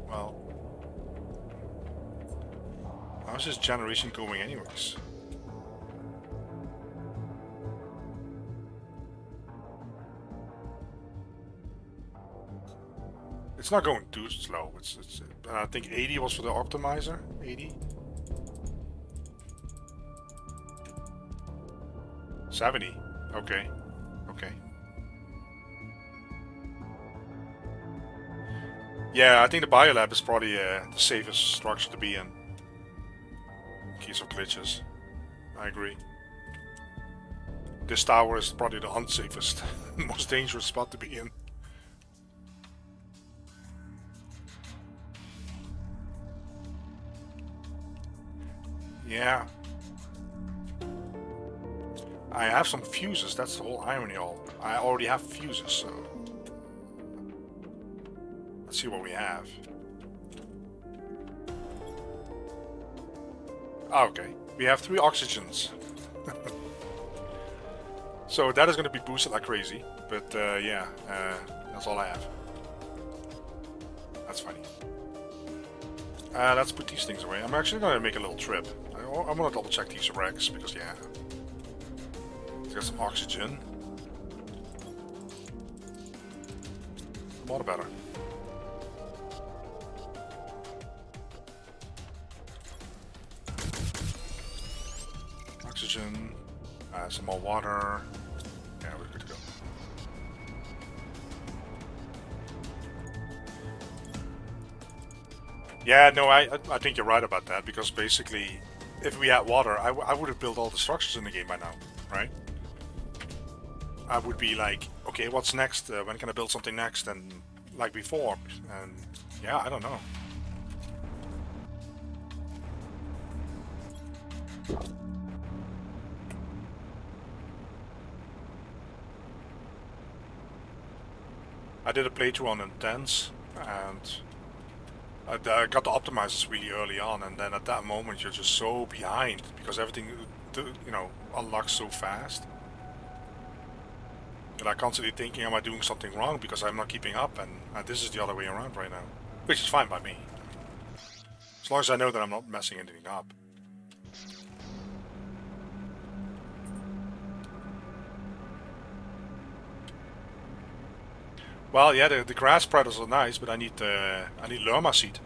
Well, how's this generation going anyways? It's not going too slow. It's I think 80 was for the optimizer. 80. 70. Okay. Okay. Yeah, I think the biolab is probably the safest structure to be in case of glitches. I agree. This tower is probably the unsafest, most dangerous spot to be in. Yeah. I have some fuses, that's the whole irony of it. I already have fuses, so... Let's see what we have. Okay, we have 3 oxygens. So that is going to be boosted like crazy, but yeah, that's all I have. That's funny. Let's put these things away. I'm actually going to make a little trip. I want to double check these wrecks because yeah, let's get some oxygen. A lot better. Oxygen, some more water. Yeah, we're good to go. Yeah, no, I think you're right about that, because basically, if we had water, I would have built all the structures in the game by now, right? I would be like, okay, what's next? When can I build something next? And like before, and yeah, I don't know. I did a playthrough on Intense, and I got the optimizers really early on, and then at that moment you're just so behind because everything, you know, unlocks so fast. And I'm constantly thinking, am I doing something wrong because I'm not keeping up? And this is the other way around right now, which is fine by me. As long as I know that I'm not messing anything up. Well, yeah, the grass predators are nice, but I need llama seed.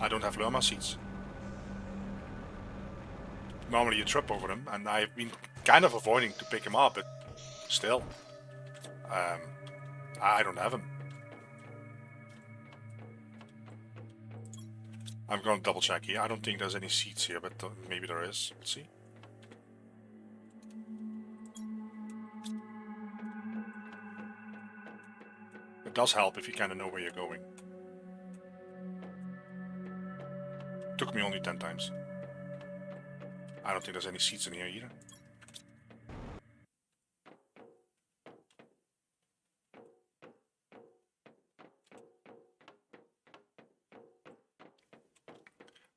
I don't have llama seeds. Normally you trip over them, and I've been kind of avoiding to pick them up, but still, I don't have them. I'm going to double check here. I don't think there's any seeds here, but maybe there is. Let's see. It does help if you kind of know where you're going. Took me only 10 times. I don't think there's any seeds in here either.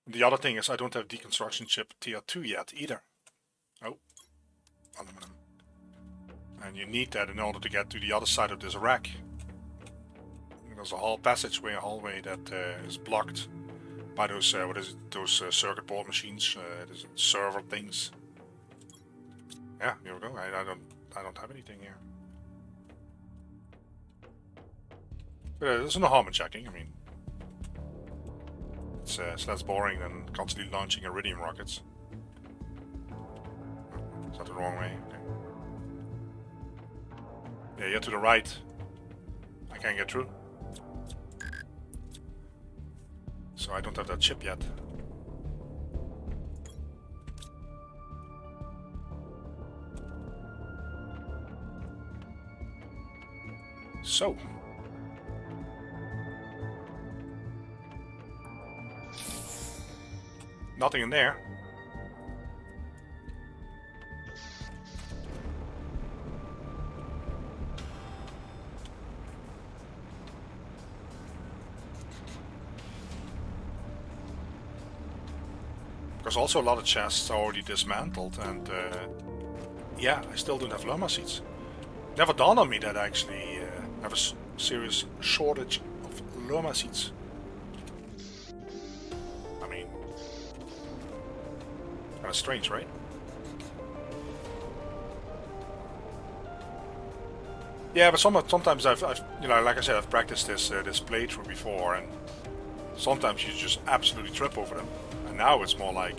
The other thing is I don't have deconstruction chip tier 2 yet either. Oh, aluminum. And you need that in order to get to the other side of this rack. There's a whole passageway, a hallway that is blocked by those those circuit board machines, those server things. Yeah, here we go. I don't have anything here. But there's no harm in checking. I mean, it's less boring than constantly launching iridium rockets. Is that the wrong way? Okay. Yeah, you're to the right. I can't get through. So I don't have that chip yet. So. Nothing in there. There's also a lot of chests already dismantled, and Yeah, I still don't have llama seeds. Never dawned on me that I actually have a serious shortage of llama seeds. I mean, kind of strange, right? Yeah, but sometimes I've you know, like I said, I've practiced this playthrough before, and sometimes you just absolutely trip over them. And now it's more like,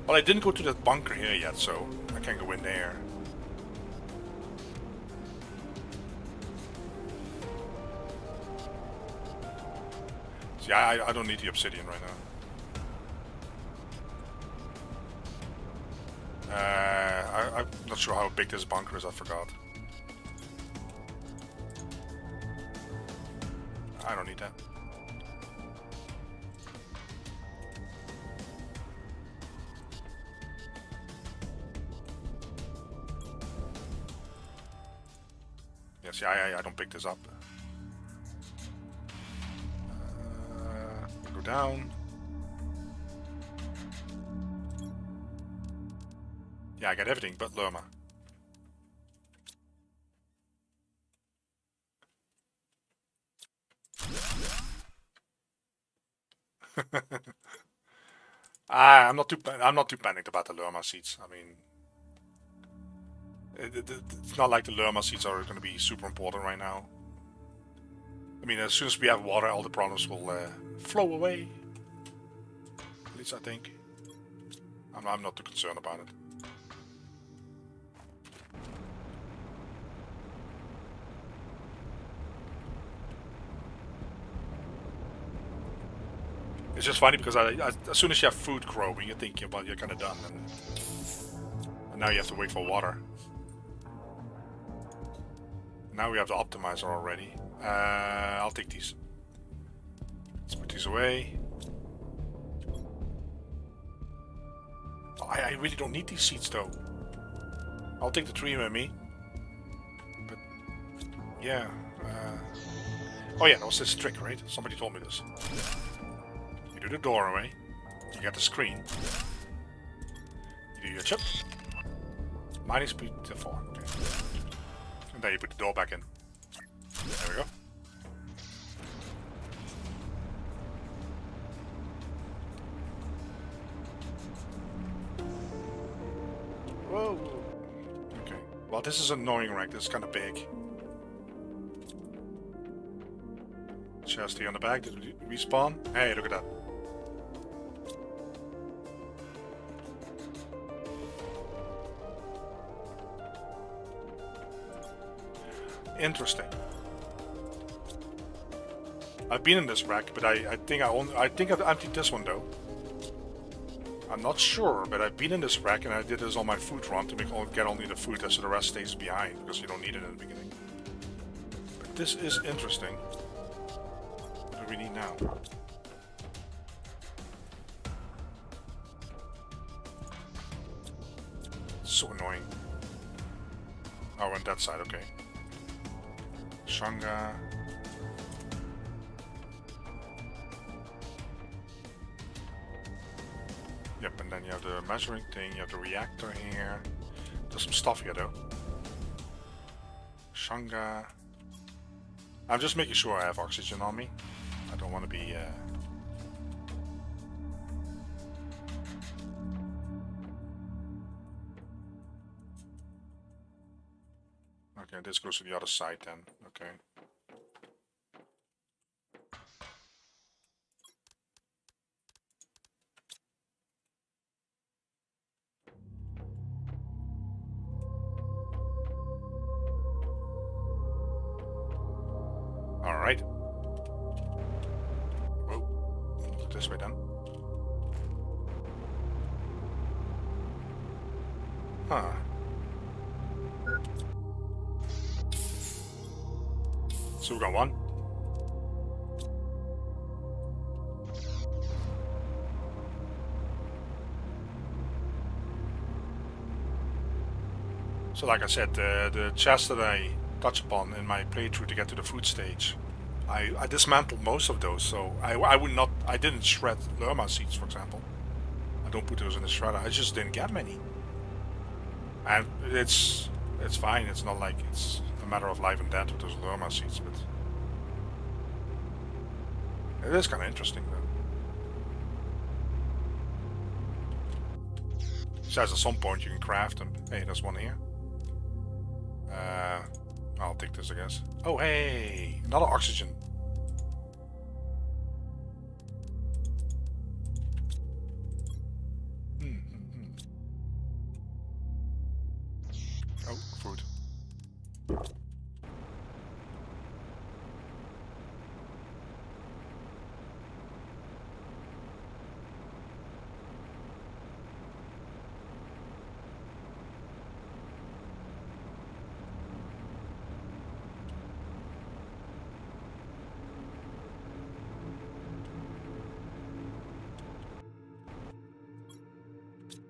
well, I didn't go to that bunker here yet, so I can't go in there. See, I don't need the obsidian right now. I'm not sure how big this bunker is, I forgot. I don't need that. Yeah, see, I don't pick this up. Go down. Yeah, I got everything but llama. I'm not too panicked about the llama seeds. I mean, it's not like the llama seeds are going to be super important right now. I mean, as soon as we have water, all the problems will flow away. At least I think. I'm not too concerned about it. It's just funny because as soon as you have food growing, you're thinking about you're kind of done, and now you have to wait for water. Now we have the optimizer already. I'll take these. Let's put these away. Oh, I really don't need these seeds though. I'll take the tree with me. But yeah. Oh yeah, that was this trick, right? Somebody told me this. You do the doorway. You get the screen. You do your chip. Mining speed to 4. Okay. And then you put the door back in. There we go. Whoa. Okay. Well, this is annoying, right? This is kind of big. Chest here on the back. Did we respawn? Hey, look at that. Interesting. I've been in this rack, but I think I've emptied this one though. I'm not sure, but I've been in this rack and I did this on my food run to get only the food, so the rest stays behind because you don't need it in the beginning. But this is interesting. What do we need now? So annoying. Oh, on that side, okay. Shanga. Yep, and then you have the measuring thing, you have the reactor here. There's some stuff here though. Shanga. I'm just making sure I have oxygen on me. I don't want to be... Okay, this goes to the other side then. Okay. Alright. Whoa. This way then. Huh. So we got one. So like I said, the chest that I touch upon in my playthrough to get to the food stage, I dismantled most of those, so I didn't shred llama seeds, for example. I don't put those in the shredder, I just didn't get many. And it's fine. It's not like it's a matter of life and death with those llama seeds, but it is kind of interesting though. It says at some point you can craft them. Hey, there's one here. I'll take this, I guess. Oh, hey, another oxygen. Oh, fruit.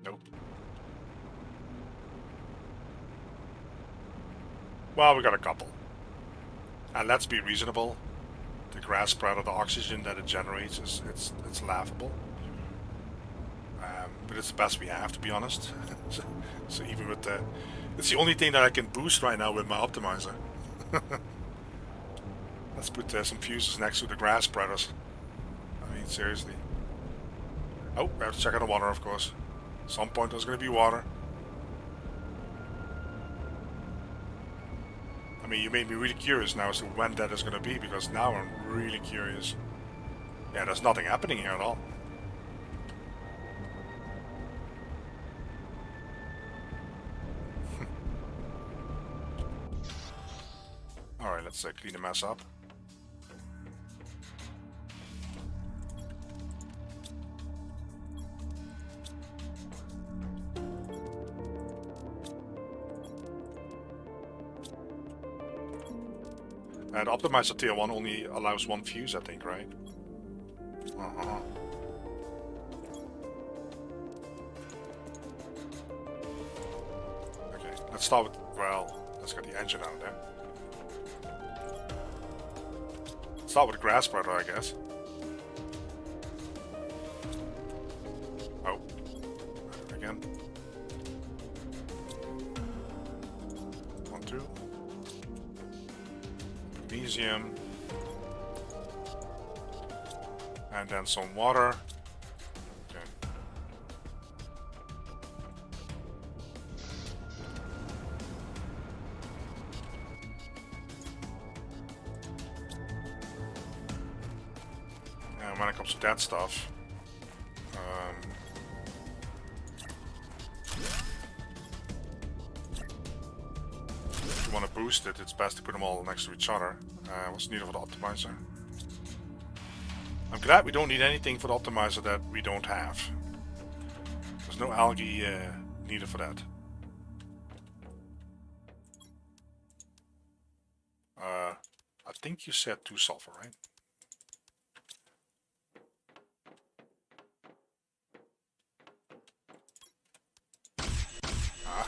Nope. Well, we got a couple. And let's be reasonable. The grass spread of the oxygen that it generates is it's laughable. But it's the best we have, to be honest. So even with the... It's the only thing that I can boost right now with my optimizer. Let's put some fuses next to the grass spreaders. I mean, seriously. Oh, we have to check out the water, of course. At some point there's going to be water. I mean, you made me really curious now as to when that is going to be, because now I'm really curious. Yeah, there's nothing happening here at all. Alright, let's clean the mess up. And Optimizer Tier 1 only allows one fuse, I think, right? Okay, let's start with, well, let's get the engine out of there. Start with the grass spreader, I guess. Oh, again. 1, 2. Magnesium. And then some water. Okay. And when it comes to that stuff, if you want to boost it, it's best to put them all next to each other. What's needed for the optimizer? I'm glad we don't need anything for the optimizer that we don't have. There's no algae needed for that. I think you said 2 sulfur, right? Ah.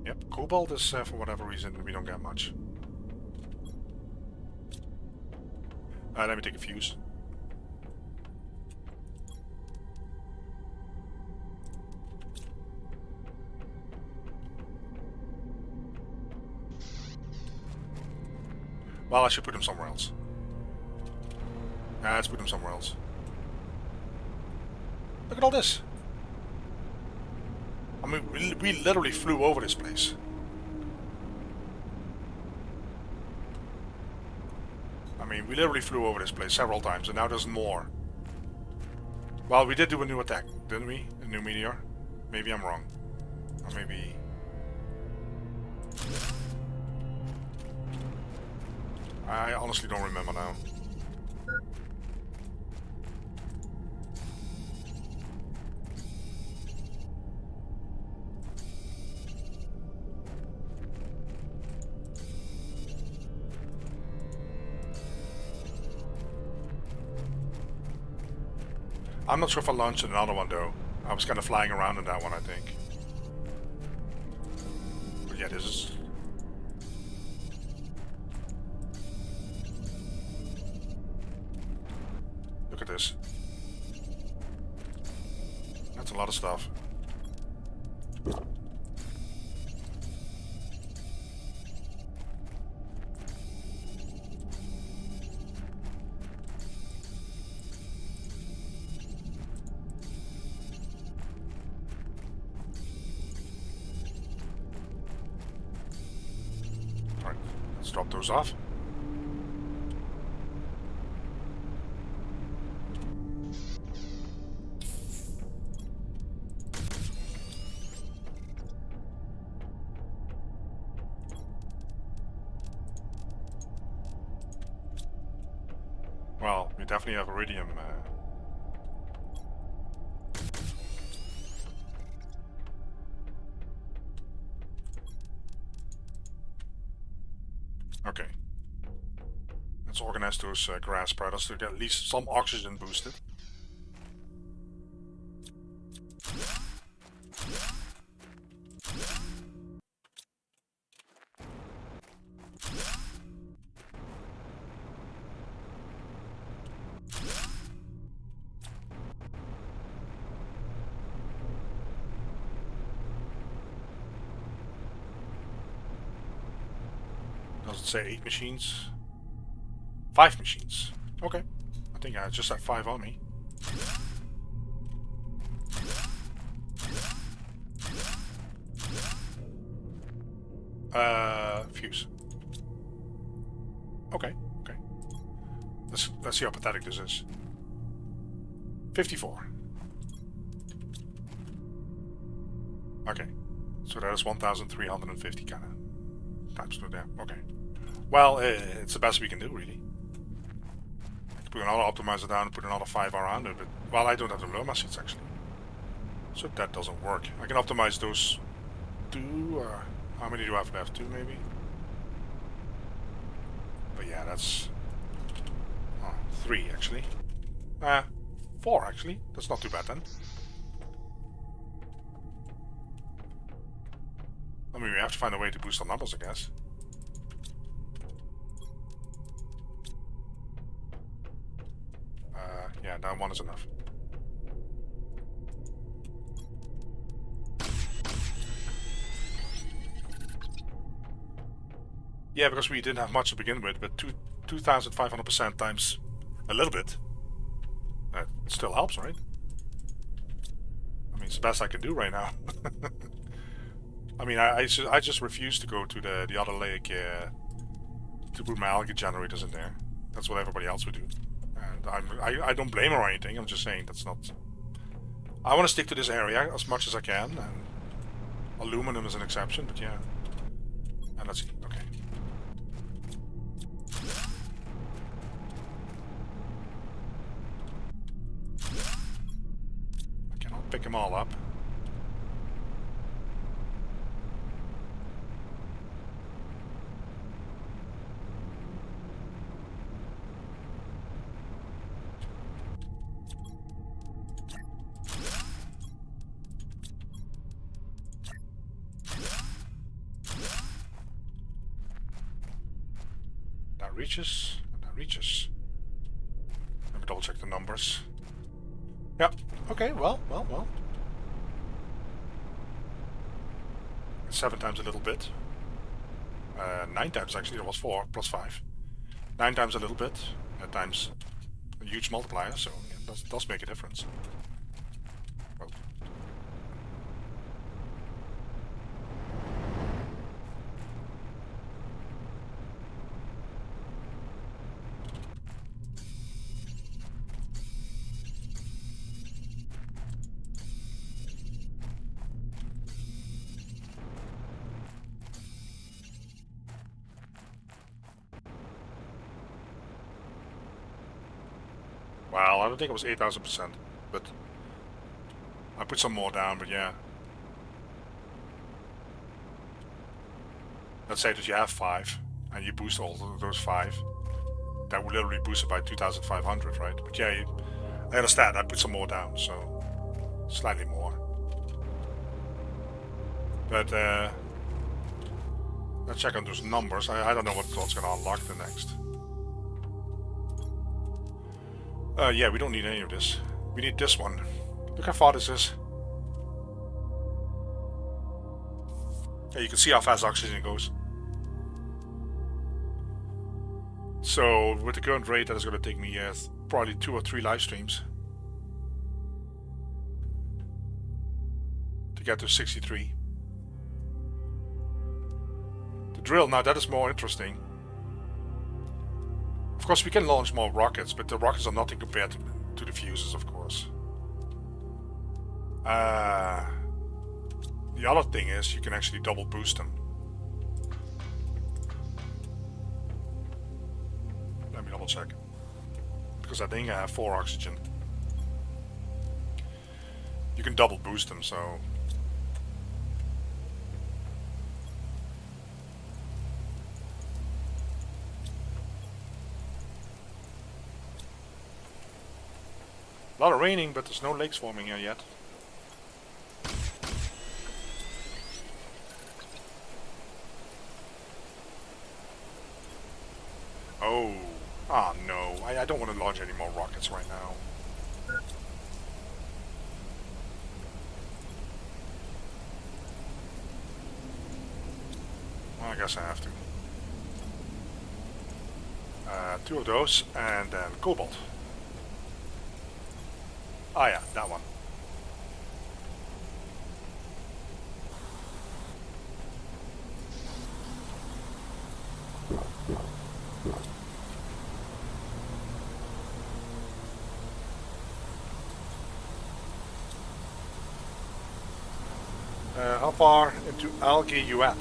Yep, cobalt is, for whatever reason, we don't get much. Let me take a fuse. Well, I should put him somewhere else. Let's put him somewhere else. Look at all this. I mean, we literally flew over this place. I mean, we literally flew over this place several times, and now there's more. Well, we did do a new attack, didn't we? A new meteor? Maybe I'm wrong. Or maybe... I honestly don't remember now. I'm not sure if I launched another one though. I was kind of flying around in that one, I think. But yeah, this is this. That's a lot of stuff. Alright, let's drop those off. Well, we definitely have iridium. Okay. Let's organize those grass spiders to get at least some oxygen boosted. Does it say 8 machines? 5 machines. Okay. I think I just had 5 on me. Fuse. Okay, okay. Let's see how pathetic this is. 54. Okay. So that is 1,350 kind of times 2 there. Okay. Well, it's the best we can do, really. I can put another optimizer down and put another 5 around it, but... Well, I don't have the Loma seeds, actually. So that doesn't work. I can optimize those 2, how many do I have left? 2, maybe? But yeah, that's... 3, actually. 4, actually. That's not too bad, then. I mean, we have to find a way to boost our numbers, I guess. Yeah, that 1 is enough. Yeah, because we didn't have much to begin with, but 2,500% times a little bit. That still helps, right? I mean, it's the best I can do right now. I mean, I just refuse to go to the other lake to put my algae generators in there. That's what everybody else would do. And I don't blame her or anything, I'm just saying that's not... I want to stick to this area as much as I can, and aluminum is an exception, but yeah. And let's see, okay. I cannot pick them all up. Reaches, and that reaches. Let me double check the numbers. Yeah, okay, well. 7 times a little bit. 9 times actually, there was 4 plus 5. 9 times a little bit, times a huge multiplier, so yeah, it does make a difference. Well. Well, I don't think it was 8,000%, but I put some more down, but yeah. Let's say that you have 5, and you boost all of those 5. That will literally boost it by 2,500, right? But yeah, I understand, I put some more down, so slightly more. But let's check on those numbers. I don't know what's going to unlock the next. Yeah, we don't need any of this. We need this one. Look how far this is. Yeah, you can see how fast oxygen goes. So with the current rate, that is going to take me probably 2 or 3 live streams to get to 63. The drill, now that is more interesting. Of course, we can launch more rockets, but the rockets are nothing compared to the fuses, of course. The other thing is you can actually double boost them. Let me double check. Because I think I have 4 oxygen. You can double boost them, so... A lot of raining, but there's no lakes forming here yet. Oh, no, I don't want to launch any more rockets right now. Well, I guess I have to. 2 of those, and then cobalt. Oh yeah, that one. How far into algae you at?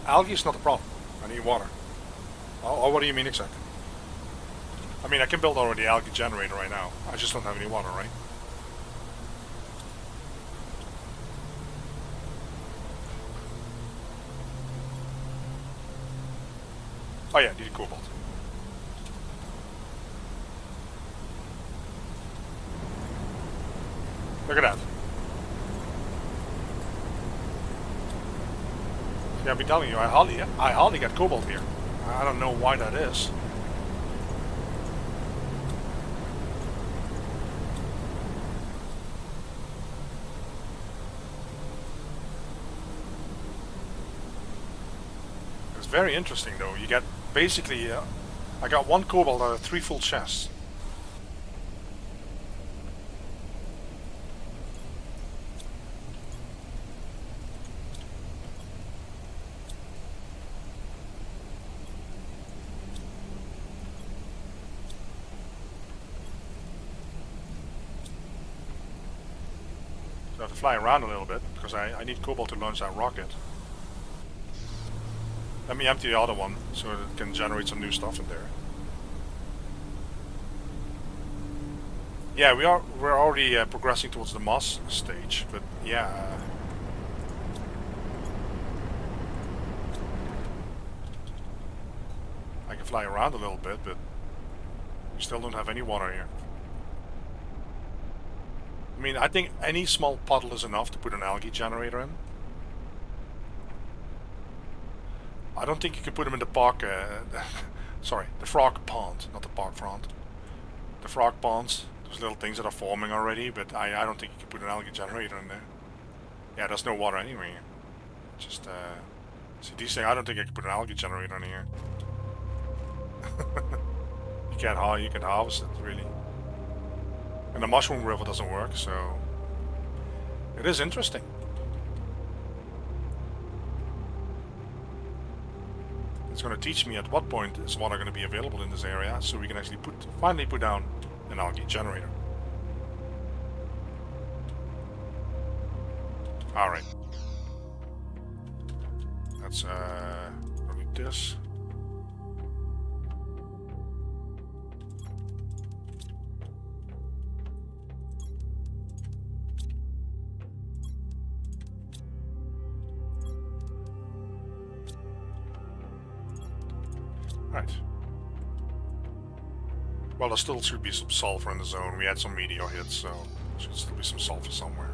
Algae is not a problem. I need water. Oh, what do you mean exactly? I mean, I can build already algae generator right now. I just don't have any water, right? Oh yeah, need cobalt. Look at that. See, I'll be telling you, I hardly get cobalt here. I don't know why that is. It's very interesting though. You get basically, I got 1 cobalt out of 3 full chests. So I have to fly around a little bit because I need cobalt to launch that rocket. Let me empty the other one so that it can generate some new stuff in there. Yeah, we're already progressing towards the Moss stage, but yeah. I can fly around a little bit, but we still don't have any water here. I mean, I think any small puddle is enough to put an algae generator in. I don't think you can put them in the park, sorry, the frog pond, not the park front. The frog ponds, those little things that are forming already, but I don't think you can put an algae generator in there. Yeah, there's no water anyway here. Just, see these things, I don't think I can put an algae generator in here. You can harvest it, really. And the mushroom river doesn't work, so... It is interesting. It's going to teach me at what point is water going to be available in this area, so we can actually finally put down an algae generator. Alright. Let's read this. Right. Well, there still should be some sulfur in the zone. We had some meteor hits, so there should still be some sulfur somewhere.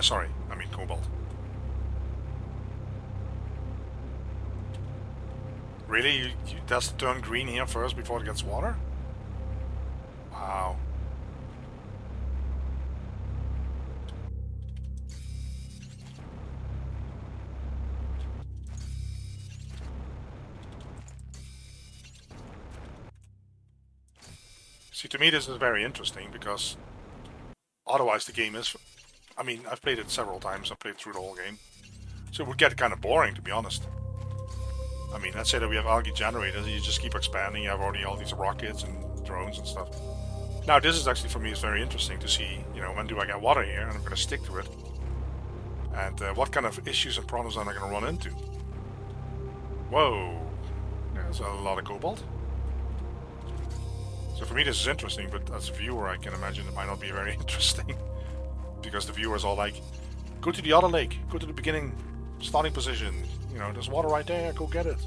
Sorry, I mean cobalt. Really? It has to turn green here first before it gets water? Wow. See, to me this is very interesting because otherwise the game is... I mean, I've played it several times. I've played through the whole game. So it would get kind of boring, to be honest. I mean, let's say that we have algae generators and you just keep expanding. You have already all these rockets and drones and stuff. Now, this is actually, for me, is very interesting to see, you know, when do I get water here, and I'm going to stick to it. And what kind of issues and problems am I going to run into? Whoa, there's a lot of cobalt. So for me this is interesting, but as a viewer I can imagine it might not be very interesting. Because the viewers all like, go to the other lake, go to the beginning starting position, you know, there's water right there, go get it.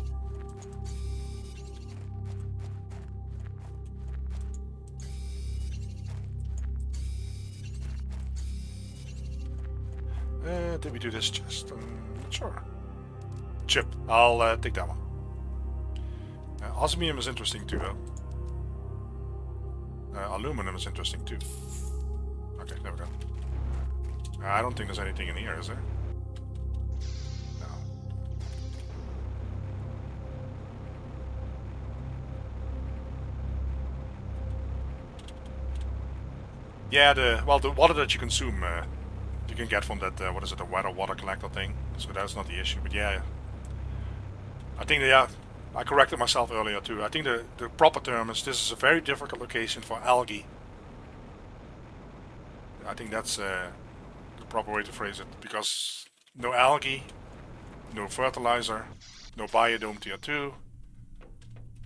Did we do this chest? Sure. Chip, I'll take that one. Osmium is interesting too though. Aluminum is interesting too. Okay, there we go. I don't think there's anything in here, is there? No. Yeah, the water that you consume, you can get from that, what is it, the water collector thing. So that's not the issue, but yeah. I think, yeah, I corrected myself earlier too. I think the proper term is this is a very difficult location for algae. I think that's the proper way to phrase it, because no algae, no fertilizer, no biodome tier 2,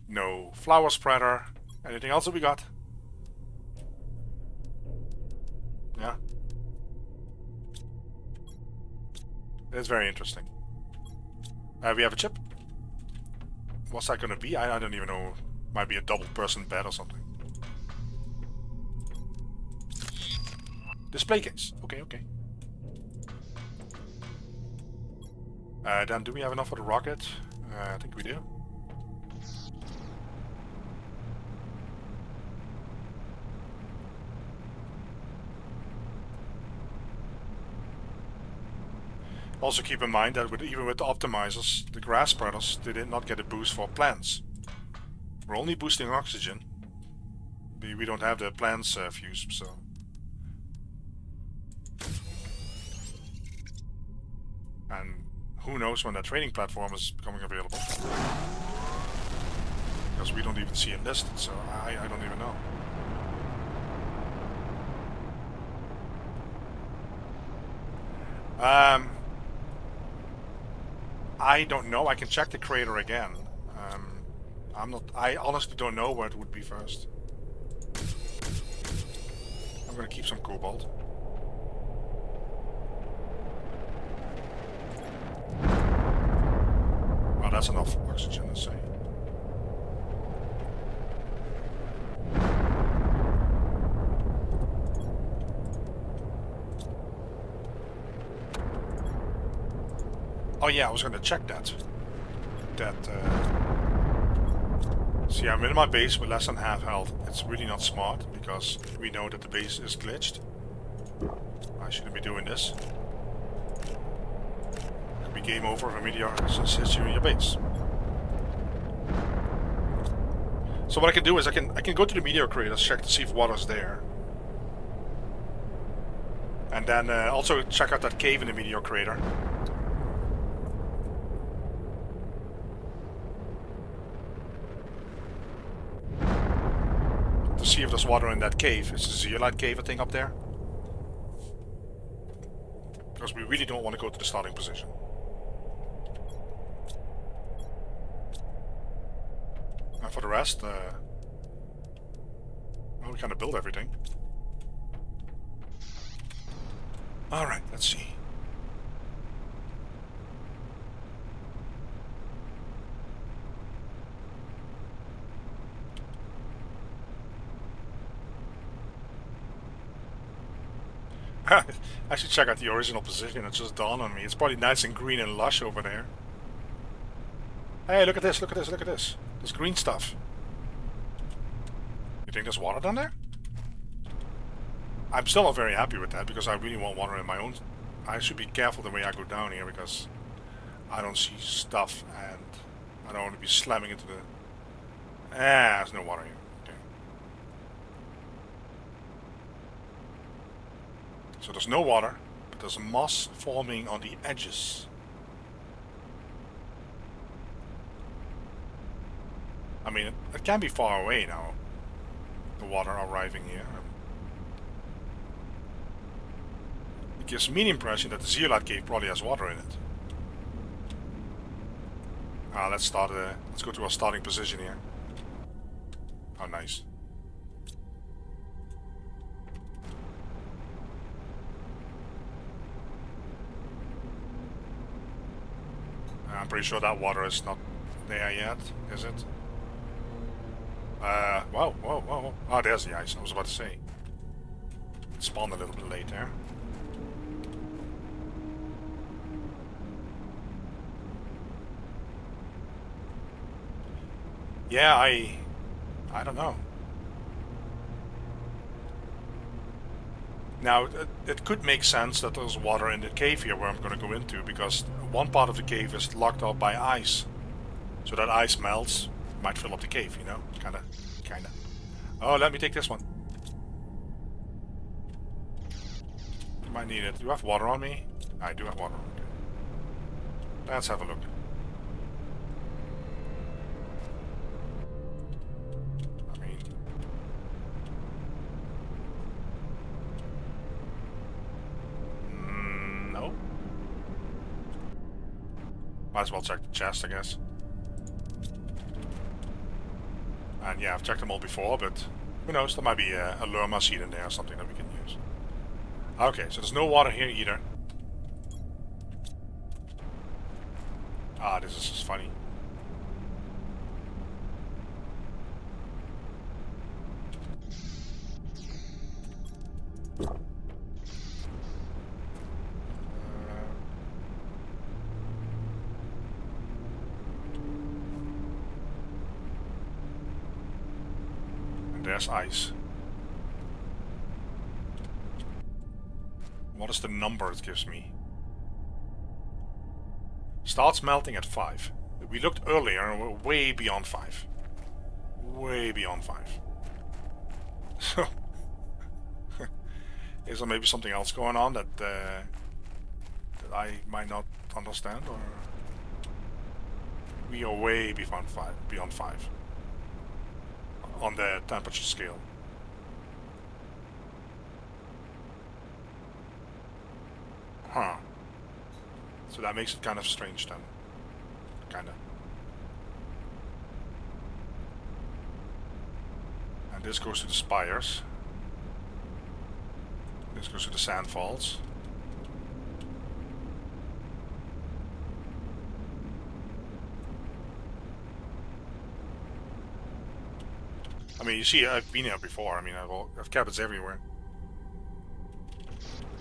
no flower spreader. Anything else that we got? Yeah. It's very interesting. We have a chip. What's that gonna be? I don't even know. Might be a double person bed or something. Display case. Okay, okay. Then do we have enough for the rocket? I think we do. Also keep in mind that even with the optimizers, the grass spreaders, they did not get a boost for plants. We're only boosting oxygen. We don't have the plants fused, so... And who knows when that trading platform is becoming available. Because we don't even see it listed, so I don't even know. I don't know. I can check the crater again. I honestly don't know where it would be first. I'm gonna keep some cobalt. Well, that's enough oxygen, let's say. Oh yeah, I was gonna check that. See, I'm in my base with less than half health. It's really not smart, because we know that the base is glitched. I shouldn't be doing this. It could be game over if a meteor hits you in your base. So what I can do is I can go to the meteor craters, check to see if water's there. And then also check out that cave in the meteor crater. To see if there's water in that cave. It's a zeolite cave, I think, up there. Because we really don't want to go to the starting position. And for the rest, well, we kind of build everything. Alright, let's see. I should check out the original position. It just dawned on me. It's probably nice and green and lush over there. Hey, look at this, look at this, look at this. This green stuff. You think there's water down there? I'm still not very happy with that because I really want water in my own. I should be careful the way I go down here because I don't see stuff and I don't want to be slamming into the... there's no water here. Okay. So there's no water, but there's moss forming on the edges. I mean, it can be far away now, the water arriving here. It gives me the impression that the zeolite cave probably has water in it. Let's start. Let's go to our starting position here. Oh, nice. I'm pretty sure that water is not there yet, is it? Whoa, whoa, whoa, whoa. Oh, there's the ice. I was about to say. It spawned a little bit late there. Yeah, I don't know. Now, it could make sense that there's water in the cave here where I'm going to go into, because one part of the cave is locked up by ice. So that ice melts, might fill up the cave, you know? Kinda. Oh, let me take this one. Might need it. Do I have water on me? I do have water. Okay. Let's have a look. Might as well check the chest, I guess. And yeah, I've checked them all before, but who knows, there might be a Lerma seed in there or something that we can use. Okay, so there's no water here either. This is just funny. There's ice. What is the number it gives me? Starts melting at 5. We looked earlier and we're way beyond 5. Way beyond 5. So, is there maybe something else going on that that I might not understand, or we are way beyond 5? Beyond 5. On the temperature scale. Huh. So that makes it kind of strange then. Kinda. And this goes to the spires. This goes to the sand falls. I mean, you see, I've been here before. I mean, I've cabins everywhere.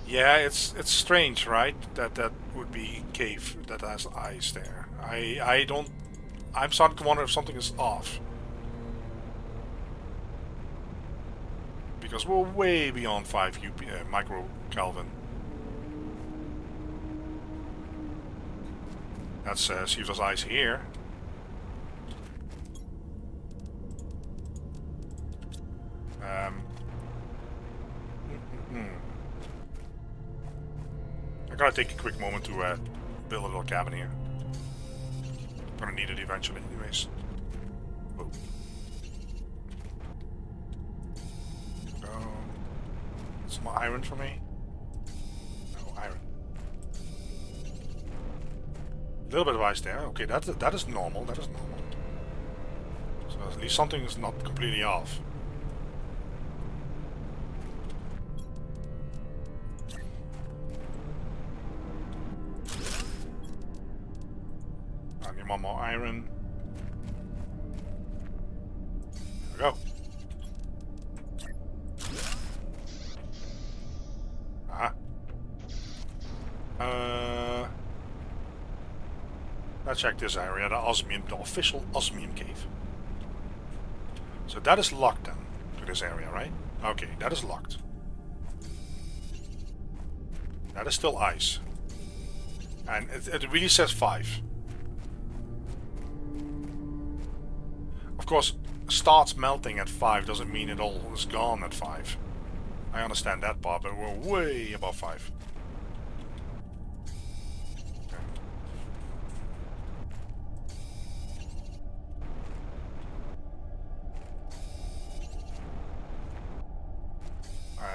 Yeah, it's strange, right? That would be a cave that has ice there. I'm starting to wonder if something is off. Because we're way beyond 5 micro Kelvin. Let's see if there's ice here. I gotta take a quick moment to build a little cabin here. I'm gonna need it eventually, anyways. Whoa. Some more iron for me? No iron. A little bit of ice there. Okay, that is normal. That is normal. So at least something is not completely off. I need one more iron. There we go. Let's check this area, the osmium, the official osmium cave. So that is locked then, to this area, right? Okay, that is locked. That is still ice. And it really says 5. Of course, starts melting at 5 doesn't mean it all is gone at 5. I understand that part, but we're way above 5. Okay.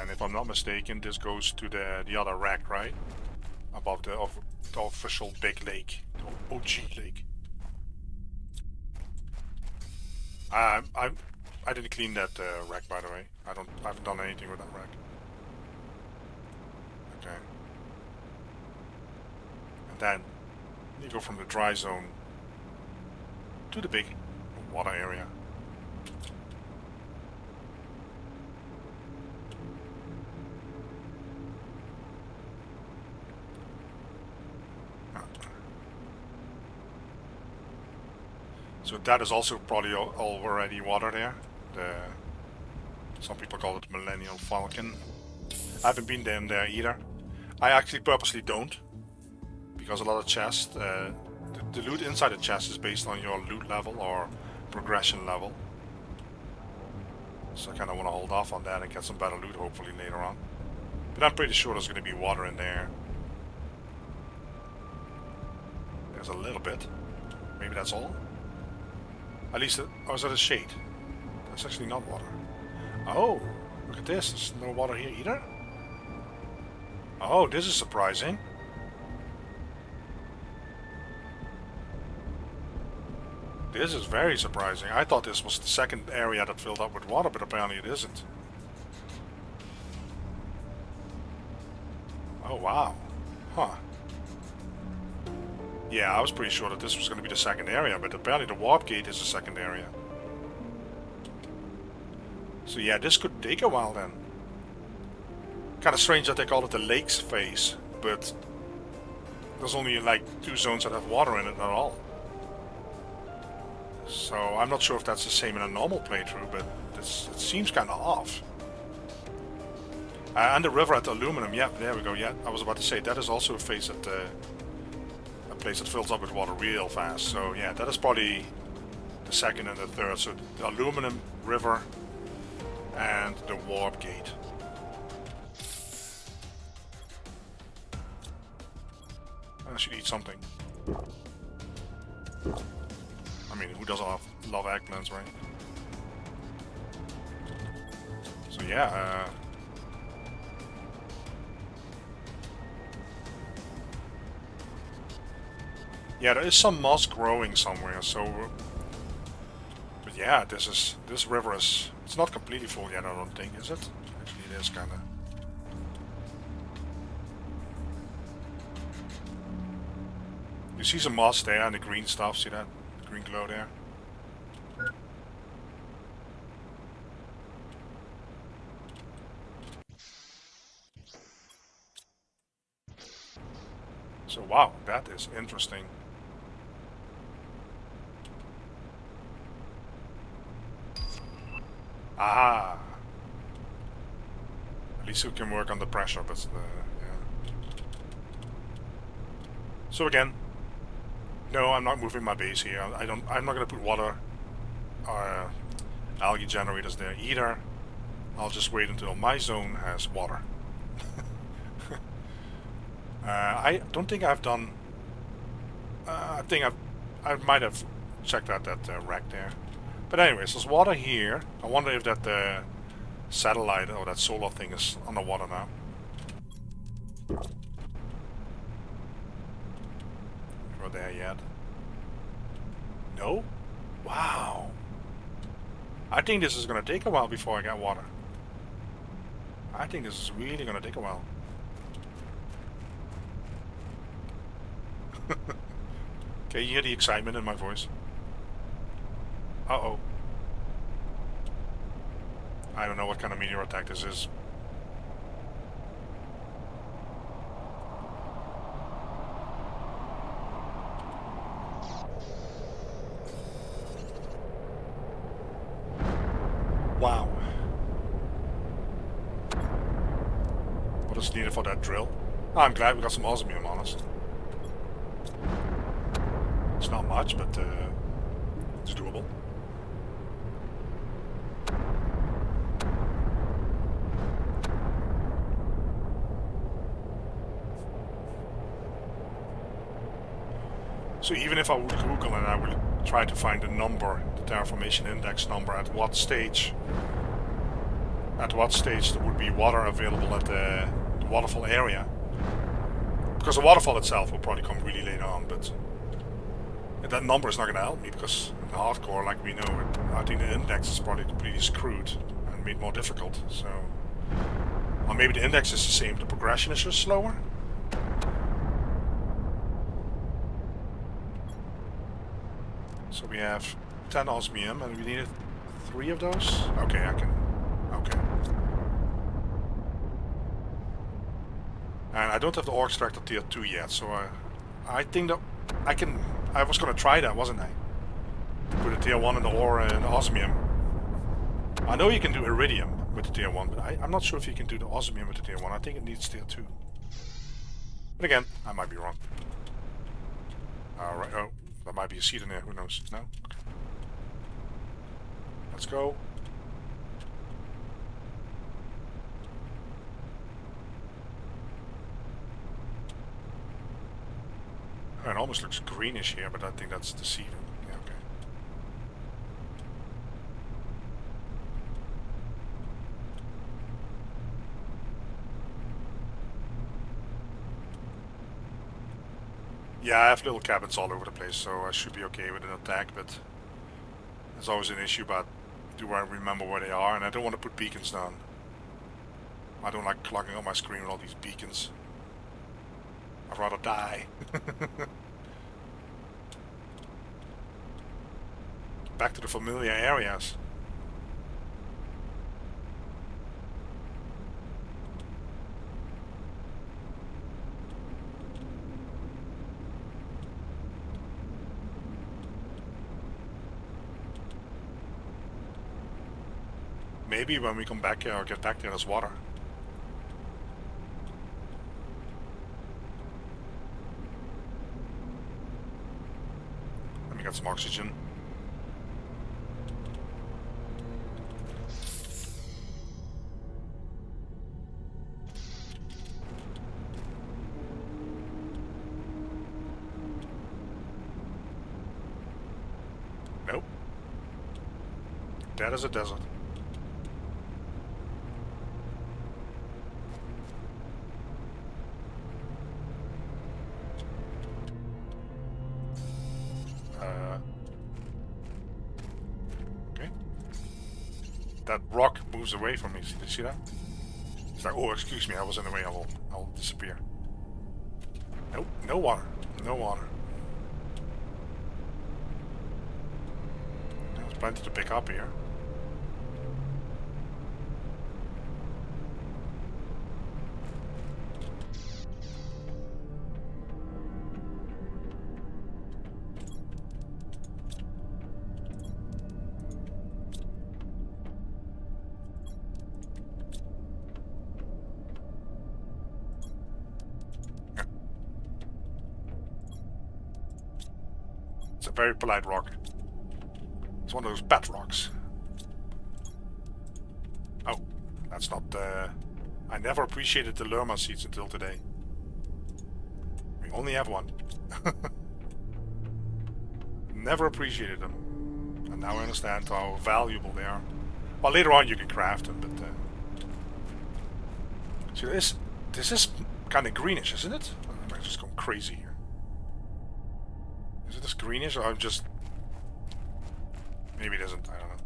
And if I'm not mistaken, this goes to the other rack, right? Above the official big lake, the OG lake. I didn't clean that rack, by the way. I haven't done anything with that rack. Okay. And then you go from the dry zone to the big water area. So that is also probably already water there. Some people call it Millennial Falcon. I haven't been down there either. I actually purposely don't, because a lot of chests, the loot inside the chest is based on your loot level or progression level. So I kind of want to hold off on that and get some better loot hopefully later on. But I'm pretty sure there's going to be water in there. There's a little bit. Maybe that's all. At least, oh, is that a shade? That's actually not water. Oh, look at this. There's no water here either. Oh, this is surprising. This is very surprising. I thought this was the second area that filled up with water, but apparently it isn't. Oh, wow. Huh. Yeah, I was pretty sure that this was going to be the second area, but apparently the warp gate is the second area. So yeah, this could take a while then. Kind of strange that they call it the lakes phase, but there's only like 2 zones that have water in it at all. So I'm not sure if that's the same in a normal playthrough, but it seems kind of off. And the river at the aluminum, yeah, there we go. Yeah, I was about to say that is also a phase that a place that fills up with water real fast. So yeah, that is probably the second and the third. So the aluminum, river, and the warp gate. I should eat something. I mean, who doesn't love eggplants, right? So yeah, yeah, there is some moss growing somewhere, so... But yeah, this river is... It's not completely full yet, I don't think, is it? Actually, it is kinda. You see some moss there and the green stuff, see that? The green glow there? So wow, that is interesting. Ah! At least we can work on the pressure, but yeah. So again, no, I'm not moving my base here. I'm not gonna put water or algae generators there either. I'll just wait until my zone has water. I don't think I've done. I think I might have checked out that rack there. But anyways, there's water here. I wonder if that satellite or that solar thing is underwater now. We're there yet? No? Wow. I think this is gonna take a while before I get water. I think this is really gonna take a while. Can you hear the excitement in my voice? Uh-oh. I don't know what kind of meteor attack this is. What is needed for that drill? Oh, I'm glad we got some osmium on us. It's not much, but it's doable. So even if I would Google and I would try to find the number, the terraformation index number, at what stage there would be water available at the waterfall area. Because the waterfall itself will probably come really late on, but that number is not going to help me, because in the hardcore, like we know, I think the index is probably completely screwed and made more difficult. So, or maybe the index is the same, the progression is just slower. So we have 10 osmium, and we needed 3 of those. Okay, I can. Okay. And I don't have the ore extractor tier 2 yet, so I think that I can. I was gonna try that, wasn't I? To put a tier 1 in the ore and the osmium. I know you can do iridium with the tier 1, but I'm not sure if you can do the osmium with the tier 1. I think it needs tier 2. But again, I might be wrong. Alright, oh. There might be a seed in there, who knows? No? Okay. Let's go. Oh, it almost looks greenish here, but I think that's deceiving. Yeah, okay. Yeah, I have little cabins all over the place, so I should be okay with an attack, but there's always an issue about do I remember where they are, and I don't want to put beacons down. I don't like clogging up my screen with all these beacons. I'd rather die. Back to the familiar areas. Maybe when we come back here or get back there, there's water. Let me get some oxygen. Nope. Dead as a desert. Okay. That rock moves away from me. Did you see that? It's like, oh, excuse me, I was in the way. I'll disappear. Nope, no water. No water. There's plenty to pick up here. It's a very polite rock. It's one of those bat rocks. Oh, that's not... I never appreciated the Lerma seeds until today. We only have one. Never appreciated them. And now I understand how valuable they are. Well, later on you can craft them, but... See, this is kind of greenish, isn't it? I'm just going crazy here. Is it this greenish, or I'm just... Maybe it isn't, I don't know.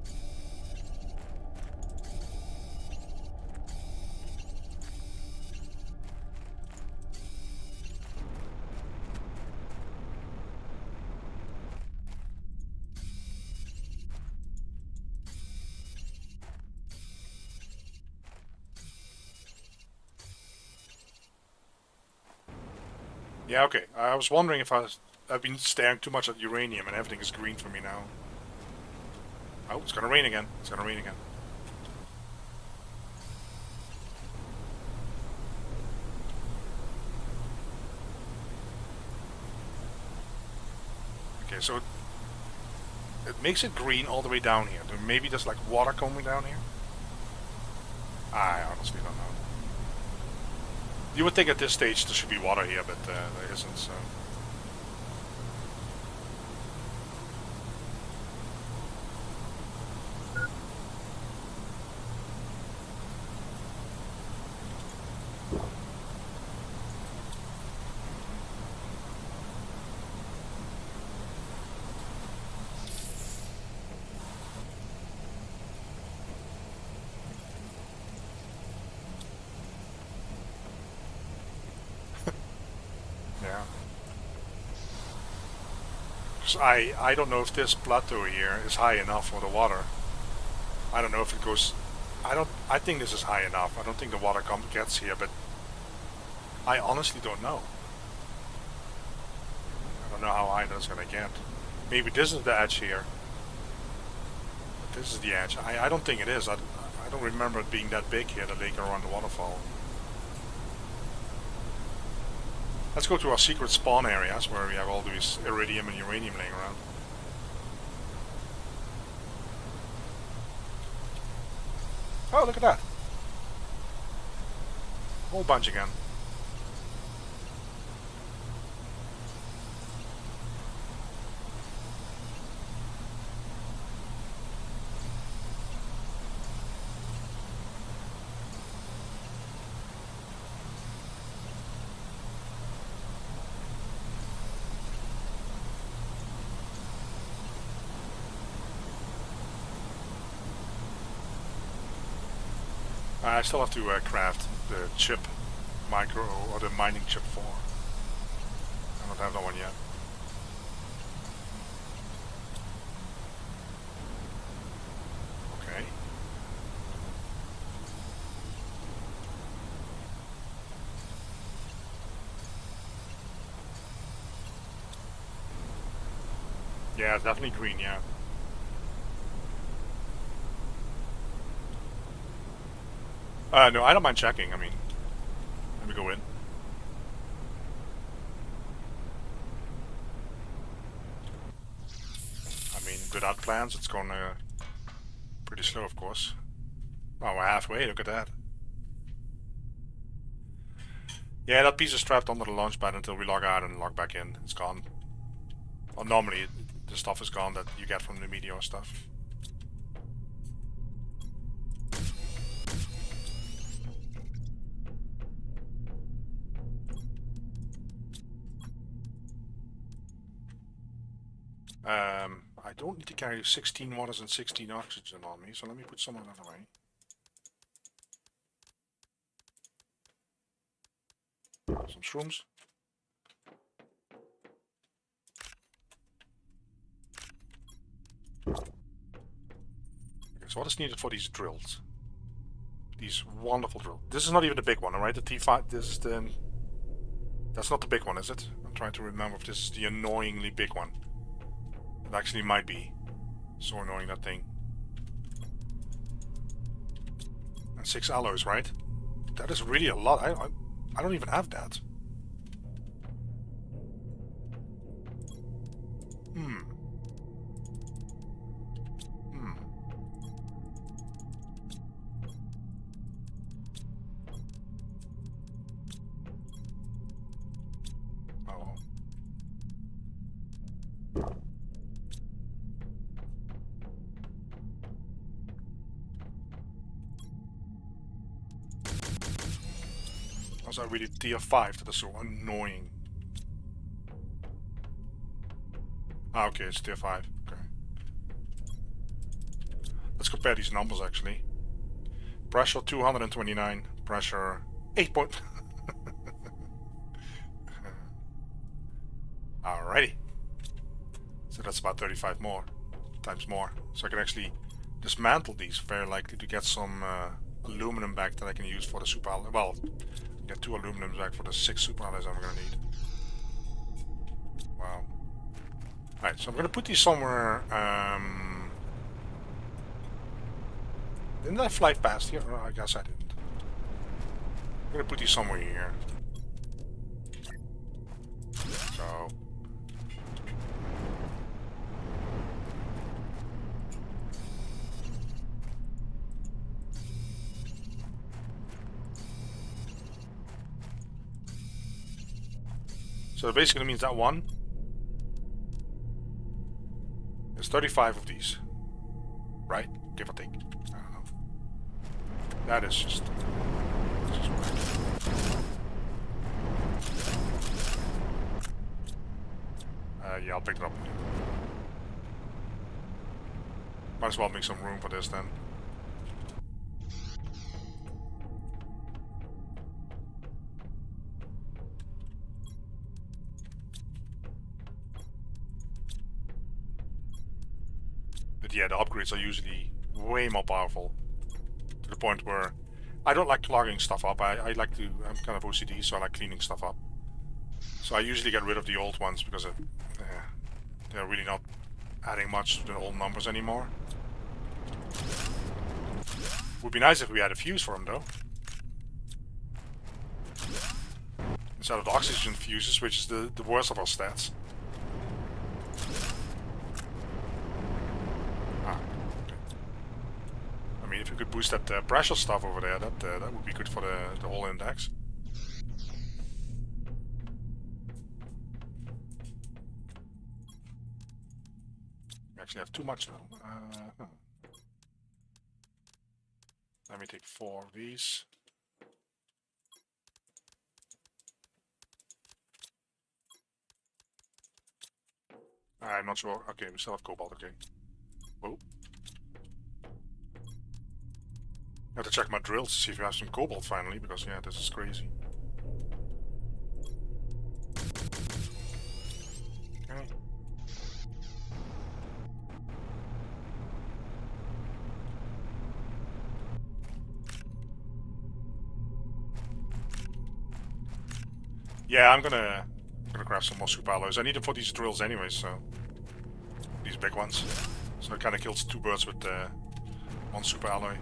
Yeah, okay. I was wondering if I've been staring too much at uranium and everything is green for me now. Oh, it's gonna rain again. It's gonna rain again. Okay, so it makes it green all the way down here. Maybe there's like water coming down here? I honestly don't know. You would think at this stage there should be water here, but there isn't, so... Yeah. Because I don't know if this plateau here is high enough for the water. I don't know if it goes... I think this is high enough. I don't think the water gets here, but I honestly don't know. I don't know how high that's gonna get. Maybe this is the edge here. This is the edge. I don't think it is. I don't remember it being that big here, the lake around the waterfall. Let's go to our secret spawn areas where we have all these iridium and uranium laying around. Oh, look at that. Whole bunch again. I still have to craft the chip micro or the mining chip 4. I don't have that one yet. Okay. Yeah, it's definitely green, yeah. No, I don't mind checking. I mean, let me go in. I mean, without plans, it's going pretty slow, of course. Oh, we're halfway. Look at that. Yeah, that piece is trapped under the launch pad until we log out and log back in. It's gone. Well, normally the stuff is gone that you get from the meteor stuff. I don't need to carry 16 waters and 16 oxygen on me, so let me put some of that away. Some shrooms. Okay, so what is needed for these drills? These wonderful drills. This is not even the big one, alright? The T5, this is the... That's not the big one, is it? I'm trying to remember if this is the annoyingly big one. It actually might be. So annoying, that thing. And 6 alloys, right? That is really a lot. I don't even have that. Oh. Was that really tier 5? That is so annoying. Ah, okay, it's tier 5. Okay. Let's compare these numbers actually. Pressure 229, pressure 8 point. Alrighty. So that's about 35 more times more. So I can actually dismantle these, very likely to get some aluminum back that I can use for the super alloy. Well, get 2 aluminums back for the 6 super alloys I'm gonna need. Wow. Alright, so I'm gonna put these somewhere. Didn't I fly past here? Oh, I guess I didn't. I'm gonna put these somewhere here. So So it basically means that one is 35 of these. Right? Give or take. I don't know. That is just yeah, I'll pick it up. Might as well make some room for this then. But yeah, the upgrades are usually way more powerful. To the point where I don't like clogging stuff up. I like to, I'm kind of OCD, so I like cleaning stuff up. So I usually get rid of the old ones because they're really not adding much to the old numbers anymore. Would be nice if we had a fuse for them though. Instead of the oxygen fuses, which is the worst of our stats. I mean, if you could boost that pressure stuff over there, that would be good for the whole index. We actually have too much now. Let me take 4 of these. I'm not sure. Okay, we still have cobalt. Okay. Whoa. I have to check my drills to see if we have some cobalt finally, because yeah, this is crazy. Okay. Yeah, I'm gonna grab some more super alloys. I need them for these drills anyway, so these big ones. So it kind of kills 2 birds with 1 super alloy.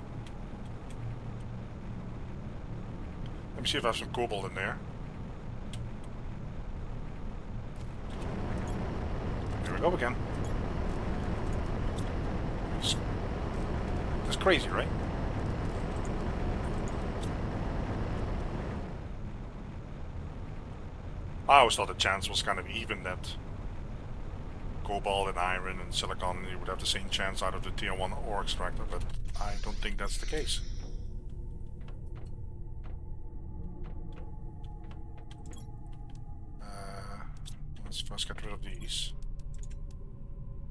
Let me see if I have some cobalt in there. Here we go again. That's crazy, right? I always thought the chance was kind of even, that cobalt and iron and silicon, you would have the same chance out of the tier 1 ore extractor, but I don't think that's the case. Let's first get rid of these.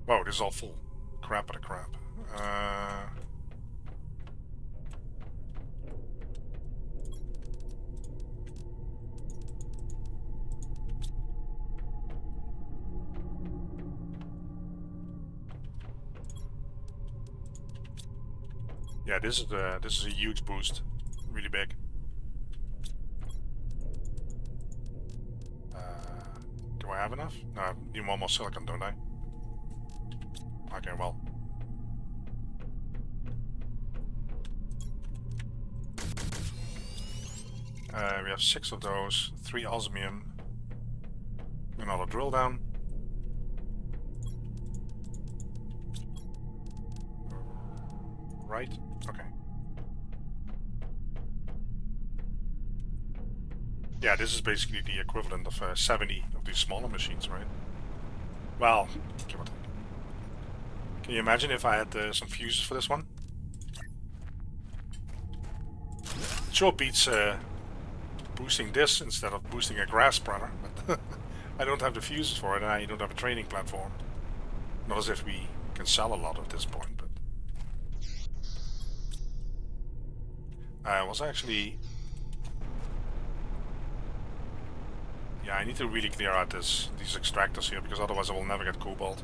Whoa, this is all full. Crap of the crap. Yeah, this is a huge boost, really big. Do I have enough? No, I need 1 more silicon, don't I? Okay, well. We have 6 of those, 3 osmium, another drill down. Right? Okay. Yeah, this is basically the equivalent of 70 of these smaller machines, right? Well, give or take. Can you imagine if I had some fuses for this one? It sure beats boosting this instead of boosting a grass spreader, but I don't have the fuses for it, and I don't have a training platform. Not as if we can sell a lot at this point, but... I was actually... Yeah, I need to really clear out these extractors here, because otherwise I will never get cobalt.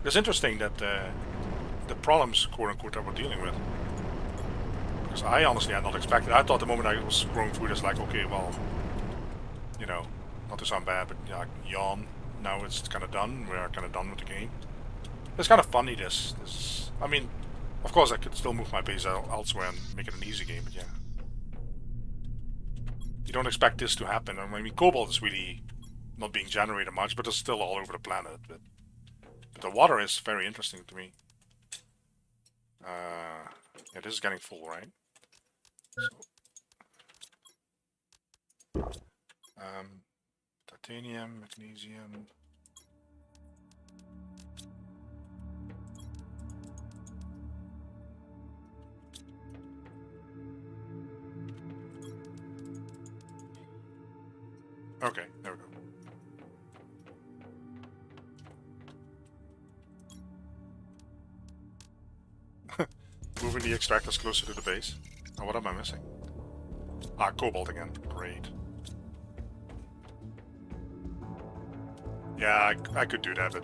It's interesting that the problems, quote-unquote, that we're dealing with. Because I honestly had not expected. I thought the moment I was going through this, like, okay, well, you know, not to sound bad, but yeah, yawn. Now it's kind of done. We're kind of done with the game. It's kind of funny, this. I mean, of course I could still move my base elsewhere and make it an easy game, but yeah. You don't expect this to happen. I mean, cobalt is really not being generated much, but it's still all over the planet. But the water is very interesting to me. Yeah, this is getting full, right? So, Titanium, magnesium. Okay, there we go. Moving the extractors closer to the base. Oh, what am I missing? Ah, cobalt again. Great. Yeah, I could do that, but...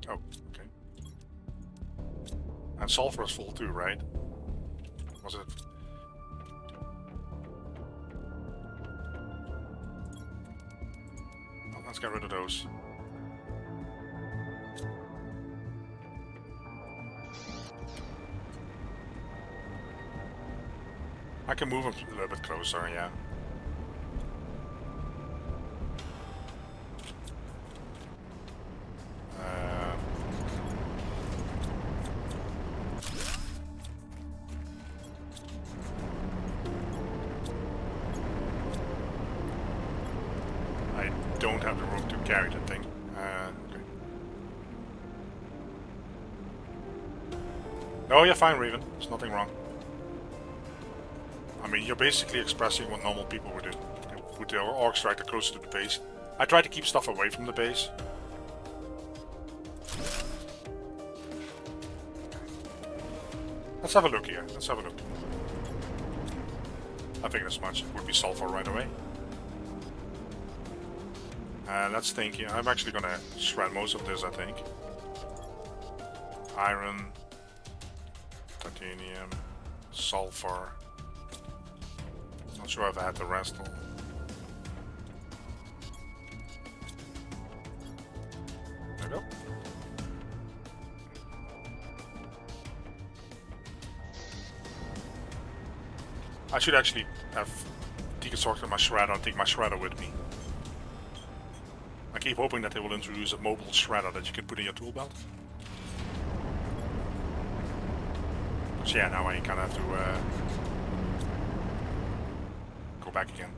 Oh, okay. And sulfur is full too, right? Was it? Well, let's get rid of those. I can move them a little bit closer, yeah. I don't have the room to carry that thing. Okay. Oh yeah, fine, Raven. There's nothing wrong. I mean, you're basically expressing what normal people would do. They put their orc striker closer to the base. I try to keep stuff away from the base. Let's have a look here. Let's have a look. I think as much. It would be sulfur right away. Let's think here. I'm actually gonna shred most of this, I think. Iron, titanium, sulfur. Not sure if I had the rest all. There we go. I should actually have deconstructed my shredder and take my shredder with me. I keep hoping that they will introduce a mobile shredder that you can put in your tool belt. But yeah, now I kind of have to go back again.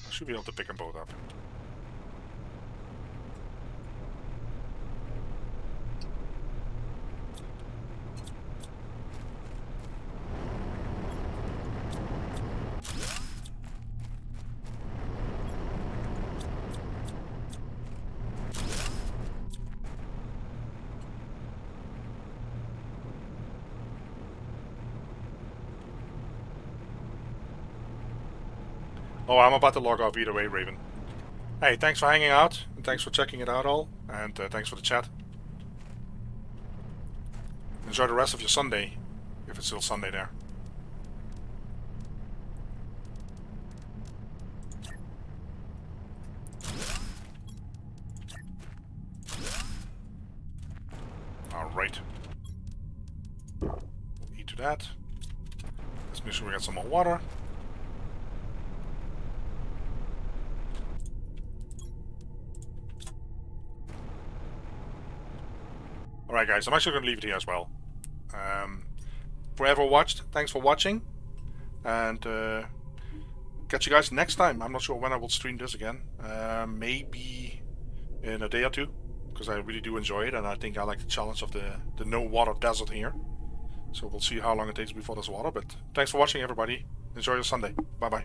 I should be able to pick them both up. Oh, I'm about to log off either way, Raven. Hey, thanks for hanging out, and thanks for checking it out all, and thanks for the chat. Enjoy the rest of your Sunday, if it's still Sunday there. Alright. Eat to that. Let's make sure we got some more water. Alright guys, I'm actually going to leave it here as well. Whoever watched, thanks for watching. And catch you guys next time. I'm not sure when I will stream this again. Maybe in a day or two. Because I really do enjoy it and I think I like the challenge of the no water desert here. So we'll see how long it takes before there's water. But thanks for watching everybody. Enjoy your Sunday. Bye bye.